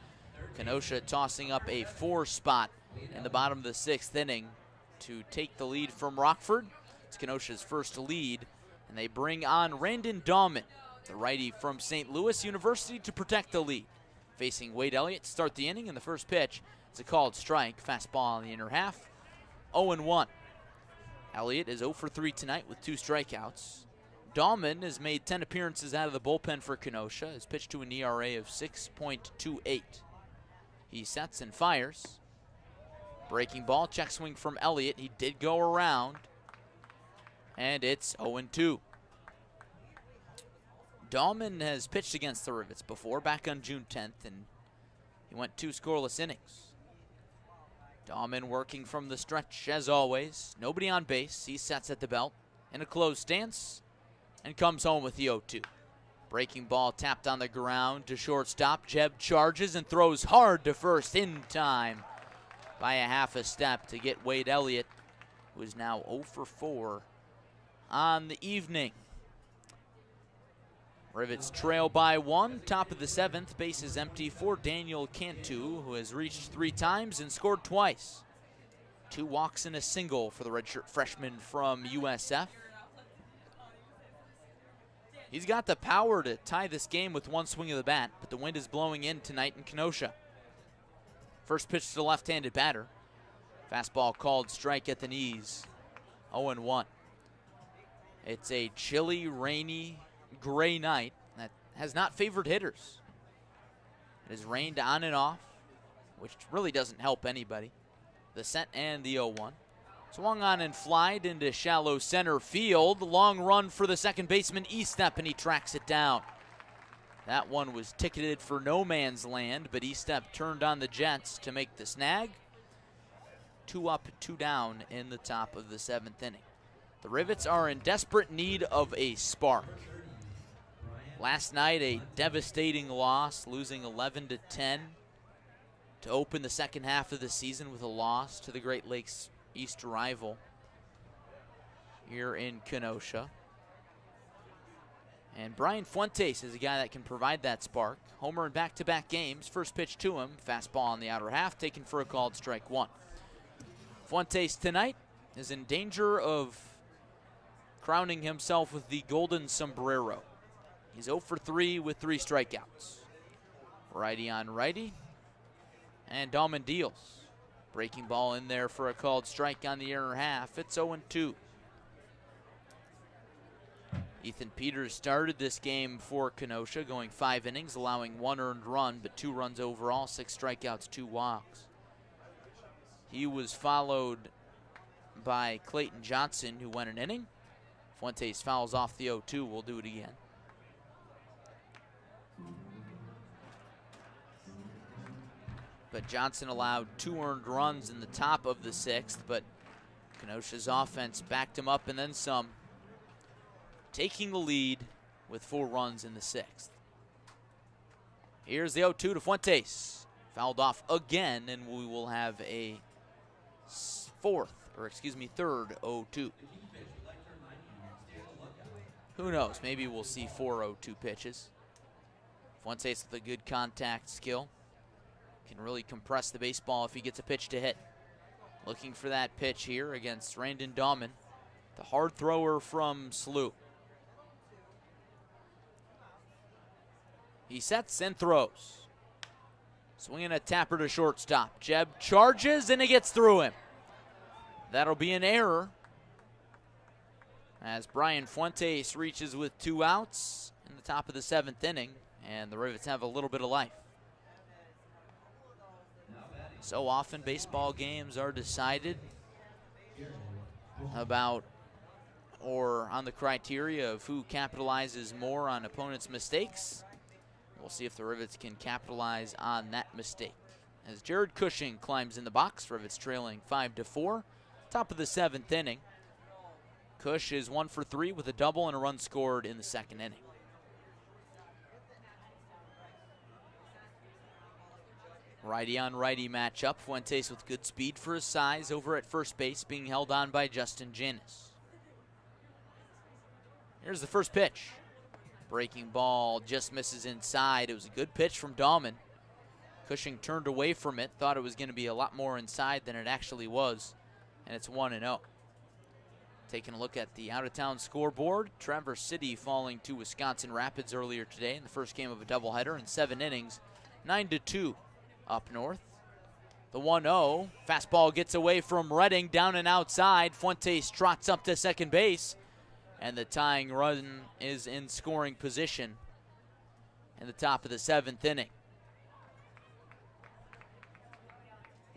Kenosha tossing up a 4 spot in the bottom of the 6th inning to take the lead from Rockford. It's Kenosha's first lead, and they bring on Randon Dahman, the righty from St. Louis University, to protect the lead. Facing Wade Elliott to start the inning, and the first pitch is a called strike. Fastball on the inner half, 0-1. Elliott is 0 for 3 tonight with 2 strikeouts. Dahman has made 10 appearances out of the bullpen for Kenosha. Has pitched to an ERA of 6.28. He sets and fires. Breaking ball, check swing from Elliott. He did go around, and it's 0-2. Dahman has pitched against the Rivets before, back on June 10th, and he went 2 scoreless innings. Dahman working from the stretch as always. Nobody on base. He sets at the belt in a closed stance and comes home with the 0-2. Breaking ball tapped on the ground to shortstop. Jeb charges and throws hard to first in time by a half a step to get Wade Elliott, who is now 0 for 4 on the evening. Rivets trail by 1, top of the 7th. Base is empty for Daniel Cantu, who has reached 3 times and scored twice. 2 walks and a single for the redshirt freshman from USF. He's got the power to tie this game with 1 swing of the bat, but the wind is blowing in tonight in Kenosha. First pitch to the left-handed batter. Fastball called strike at the knees, 0-1. It's a chilly, rainy, gray night that has not favored hitters. It has rained on and off, which really doesn't help anybody. The set and the 0-1. Swung on and flied into shallow center field. Long run for the second baseman, Estep, and he tracks it down. That one was ticketed for no man's land, but Estep turned on the Jets to make the snag. 2 up, 2 down in the top of the 7th inning. The Rivets are in desperate need of a spark. Last night, a devastating loss, losing 11-10 to open the second half of the season with a loss to the Great Lakes East rival here in Kenosha. And Brian Fuentes is a guy that can provide that spark. Homer in back-to-back games. First pitch to him, fastball on the outer half, taken for a called strike 1. Fuentes tonight is in danger of crowning himself with the golden sombrero. He's 0 for 3 with 3 strikeouts. Righty on righty, and Dahman deals. Breaking ball in there for a called strike on the inner half. It's 0-2. Ethan Peters started this game for Kenosha, going 5 innings, allowing 1 earned run, but 2 runs overall, 6 strikeouts, 2 walks. He was followed by Clayton Johnson, who went an inning. Fuentes fouls off the 0-2. We'll do it again. But Johnson allowed 2 earned runs in the top of the 6th, but Kenosha's offense backed him up and then some, taking the lead with 4 runs in the 6th. Here's the 0-2 to Fuentes. Fouled off again, and we will have a third 0-2. Who knows? Maybe we'll see 4 0-2 pitches. Fuentes with a good contact skill. Can really compress the baseball if he gets a pitch to hit. Looking for that pitch here against Randon Dahman, the hard thrower from SLU. He sets and throws. Swinging a tapper to shortstop. Jeb charges and it gets through him. That'll be an error as Brian Fuentes reaches with 2 outs in the top of the 7th inning, and the Rivets have a little bit of life. So often baseball games are decided about or on the criteria of who capitalizes more on opponents' mistakes. We'll see if the Rivets can capitalize on that mistake. As Jared Cushing climbs in the box, Rivets trailing 5-4, top of the 7th inning. Cush is 1 for 3 with a double and a run scored in the 2nd inning. Righty on righty matchup. Fuentes with good speed for his size over at first base, being held on by Justin Janis. Here's the first pitch. Breaking ball just misses inside. It was a good pitch from Dahlman. Cushing turned away from it, thought it was going to be a lot more inside than it actually was, and it's 1-0. Taking a look at the out-of-town scoreboard, Traverse City falling to Wisconsin Rapids earlier today in the first game of a doubleheader in 7 innings, 9-2 up north. The 1-0, fastball gets away from Redding, down and outside. Fuentes trots up to second base, and the tying run is in scoring position in the top of the 7th inning.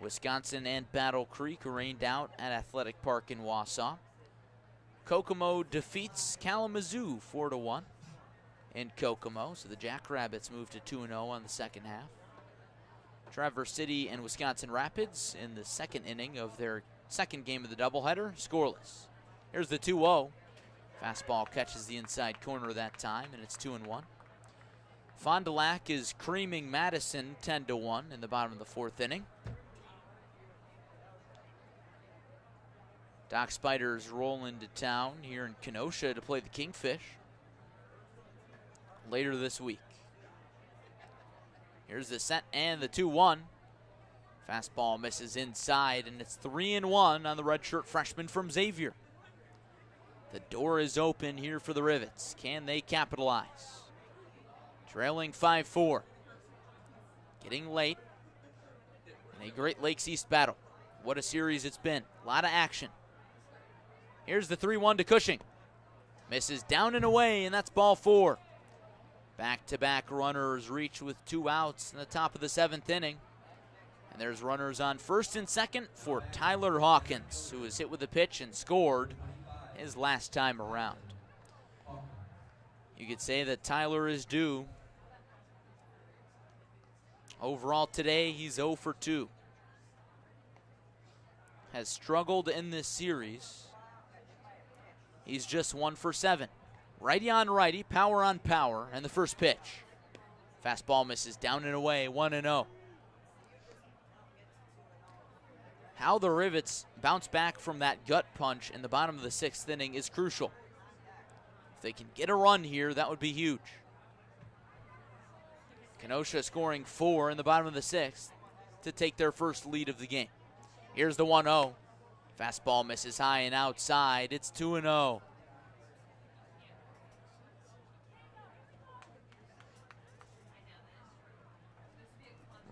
Wisconsin and Battle Creek are rained out at Athletic Park in Wausau. Kokomo defeats Kalamazoo 4-1 in Kokomo, so the Jackrabbits move to 2-0 on the second half. Traverse City and Wisconsin Rapids in the second inning of their second game of the doubleheader, scoreless. Here's the 2-0. Fastball catches the inside corner that time, and it's 2-1. Fond du Lac is creaming Madison 10-1 in the bottom of the 4th inning. Doc Spiders roll into town here in Kenosha to play the Kingfish later this week. Here's the set and the 2-1. Fastball misses inside, and it's 3-1 on the redshirt freshman from Xavier. The door is open here for the Rivets. Can they capitalize? Trailing 5-4. Getting late in a Great Lakes East battle. What a series it's been. A lot of action. Here's the 3-1 to Cushing. Misses down and away, and that's ball 4. Back-to-back runners reach with 2 outs in the top of the 7th inning. And there's runners on first and second for Tyler Hawkins, who was hit with a pitch and scored his last time around. You could say that Tyler is due. Overall today, he's 0 for 2. Has struggled in this series. He's just 1 for 7. Righty on righty, power on power, and the first pitch. Fastball misses down and away, 1-0. How the Rivets bounce back from that gut punch in the bottom of the 6th inning is crucial. If they can get a run here, that would be huge. Kenosha scoring 4 in the bottom of the 6th to take their first lead of the game. Here's the 1-0. Fastball misses high and outside. It's 2-0.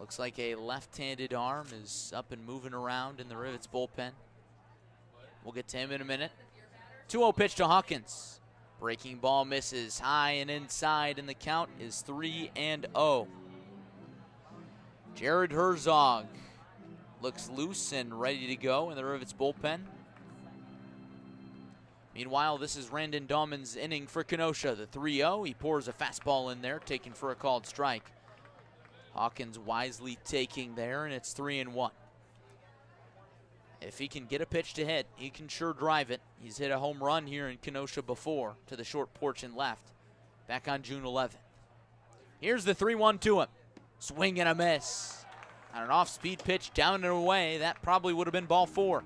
Looks like a left-handed arm is up and moving around in the Rivets bullpen. We'll get to him in a minute. 2-0 pitch to Hawkins. Breaking ball misses high and inside, and the count is 3-0. Jared Herzog looks loose and ready to go in the Rivets bullpen. Meanwhile, this is Randon Dahlman's inning for Kenosha. The 3-0, he pours a fastball in there, taken for a called strike. Hawkins wisely taking there, and it's 3-1. If he can get a pitch to hit, he can sure drive it. He's hit a home run here in Kenosha before to the short porch and left back on June 11th. Here's the 3-1 to him. Swing and a miss. On an off-speed pitch down and away, that probably would have been ball 4.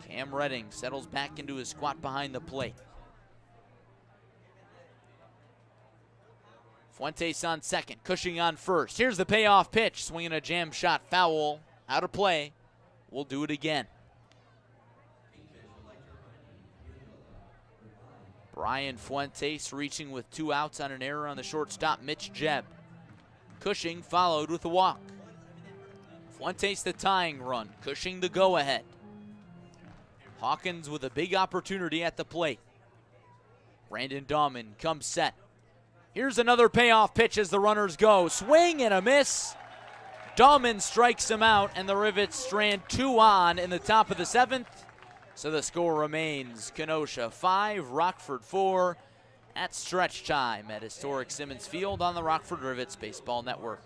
Cam Redding settles back into his squat behind the plate. Fuentes on second, Cushing on first. Here's the payoff pitch, swinging a jam shot, foul, out of play. We'll do it again. Brian Fuentes reaching with 2 outs on an error on the shortstop, Mitch Jebb. Cushing followed with a walk. Fuentes the tying run, Cushing the go-ahead. Hawkins with a big opportunity at the plate. Brandon Dahlman comes set. Here's another payoff pitch as the runners go. Swing and a miss. Dahlman strikes him out, and the Rivets strand 2 on in the top of the 7th. So the score remains Kenosha 5, Rockford 4 at stretch time at historic Simmons Field on the Rockford Rivets Baseball Network.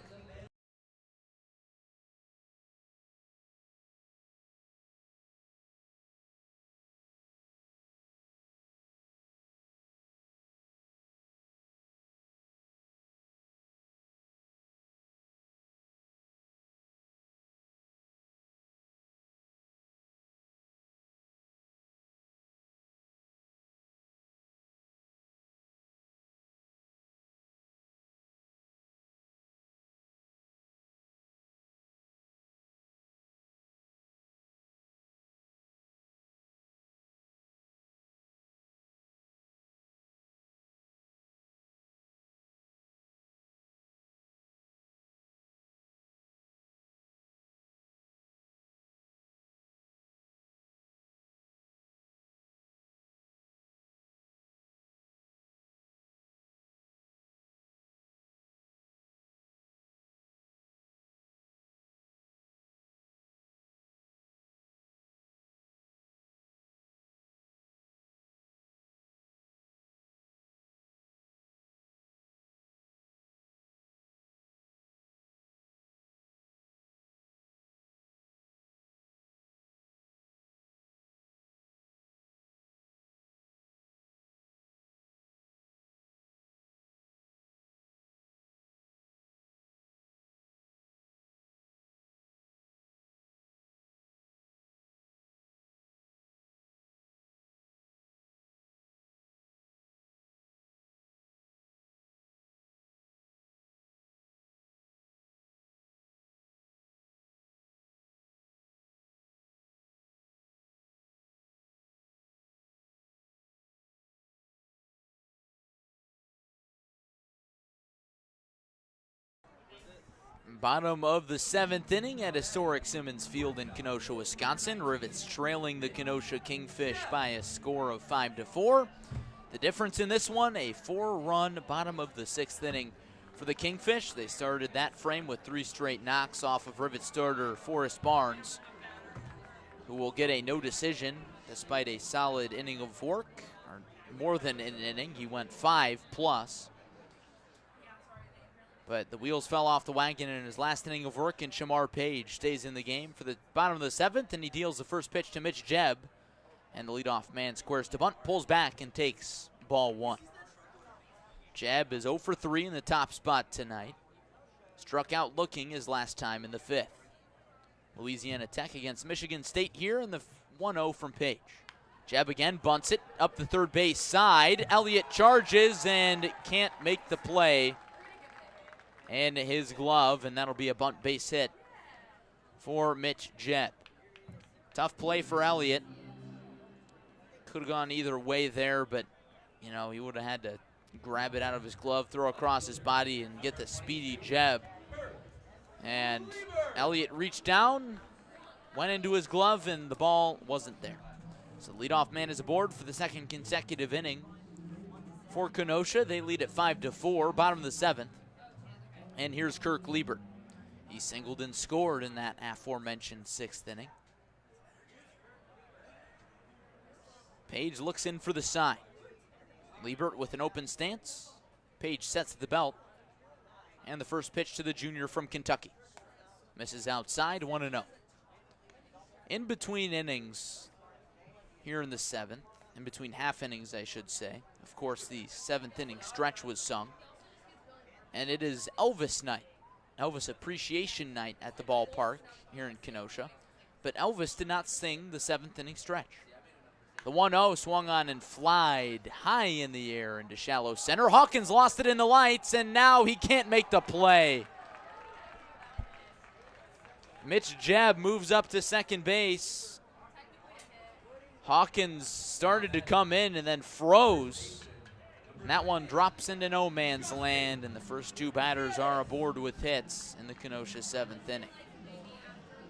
Bottom of the 7th inning at historic Simmons Field in Kenosha, Wisconsin. Rivets trailing the Kenosha Kingfish by a score of 5-4. The difference in this one, a 4-run bottom of the 6th inning for the Kingfish. They started that frame with 3 straight knocks off of Rivet starter Forrest Barnes, who will get a no decision despite a solid inning of work, or more than an inning. He went 5+. But the wheels fell off the wagon in his last inning of work, and Shamar Page stays in the game for the bottom of the 7th, and he deals the first pitch to Mitch Jebb. And the leadoff man squares to bunt, pulls back, and takes ball 1. Jebb is 0 for 3 in the top spot tonight. Struck out looking his last time in the 5th. Louisiana Tech against Michigan State here in the 1-0 from Page. Jebb again bunts it up the third base side. Elliott charges and can't make the play in his glove, and that'll be a bunt base hit for Mitch Jebb. Tough play for Elliott. Could have gone either way there, but you know, he would have had to grab it out of his glove, throw across his body, and get the speedy Jebb. And Elliott reached down, went into his glove, and the ball wasn't there. So leadoff man is aboard for the 2nd consecutive inning for Kenosha. They lead at 5-4, bottom of the 7th. And here's Kirk Liebert. He singled and scored in that aforementioned 6th inning. Page looks in for the sign. Liebert with an open stance. Page sets the belt. And the first pitch to the junior from Kentucky. Misses outside, 1-0. In between innings here in the 7th, in between half innings, I should say. Of course, the 7th inning stretch was sung. And it is Elvis night, Elvis Appreciation Night at the ballpark here in Kenosha. But Elvis did not sing the 7th inning stretch. The 1-0 swung on and flied high in the air into shallow center. Hawkins lost it in the lights, and now he can't make the play. Mitch Jebb moves up to second base. Hawkins started to come in and then froze. And that one drops into no man's land, and the first 2 batters are aboard with hits in the Kenosha 7th inning.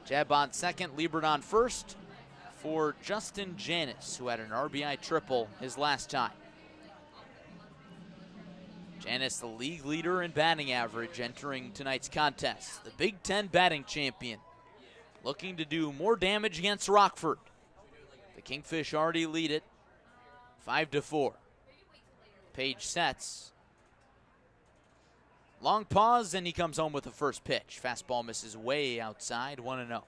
Jebb on second, Liebert on first for Justin Janis, who had an RBI triple his last time. Janis, the league leader in batting average, entering tonight's contest. The Big Ten batting champion, looking to do more damage against Rockford. The Kingfish already lead it 5-4. Page sets. Long pause, and he comes home with the first pitch. Fastball misses way outside, 1-0.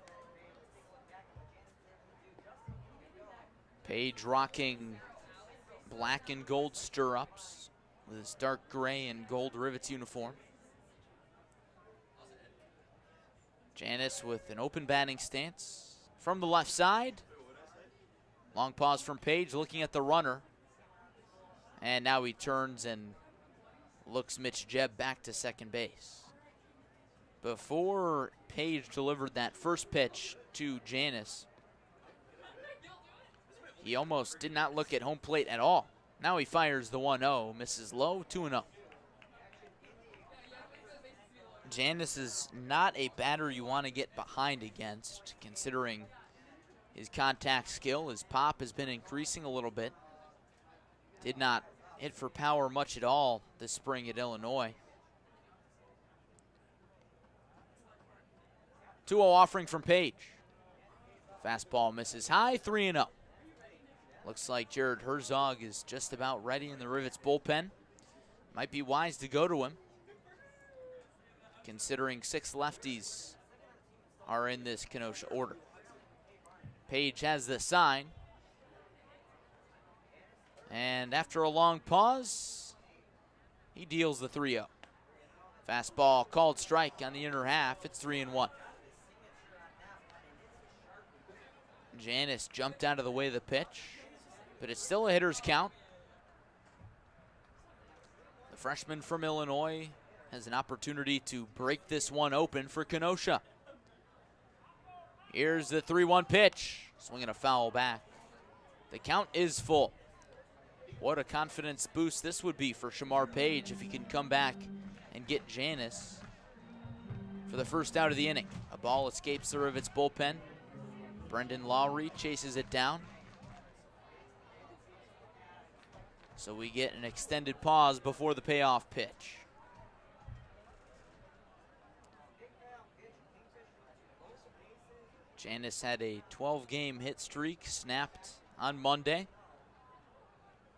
Page rocking black and gold stirrups with his dark gray and gold Rivets uniform. Janis with an open batting stance from the left side. Long pause from Page, looking at the runner. And now he turns and looks Mitch Jebb back to second base. Before Page delivered that first pitch to Janis, he almost did not look at home plate at all. Now he fires the 1-0, misses low, 2-0. Janis is not a batter you want to get behind against, considering his contact skill. His pop has been increasing a little bit. Did not hit for power much at all this spring at Illinois. 2-0 offering from Page. Fastball misses high, 3-0. Looks like Jared Herzog is just about ready in the Rivets bullpen. Might be wise to go to him, considering 6 lefties are in this Kenosha order. Page has the sign. And after a long pause, he deals the 3-0. Fastball called strike on the inner half. It's 3-1. Janis jumped out of the way of the pitch, but it's still a hitter's count. The freshman from Illinois has an opportunity to break this one open for Kenosha. Here's the 3-1 pitch. Swinging a foul back. The count is full. What a confidence boost this would be for Shamar Page if he can come back and get Janis. for the first out of the inning. A ball escapes the Rivets bullpen. Brendan Lowry chases it down. So we get an extended pause before the payoff pitch. Janis had a 12-game hit streak snapped on Monday.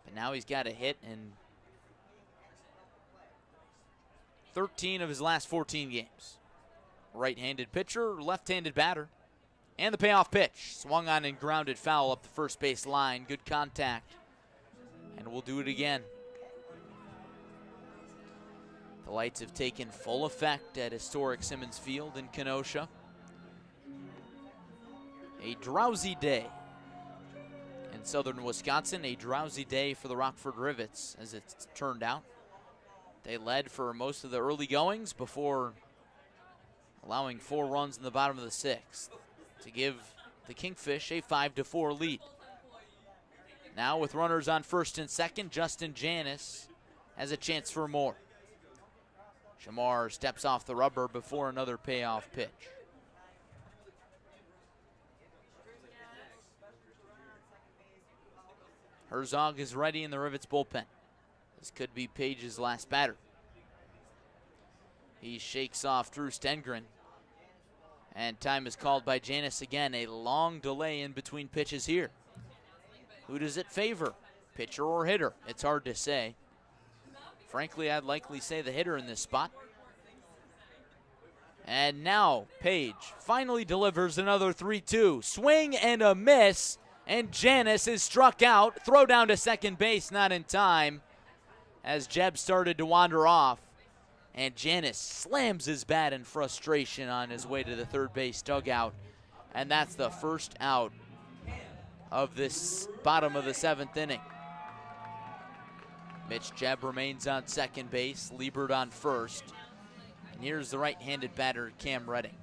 But now he's got a hit in 13 of his last 14 games. Right-handed pitcher, left-handed batter. And the payoff pitch. Swung on and grounded foul up the first base line. Good contact. And we'll do it again. The lights have taken full effect at historic Simmons Field in Kenosha. A drowsy day in southern Wisconsin. A drowsy day for the Rockford Rivets, as it's turned out. They led for most of the early goings before allowing 4 runs in the bottom of the 6th to give the Kingfish a 5-4 lead. Now with runners on first and second, Justin Janis has a chance for more. Shamar steps off the rubber before another payoff pitch. Herzog is ready in the Rivets bullpen. This could be Page's last batter. He shakes off Drew Stengren. And time is called by Janis again. A long delay in between pitches here. Who does it favor? Pitcher or hitter? It's hard to say. Frankly, I'd likely say the hitter in this spot. And now Page finally delivers another 3-2. Swing and a miss. And Janis is struck out. Throw down to second base, not in time, as Jeb started to wander off. And Janis slams his bat in frustration on his way to the third base dugout. And that's the first out of this bottom of the 7th inning. Mitch Jeb remains on second base, Liebert on first. And here's the right-handed batter, Cam Redding.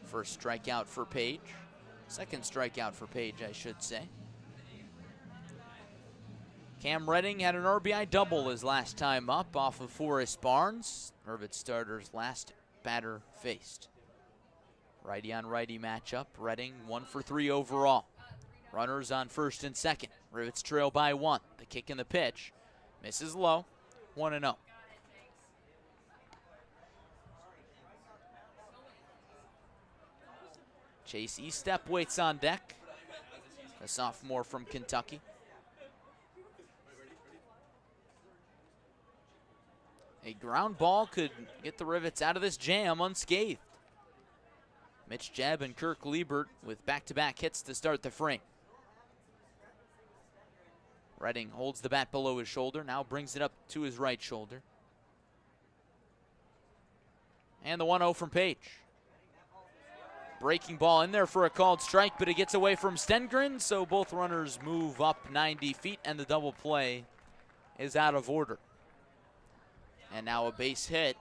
First strikeout for Page. Second strikeout for Page, I should say. Cam Redding had an RBI double his last time up off of Forrest Barnes, Rivets starter's last batter faced. Righty on righty matchup. Redding 1 for 3 overall. Runners on first and second. Rivets trail by 1. The kick and the pitch misses low. 1-0. Chase Estep waits on deck. A sophomore from Kentucky. A ground ball could get the Rivets out of this jam unscathed. Mitch Jeb and Kirk Liebert with back-to-back hits to start the frame. Redding holds the bat below his shoulder, now brings it up to his right shoulder. And the 1-0 from Page. Breaking ball in there for a called strike, but it gets away from Stengren, so both runners move up 90 feet, and the double play is out of order. And now a base hit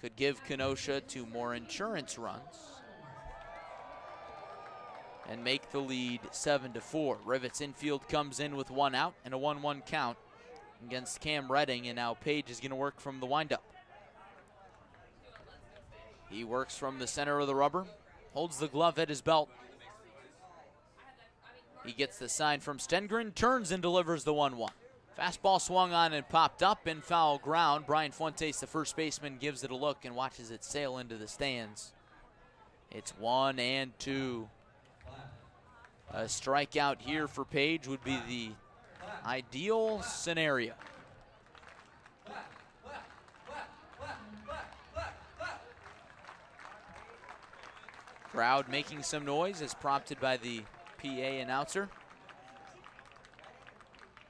could give Kenosha 2 more insurance runs and make the lead 7-4. Rivets infield comes in with 1 out and a 1-1 count against Cam Redding, and now Page is going to work from the windup. He works from the center of the rubber, holds the glove at his belt. He gets the sign from Stengren, turns and delivers the 1-1. Fastball swung on and popped up in foul ground. Brian Fuentes, the first baseman, gives it a look and watches it sail into the stands. It's 1-2. A strikeout here for Page would be the ideal scenario. Crowd making some noise as prompted by the PA announcer.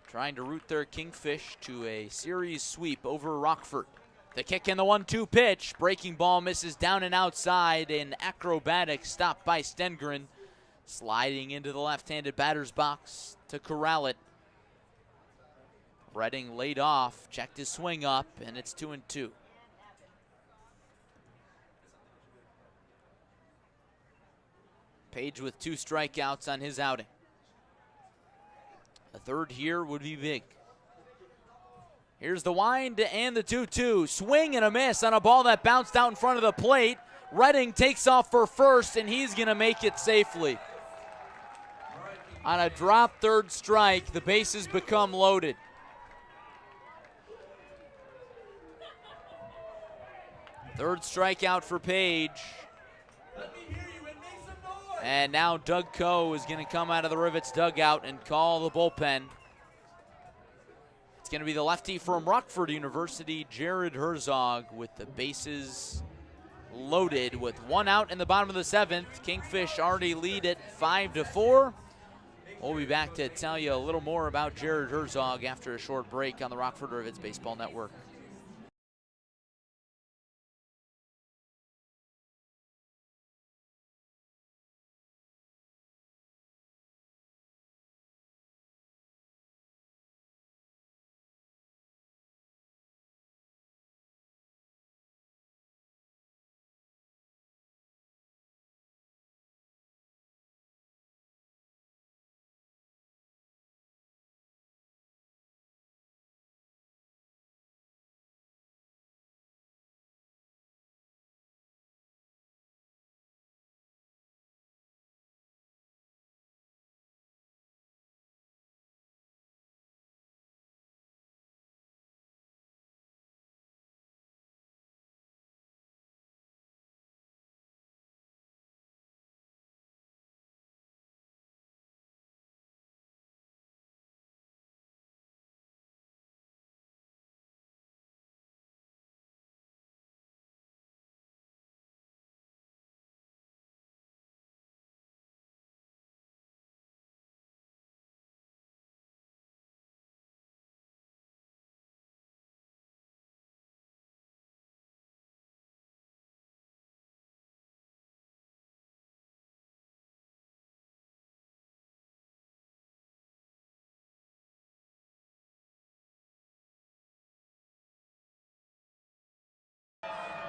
Trying to root their Kingfish to a series sweep over Rockford. The kick and the 1-2 pitch. Breaking ball misses down and outside. An acrobatic stop by Stengren. Sliding into the left-handed batter's box to corral it. Redding laid off, checked his swing up, and it's 2-2. Page with 2 strikeouts on his outing. A third here would be big. Here's the wind and the 2-2. Swing and a miss on a ball that bounced out in front of the plate. Redding takes off for first, and he's going to make it safely. On a drop third strike, the bases become loaded. Third strikeout for Page. And now Doug Coe is going to come out of the Rivets dugout and call the bullpen. It's going to be the lefty from Rockford University, Jared Herzog, with the bases loaded with one out in the bottom of the seventh. Kingfish already lead at 5-4. We'll be back to tell you a little more about Jared Herzog after a short break on the Rockford Rivets Baseball Network.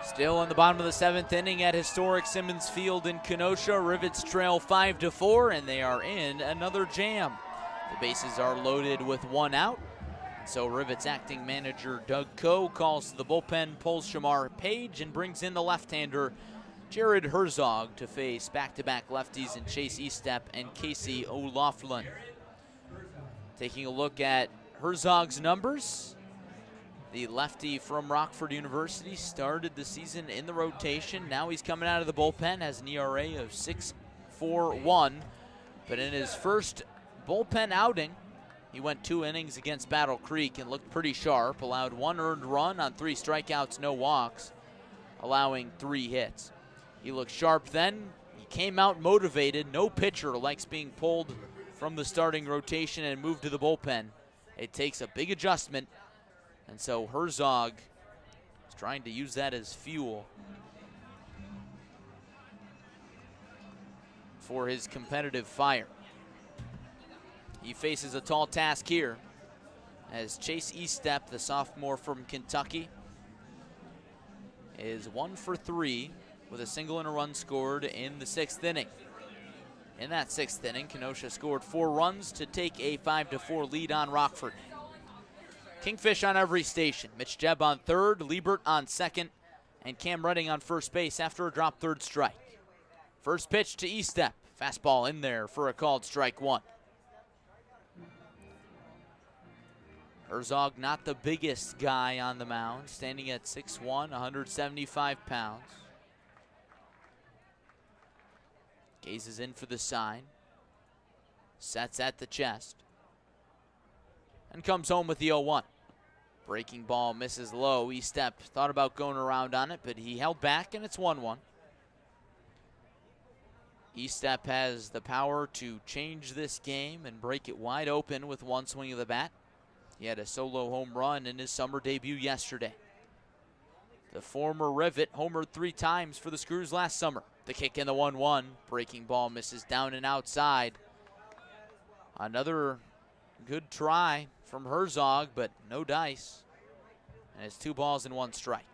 Still in the bottom of the seventh inning at historic Simmons Field in Kenosha. Rivets trail 5-4, and they are in another jam. The bases are loaded with one out. So Rivets acting manager Doug Coe calls to the bullpen, pulls Shamar Page, and brings in the left-hander Jared Herzog to face back-to-back lefties in Chase Eastep and Casey O'Laughlin. Taking a look at Herzog's numbers, the lefty from Rockford University started the season in the rotation. Now he's coming out of the bullpen, has an ERA of 6.41. But in his first bullpen outing, he went 2 innings against Battle Creek and looked pretty sharp. Allowed 1 earned run on 3 strikeouts, no walks, allowing 3 hits. He looked sharp then. He came out motivated. No pitcher likes being pulled from the starting rotation and moved to the bullpen. It takes a big adjustment. And so Herzog is trying to use that as fuel for his competitive fire. He faces a tall task here as Chase Eastep, the sophomore from Kentucky, is 1 for 3 with a single and a run scored in the 6th inning. In that 6th inning, Kenosha scored 4 runs to take a 5-4 lead on Rockford. Kingfish on every station. Mitch Jebb on third, Liebert on second, and Cam Redding on first base after a drop third strike. First pitch to Eastep. Fastball in there for a called strike 1. Herzog not the biggest guy on the mound, standing at 6'1", 175 pounds. Gazes in for the sign. Sets at the chest. And comes home with the 0-1. Breaking ball misses low. Eastep thought about going around on it, but he held back, and it's 1-1. Eastep has the power to change this game and break it wide open with one swing of the bat. He had a solo home run in his summer debut yesterday. The former Rivet homered 3 times for the Screws last summer. The kick in the 1-1. Breaking ball misses down and outside. Another good try from Herzog, but no dice. And it's 2 balls and 1 strike.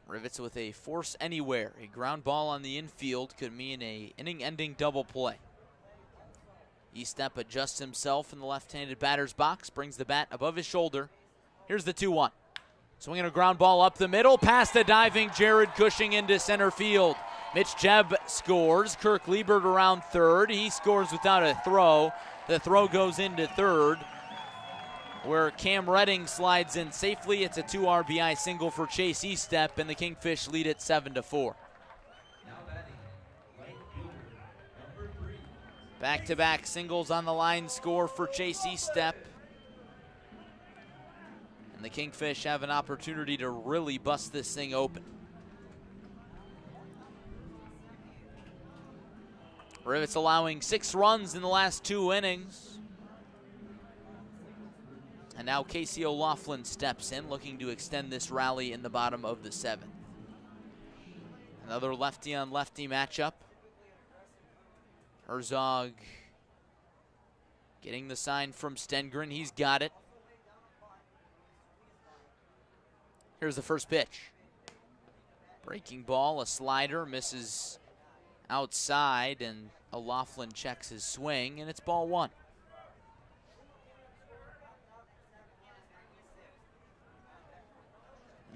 Rivets with a force anywhere. A ground ball on the infield could mean a inning-ending double play. E-Step adjusts himself in the left-handed batter's box, brings the bat above his shoulder. Here's the 2-1. Swinging a ground ball up the middle, past the diving Jared Cushing into center field. Mitch Jebb scores. Kirk Liebert around third. He scores without a throw. The throw goes into third, where Cam Redding slides in safely. It's a 2 RBI single for Chase E-Step, and the Kingfish lead it 7-4. Back-to-back singles on the line score for Chase E-Step. And the Kingfish have an opportunity to really bust this thing open. Rivets allowing 6 runs in the last 2 innings. And now Casey O'Loughlin steps in, looking to extend this rally in the bottom of the 7th. Another lefty-on-lefty matchup. Herzog getting the sign from Stengren. He's got it. Here's the first pitch. Breaking ball, a slider, misses outside, and O'Loughlin checks his swing, and it's ball 1.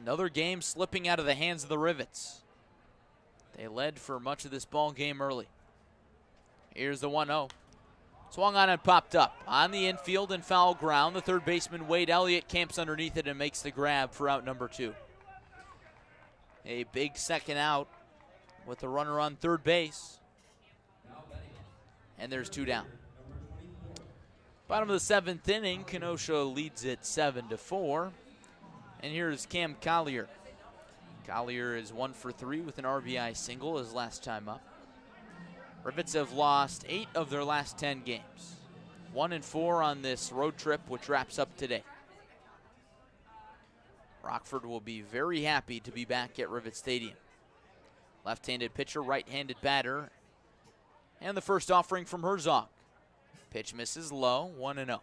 Another game slipping out of the hands of the Rivets. They led for much of this ball game early. Here's the 1-0. Swung on and popped up. On the infield and foul ground, the third baseman Wade Elliott camps underneath it and makes the grab for out number 2. A big second out with the runner on third base. And there's 2 down. Bottom of the 7th inning, Kenosha leads it 7-4. And here's Cam Collier. Collier is 1 for 3 with an RBI single his last time up. Rivets have lost 8 of their last 10 games. 1-4 on this road trip, which wraps up today. Rockford will be very happy to be back at Rivet Stadium. Left-handed pitcher, right-handed batter. And the first offering from Herzog. Pitch misses low, 1-0.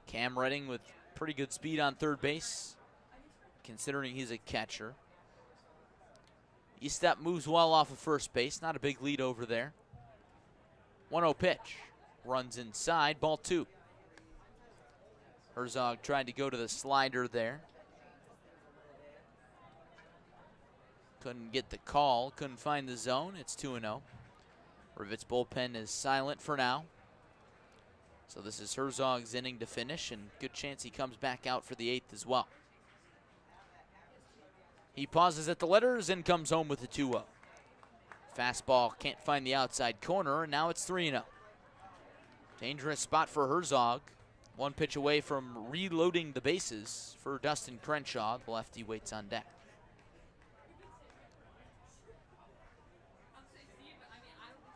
Cam Redding with pretty good speed on third base, considering he's a catcher. E-Step moves well off of first base. Not a big lead over there. 1-0 pitch. Runs inside, ball 2. Herzog tried to go to the slider there. Couldn't get the call, couldn't find the zone. It's 2-0. Rivets bullpen is silent for now. So this is Herzog's inning to finish, and good chance he comes back out for the 8th as well. He pauses at the letters and comes home with a 2-0. Fastball can't find the outside corner, and now it's 3-0. Dangerous spot for Herzog. 1 pitch away from reloading the bases for Dustin Crenshaw. The lefty waits on deck.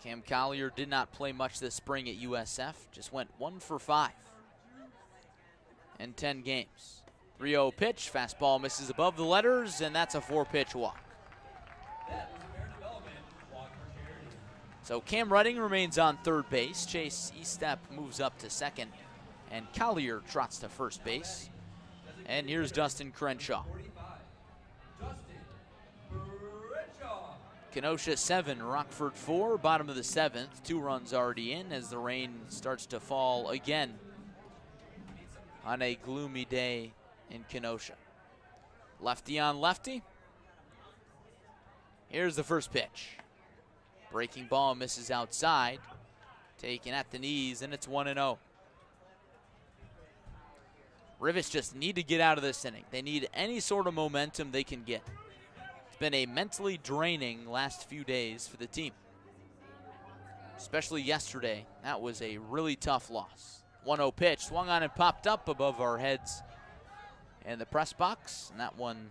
Cam Collier did not play much this spring at USF. Just went 1 for 5 in 10 games. 3-0 pitch. Fastball misses above the letters, and that's a 4-pitch walk. So Cam Redding remains on third base. Chase E-Step moves up to second, and Collier trots to first base. And here's Dustin Crenshaw. Kenosha 7, Rockford 4, bottom of the 7th. 2 runs already in as the rain starts to fall again on a gloomy day in Kenosha. Lefty on lefty. Here's the first pitch. Breaking ball misses outside. Taken at the knees, and it's 1-0. Rivets just need to get out of this inning. They need any sort of momentum they can get. It's been a mentally draining last few days for the team. Especially yesterday. That was a really tough loss. 1-0 pitch, swung on and popped up above our heads in the press box, and that one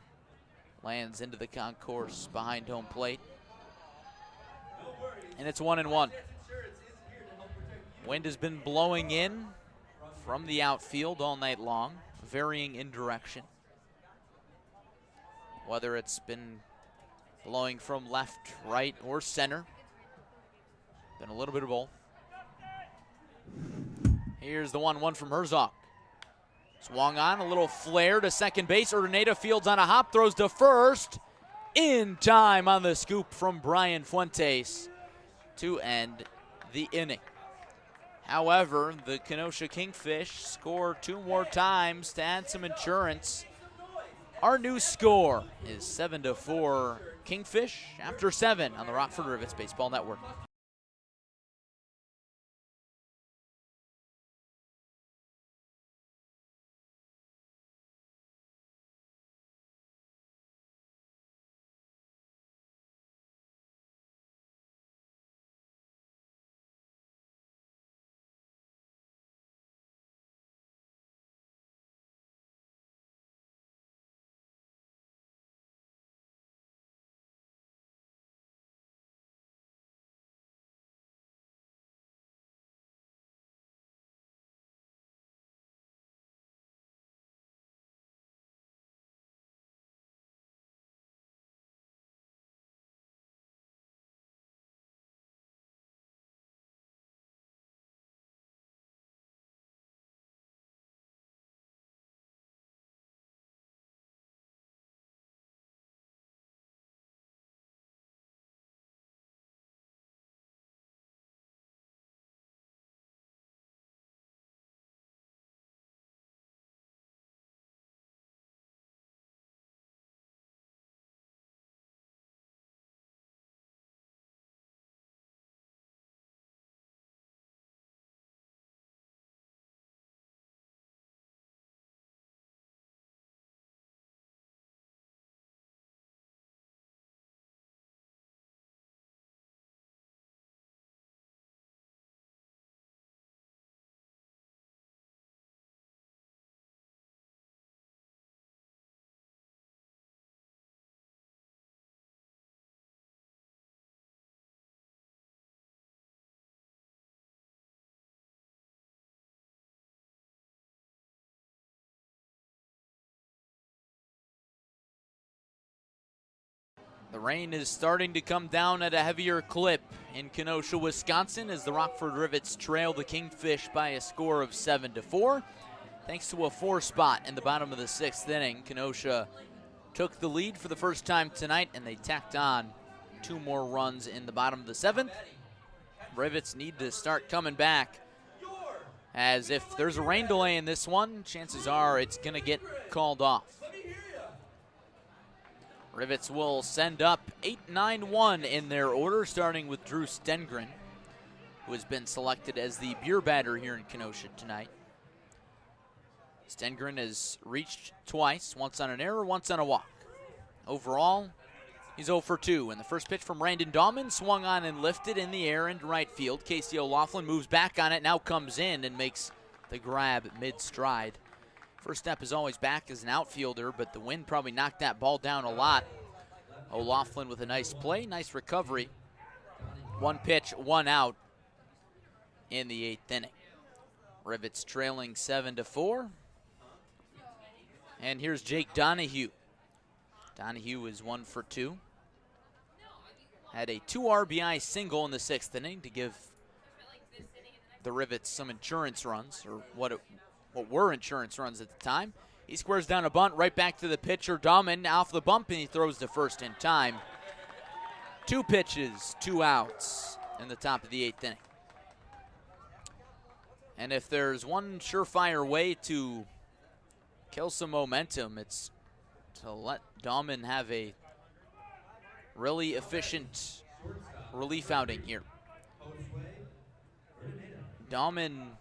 lands into the concourse behind home plate. And it's 1-1. Wind has been blowing in from the outfield all night long, varying in direction. Whether it's been blowing from left, right, or center. Been a little bit of both. Here's the 1-1 from Herzog. Swung on, a little flare to second base. Urdaneta fields on a hop, throws to first. In time on the scoop from Brian Fuentes to end the inning. However, the Kenosha Kingfish score 2 more times to add some insurance. Our new score is 7-4 Kingfish after 7 on the Rockford Rivets Baseball Network. The rain is starting to come down at a heavier clip in Kenosha, Wisconsin, as the Rockford Rivets trail the Kingfish by a score of 7-4. Thanks to a 4 spot in the bottom of the 6th inning, Kenosha took the lead for the first time tonight, and they tacked on 2 more runs in the bottom of the 7th. Rivets need to start coming back, as if there's a rain delay in this one, chances are it's going to get called off. Rivets will send up 8-9-1 in their order, starting with Drew Stengren, who has been selected as the beer batter here in Kenosha tonight. Stengren has reached twice, once on an error, once on a walk. Overall, he's 0 for 2. And the first pitch from Brandon Dahman swung on and lifted in the air into right field. Casey O'Laughlin moves back on it, now comes in and makes the grab mid-stride. First step is always back as an outfielder, but the wind probably knocked that ball down a lot. O'Laughlin with a nice play, nice recovery. 1 pitch, 1 out in the 8th inning. Rivets trailing 7-4. And here's Jake Donahue. Donahue is 1 for 2. Had a 2 RBI single in the 6th inning to give the Rivets some insurance runs, or what were insurance runs at the time. He squares down a bunt right back to the pitcher, Dahman, off the bump, and he throws to first in time. 2 pitches, 2 outs in the top of the 8th inning. And if there's one surefire way to kill some momentum, it's to let Dahman have a really efficient relief outing here. Dahman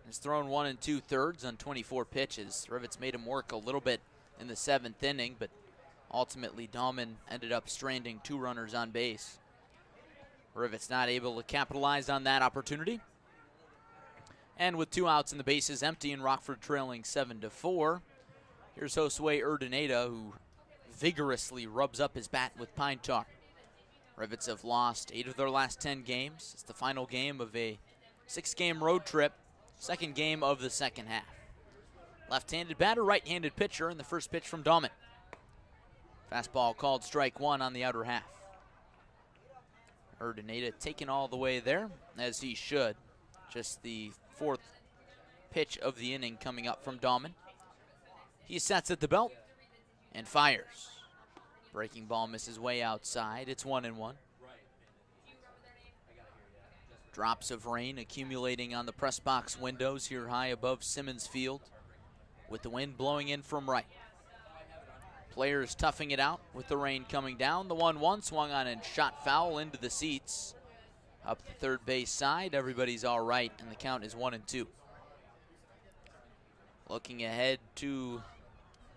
has thrown 1 2/3 on 24 pitches. Rivets made him work a little bit in the 7th inning, but ultimately Dahman ended up stranding 2 runners on base. Rivets not able to capitalize on that opportunity. And with 2 outs and the bases empty and Rockford trailing 7-4, here's Josue Urdaneta, who vigorously rubs up his bat with pine tar. Rivets have lost 8 of their last 10 games. It's the final game of a 6-game road trip, second game of the second half. Left-handed batter, right-handed pitcher, and the first pitch from Dahman. Fastball called strike 1 on the outer half. Urdaneta taken all the way there, as he should. Just the 4th pitch of the inning coming up from Dahman. He sets at the belt and fires. Breaking ball misses way outside. It's 1-1. Drops of rain accumulating on the press box windows here high above Simmons Field, with the wind blowing in from right. Players toughing it out with the rain coming down. The 1-1 swung on and shot foul into the seats. Up the third base side, everybody's all right, and the count is 1-2. Looking ahead to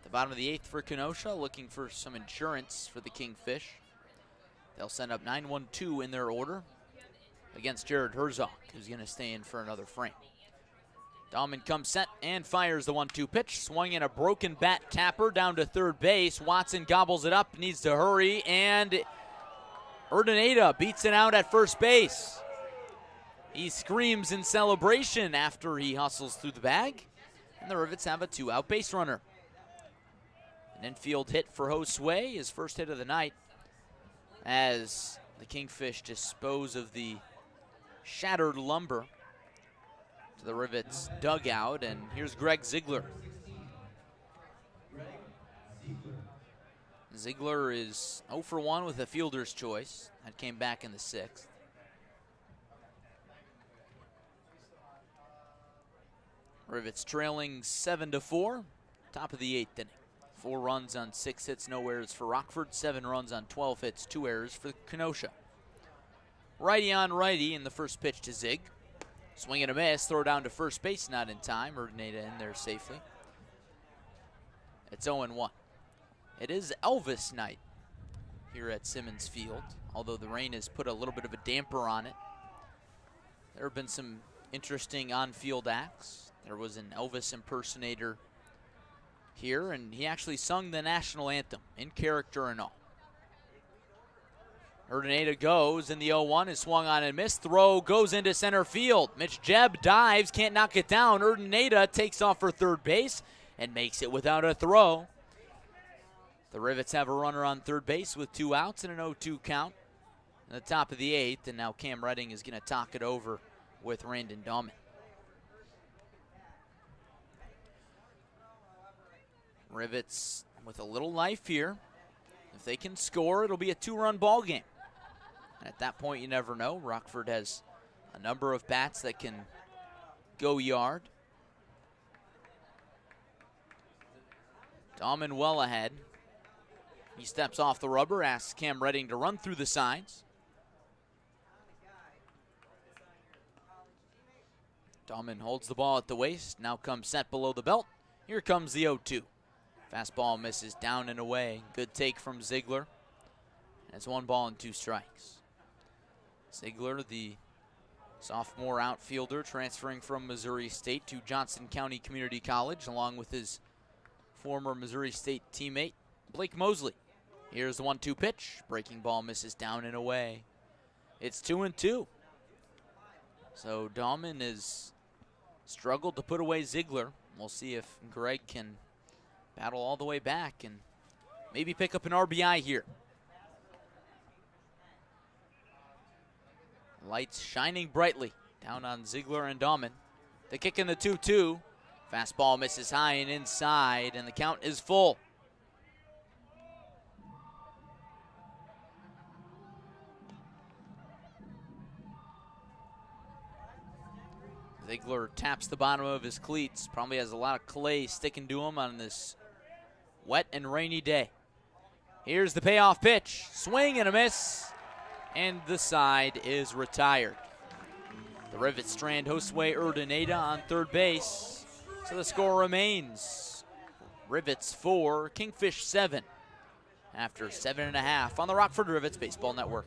the bottom of the 8th for Kenosha, looking for some insurance for the Kingfish. They'll send up 9-1-2 in their order against Jared Herzog, who's going to stay in for another frame. Dahman comes set and fires the 1-2 pitch. Swung in a broken bat tapper down to third base. Watson gobbles it up, needs to hurry, and Urdaneta beats it out at first base. He screams in celebration after he hustles through the bag, and the Rivets have a 2-out base runner. An infield hit for Josue, his first hit of the night, as the Kingfish dispose of the shattered lumber to the Rivets dugout, and here's Greg Ziegler. Ziegler is 0 for 1 with a fielder's choice. That came back in the 6th. Rivets trailing 7-4, top of the 8th inning. 4 runs on 6 hits, no errors for Rockford. 7 runs on 12 hits, 2 errors for Kenosha. Righty on righty in the first pitch to Zig. Swing and a miss, throw down to first base, not in time. Urdaneta in there safely. It's 0-1. It is Elvis night here at Simmons Field, although the rain has put a little bit of a damper on it. There have been some interesting on-field acts. There was an Elvis impersonator here, and he actually sung the national anthem in character and all. Urdaneta goes, and the 0-1 is swung on and missed. Throw goes into center field. Mitch Jebb dives, can't knock it down. Urdaneta takes off for third base and makes it without a throw. The Rivets have a runner on third base with 2 outs and an 0-2 count at the top of the 8th, and now Cam Redding is going to talk it over with Randon Dahman. Rivets with a little life here. If they can score, it'll be a 2-run ball game. And at that point, you never know. Rockford has a number of bats that can go yard. Dahman well ahead. He steps off the rubber, asks Cam Redding to run through the signs. Dahman holds the ball at the waist, now comes set below the belt. Here comes the 0-2. Fastball misses down and away. Good take from Ziegler. It's 1 ball and 2 strikes. Ziegler, the sophomore outfielder, transferring from Missouri State to Johnson County Community College, along with his former Missouri State teammate, Blake Mosley. Here's the 1-2 pitch. Breaking ball misses down and away. It's 2-2. So Dahman has struggled to put away Ziegler. We'll see if Greg can battle all the way back and maybe pick up an RBI here. Lights shining brightly down on Ziegler and Dahman. The kick in the 2-2. Fastball misses high and inside, and the count is full. Ziegler taps the bottom of his cleats. Probably has a lot of clay sticking to him on this wet and rainy day. Here's the payoff pitch. Swing and a miss, and the side is retired. The Rivets strand Josue Urdaneta on third base. So the score remains Rivets 4, Kingfish 7 after 7.5 on the Rockford Rivets Baseball Network.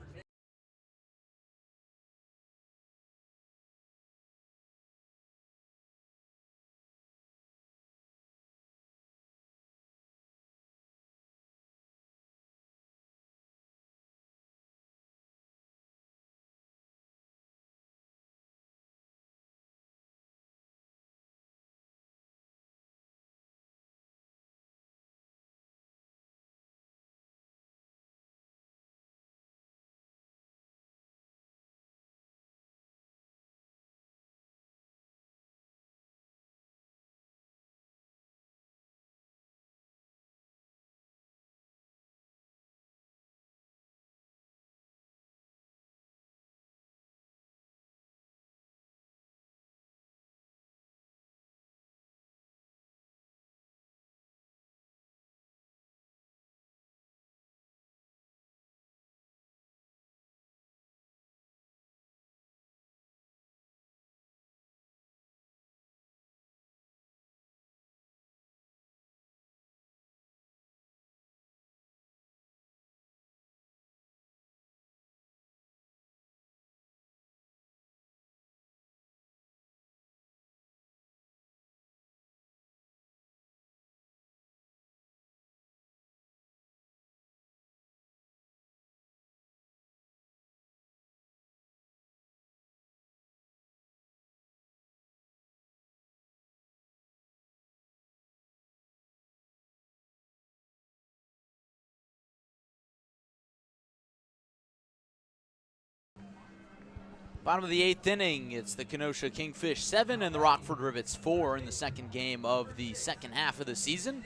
Bottom of the 8th inning, it's the Kenosha Kingfish 7 and the Rockford Rivets 4 in the second game of the second half of the season.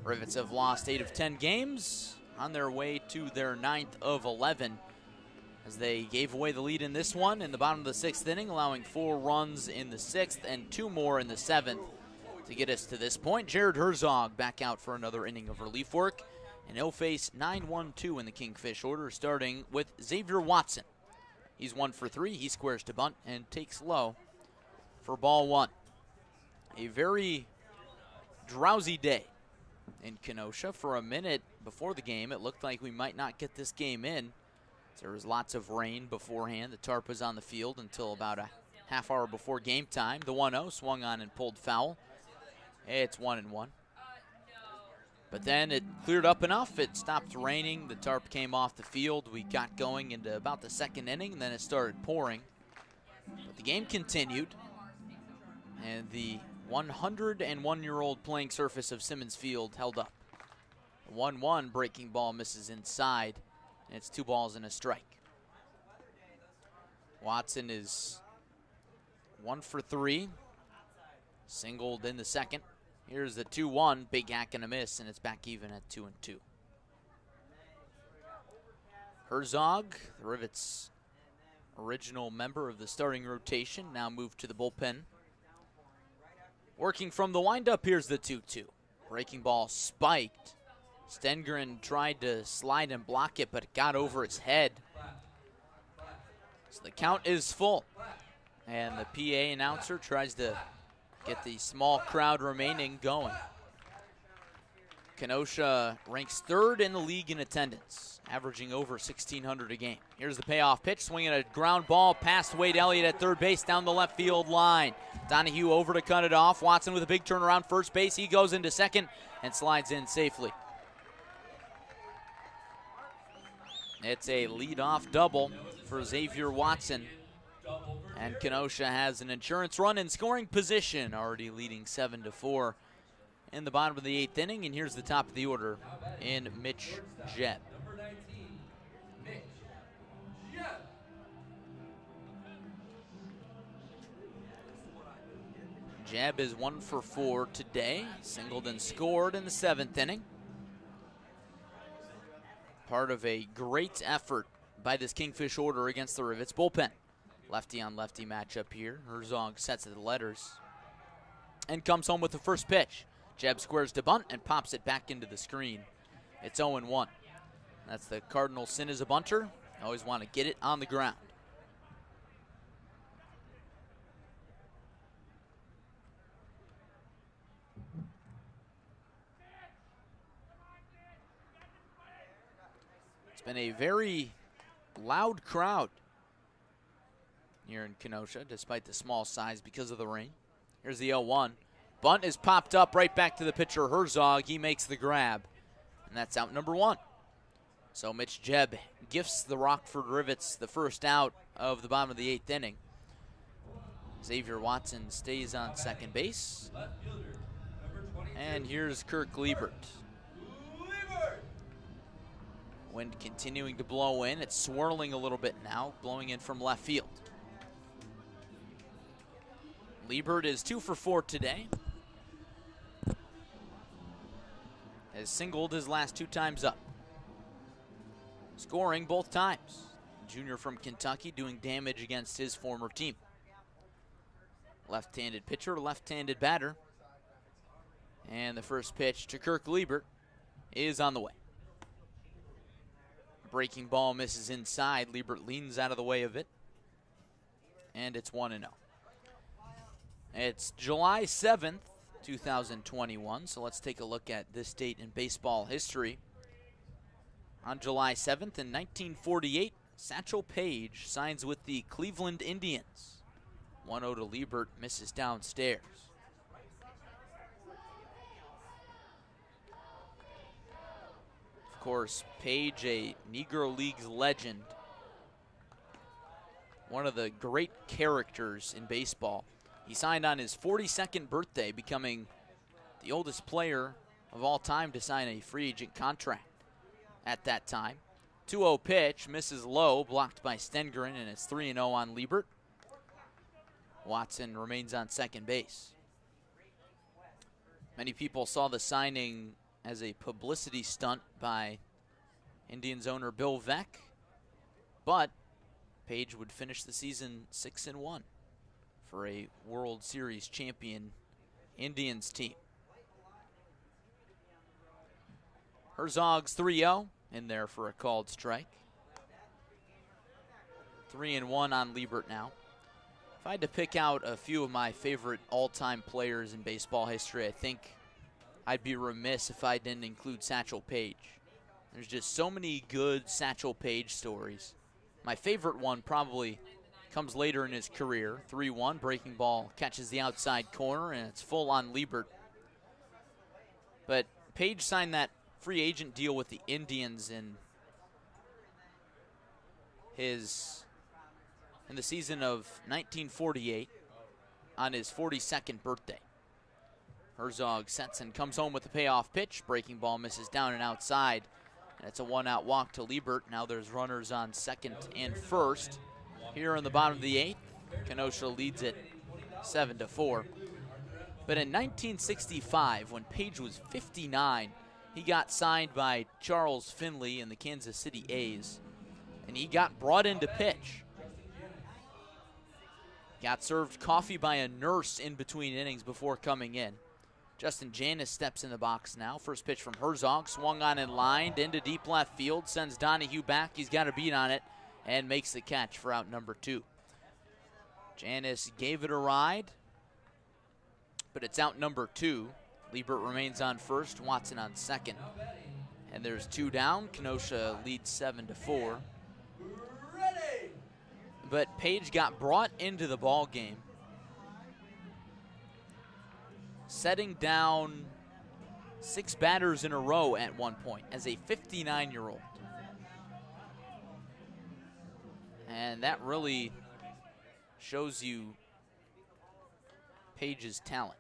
Rivets have lost 8 of 10 games, on their way to their 9th of 11, as they gave away the lead in this one in the bottom of the 6th inning, allowing 4 runs in the 6th and 2 more in the 7th to get us to this point. Jared Herzog back out for another inning of relief work, and he'll face 9-1-2 in the Kingfish order, starting with Xavier Watson. He's 1 for 3. He squares to bunt and takes low for ball 1. A very drowsy day in Kenosha. For a minute before the game, it looked like we might not get this game in. There was lots of rain beforehand. The tarp was on the field until about a half hour before game time. The 1-0 swung on and pulled foul. It's 1-1. But then it cleared up enough. It stopped raining. The tarp came off the field. We got going into about the second inning, and then it started pouring. But the game continued, and the 101-year-old playing surface of Simmons Field held up. 1-1 breaking ball misses inside, and it's 2 balls and a strike. Watson is 1 for 3, singled in the second. Here's the 2-1, big hack and a miss, and it's back even at 2-2. Herzog, the Rivets' original member of the starting rotation, now moved to the bullpen. Working from the windup, here's the 2-2. Breaking ball spiked. Stengren tried to slide and block it, but it got over his head. So the count is full, and the PA announcer tries to get the small crowd remaining going. Kenosha ranks 3rd in the league in attendance, averaging over 1,600 a game. Here's the payoff pitch, swinging a ground ball past Wade Elliott at third base down the left field line. Donahue over to cut it off. Watson with a big turnaround first base. He goes into second and slides in safely. It's a leadoff double for Xavier Watson. And Kenosha has an insurance run in scoring position, already leading 7-4 in the bottom of the 8th inning. And here's the top of the order in Mitch Jebb. Number 19, Mitch Jebb. Jebb is 1 for 4 today, singled and scored in the 7th inning. Part of a great effort by this Kingfish order against the Rivets bullpen. Lefty on lefty matchup here. Herzog sets the letters and comes home with the first pitch. Jebb squares to bunt and pops it back into the screen. It's 0-1. That's the cardinal sin as a bunter. Always want to get it on the ground. It's been a very loud crowd here in Kenosha, despite the small size because of the rain. Here's the 0-1. Bunt is popped up right back to the pitcher, Herzog. He makes the grab, and that's out number 1. So Mitch Jebb gifts the Rockford Rivets the first out of the bottom of the 8th inning. Xavier Watson stays on second base. And here's Kirk Liebert. Wind continuing to blow in. It's swirling a little bit now, blowing in from left field. Liebert is 2 for 4 today. Has singled his last 2 times up. Scoring both times. Junior from Kentucky doing damage against his former team. Left-handed pitcher, left-handed batter. And the first pitch to Kirk Liebert is on the way. Breaking ball misses inside. Liebert leans out of the way of it. And it's 1-0. It's July 7th, 2021, so let's take a look at this date in baseball history. On July 7th in 1948, Satchel Paige signs with the Cleveland Indians. 1-0 to Liebert, misses downstairs. Of course, Paige, a Negro Leagues legend, one of the great characters in baseball. He signed on his 42nd birthday, becoming the oldest player of all time to sign a free agent contract at that time. 2-0 pitch, misses low, blocked by Stengren, and it's 3-0 on Liebert. Watson remains on second base. Many people saw the signing as a publicity stunt by Indians owner Bill Veeck, but Page would finish the season 6-1 for a World Series champion Indians team. Herzog's 3-0 in there for a called strike. 3-1 on Liebert now. If I had to pick out a few of my favorite all-time players in baseball history, I think I'd be remiss if I didn't include Satchel Paige. There's just so many good Satchel Paige stories. My favorite one probably comes later in his career. 3-1, breaking ball catches the outside corner, and it's full on Liebert. But Paige signed that free agent deal with the Indians in the season of 1948 on his 42nd birthday. Herzog sets and comes home with the payoff pitch. Breaking ball misses down and outside. And it's a one-out walk to Liebert. Now there's runners on second and first. Here in the bottom of the eighth, Kenosha leads it 7-4. But in 1965, when Page was 59, he got signed by Charles Finley in the Kansas City A's, and he got brought in to pitch. Got served coffee by a nurse in between innings before coming in. Justin Janis steps in the box now. First pitch from Herzog, swung on and lined into deep left field, sends Donahue back. He's got a beat on it and makes the catch for out number 2. Janis gave it a ride, but it's out number 2. Liebert remains on first, Watson on second. And there's 2 down. Kenosha leads 7-4. But Page got brought into the ball game, setting down 6 batters in a row at one point as a 59-year-old. And that really shows you Page's talent.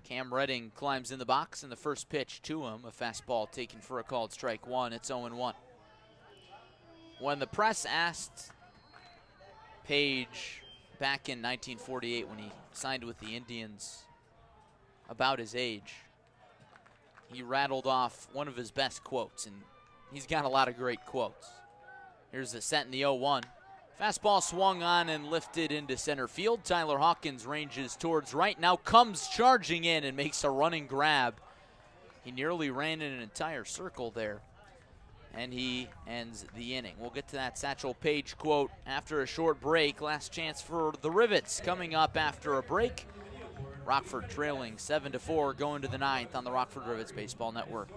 Cam Redding climbs in the box, and the first pitch to him, a fastball taken for a called strike 1. It's 0-1. When the press asked Page back in 1948 when he signed with the Indians about his age, he rattled off one of his best quotes, and he's got a lot of great quotes. Here's the set in the 0-1. Fastball swung on and lifted into center field. Tyler Hawkins ranges towards right, now comes charging in and makes a running grab. He nearly ran in an entire circle there, and he ends the inning. We'll get to that Satchel Paige quote after a short break. Last chance for the Rivets coming up after a break. Rockford trailing 7-4 going to the 9th on the Rockford Rivets Baseball Network.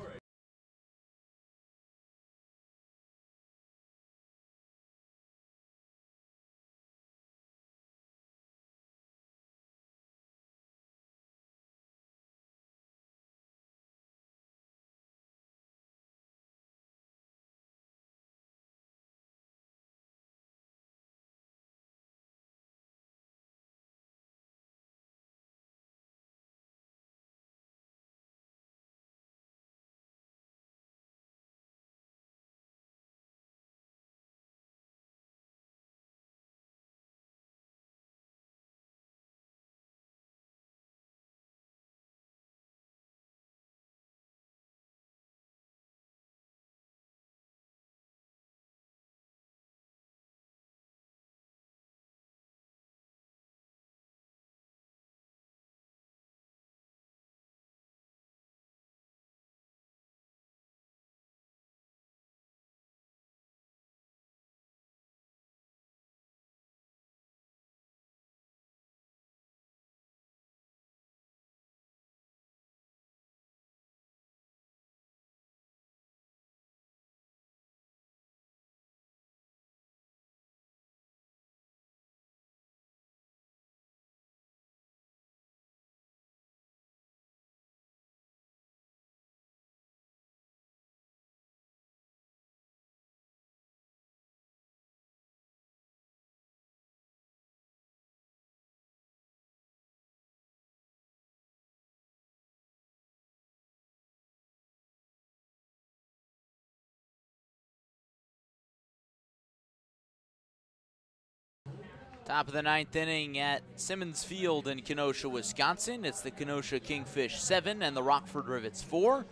Top of the 9th inning at Simmons Field in Kenosha, Wisconsin. It's the Kenosha Kingfish 7 and the Rockford Rivets 4.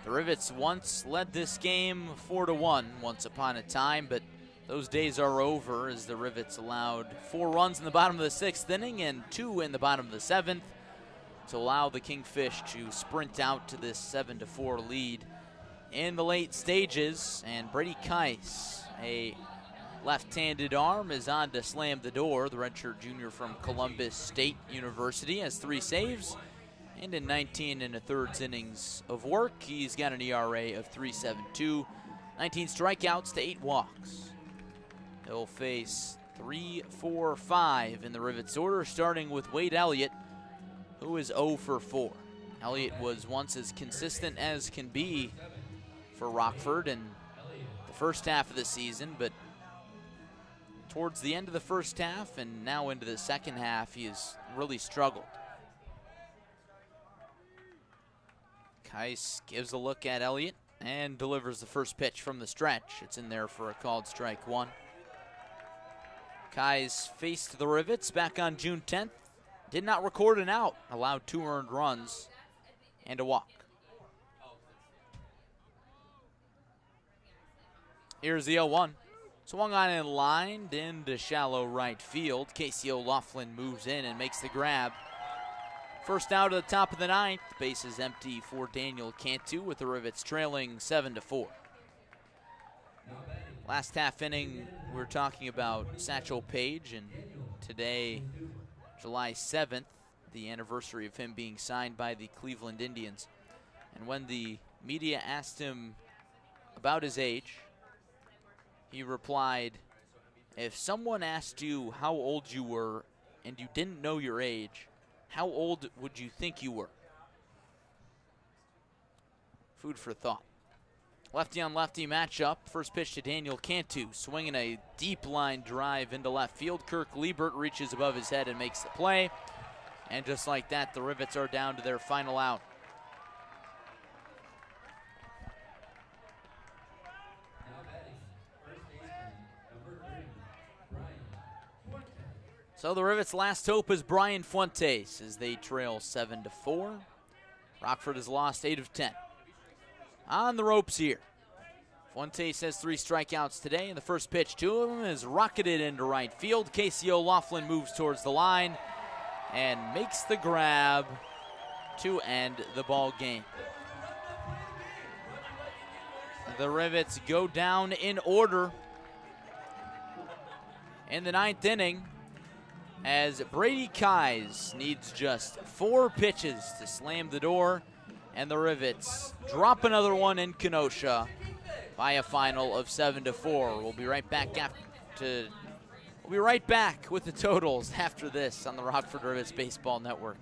The Rivets once led this game 4-1 once upon a time, but those days are over as the Rivets allowed 4 runs in the bottom of the 6th inning and 2 in the bottom of the 7th to allow the Kingfish to sprint out to this 7-4 lead in the late stages. And Brady Keiss, a left-handed arm, is on to slam the door. The redshirt junior from Columbus State University has 3 saves, and in 19 1/3 innings of work, he's got an ERA of 3.72, 19 strikeouts to 8 walks. He'll face 3, 4, 5 in the Rivets order, starting with Wade Elliott, who is 0 for 4. Elliott was once as consistent as can be for Rockford in the first half of the season, but towards the end of the first half and now into the second half, he has really struggled. Keiss gives a look at Elliott and delivers the first pitch from the stretch. It's in there for a called strike 1. Keiss faced the Rivets back on June 10th. Did not record an out, allowed 2 earned runs and a walk. Here's the 0-1. Swung on and lined into shallow right field. Casey O'Loughlin moves in and makes the grab. First out at the top of the 9th. Base is empty for Daniel Cantu with the Rivets trailing 7-4. Last half inning, we were talking about Satchel Paige, and today, July 7th, the anniversary of him being signed by the Cleveland Indians. And when the media asked him about his age, he replied, "If someone asked you how old you were and you didn't know your age, how old would you think you were?" Food for thought. Lefty on lefty matchup. First pitch to Daniel Cantu, swinging a deep line drive into left field. Kirk Liebert reaches above his head and makes the play. And just like that, the Rivets are down to their final out. So the Rivets' last hope is Brian Fuentes as they trail 7-4. Rockford has lost 8 of 10. On the ropes here. Fuentes has 3 strikeouts today, and the first pitch to him is rocketed into right field. Casey O'Loughlin moves towards the line and makes the grab to end the ball game. The Rivets go down in order in the 9th inning as Brady Keiss needs just 4 pitches to slam the door, and the Rivets drop another one in Kenosha by a final of 7-4. We'll be right back with the totals after this on the Rockford Rivets Baseball Network.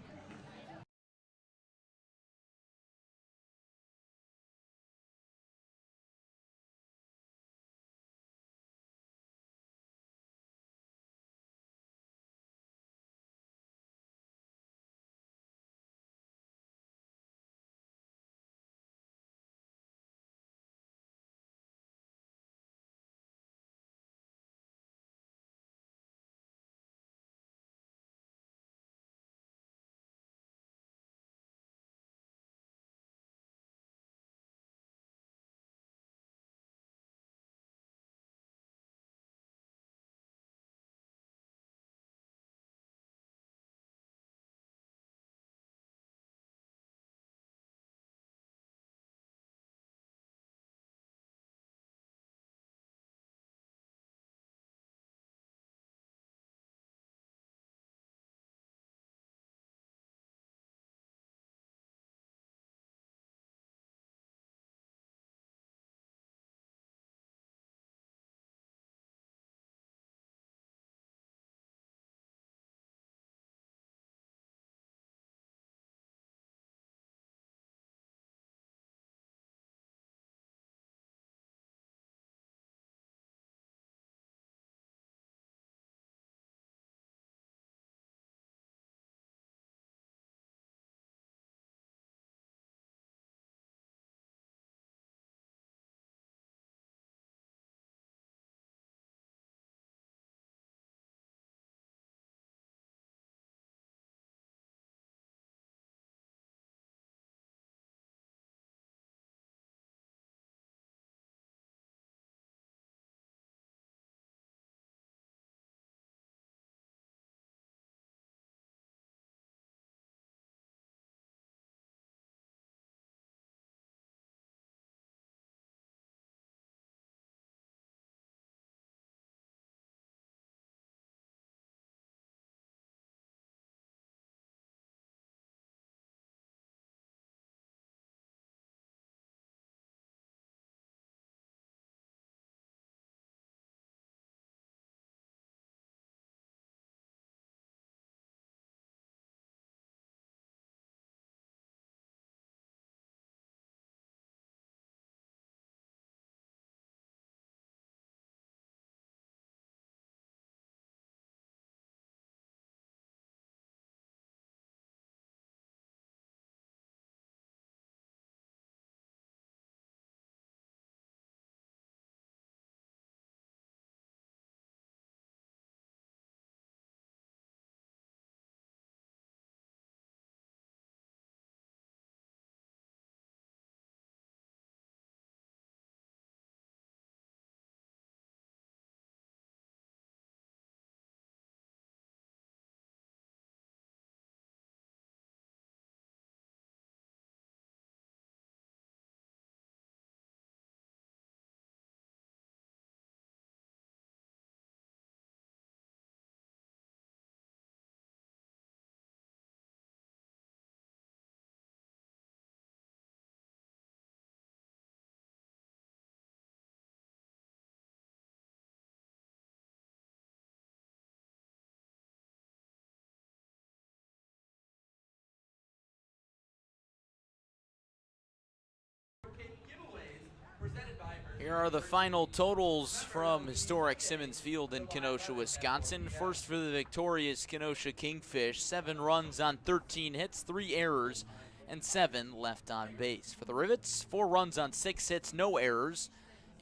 Here are the final totals from historic Simmons Field in Kenosha, Wisconsin. First for the victorious Kenosha Kingfish, 7 runs on 13 hits, 3 errors, and 7 left on base. For the Rivets, 4 runs on 6 hits, no errors,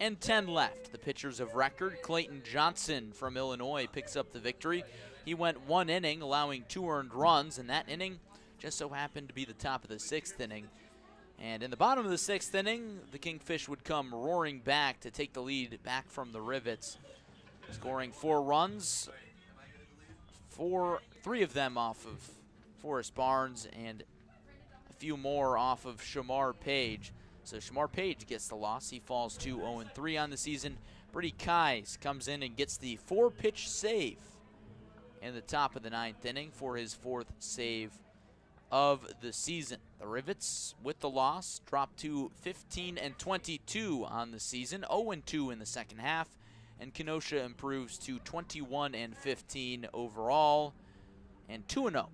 and 10 left. The pitchers of record, Clayton Johnson from Illinois picks up the victory. He went 1 inning, allowing 2 earned runs, and that inning just so happened to be the top of the 6th inning. And in the bottom of the 6th inning, the Kingfish would come roaring back to take the lead back from the Rivets, scoring 4 runs, 3 of them off of Forrest Barnes and a few more off of Shamar Page. So Shamar Page gets the loss. He falls to 0-3 on the season. Brady Kais comes in and gets the 4-pitch save in the top of the 9th inning for his 4th save of the season. The Rivets, with the loss, dropped to 15-22 on the season, 0-2 in the second half, and Kenosha improves to 21-15 overall and 2-0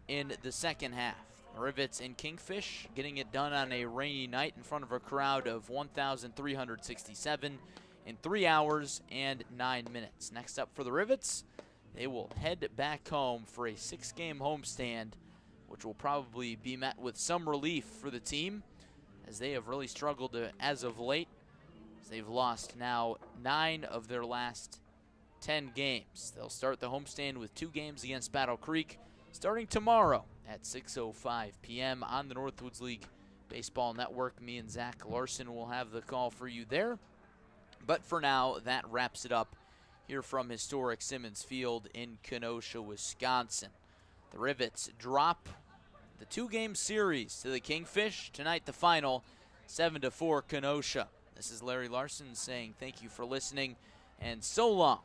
in the second half. The Rivets and Kingfish getting it done on a rainy night in front of a crowd of 1,367 in 3 hours and 9 minutes. Next up for the Rivets, they will head back home for a 6-game homestand, which will probably be met with some relief for the team, as they have really struggled as of late, as they've lost now 9 of their last 10 games. They'll start the homestand with 2 games against Battle Creek, starting tomorrow at 6:05 p.m. on the Northwoods League Baseball Network. Me and Zach Larson will have the call for you there. But for now, that wraps it up here from historic Simmons Field in Kenosha, Wisconsin. The Rivets drop the 2-game series to the Kingfish. Tonight, the final, 7-4 Kenosha. This is Larry Larson saying thank you for listening, and so long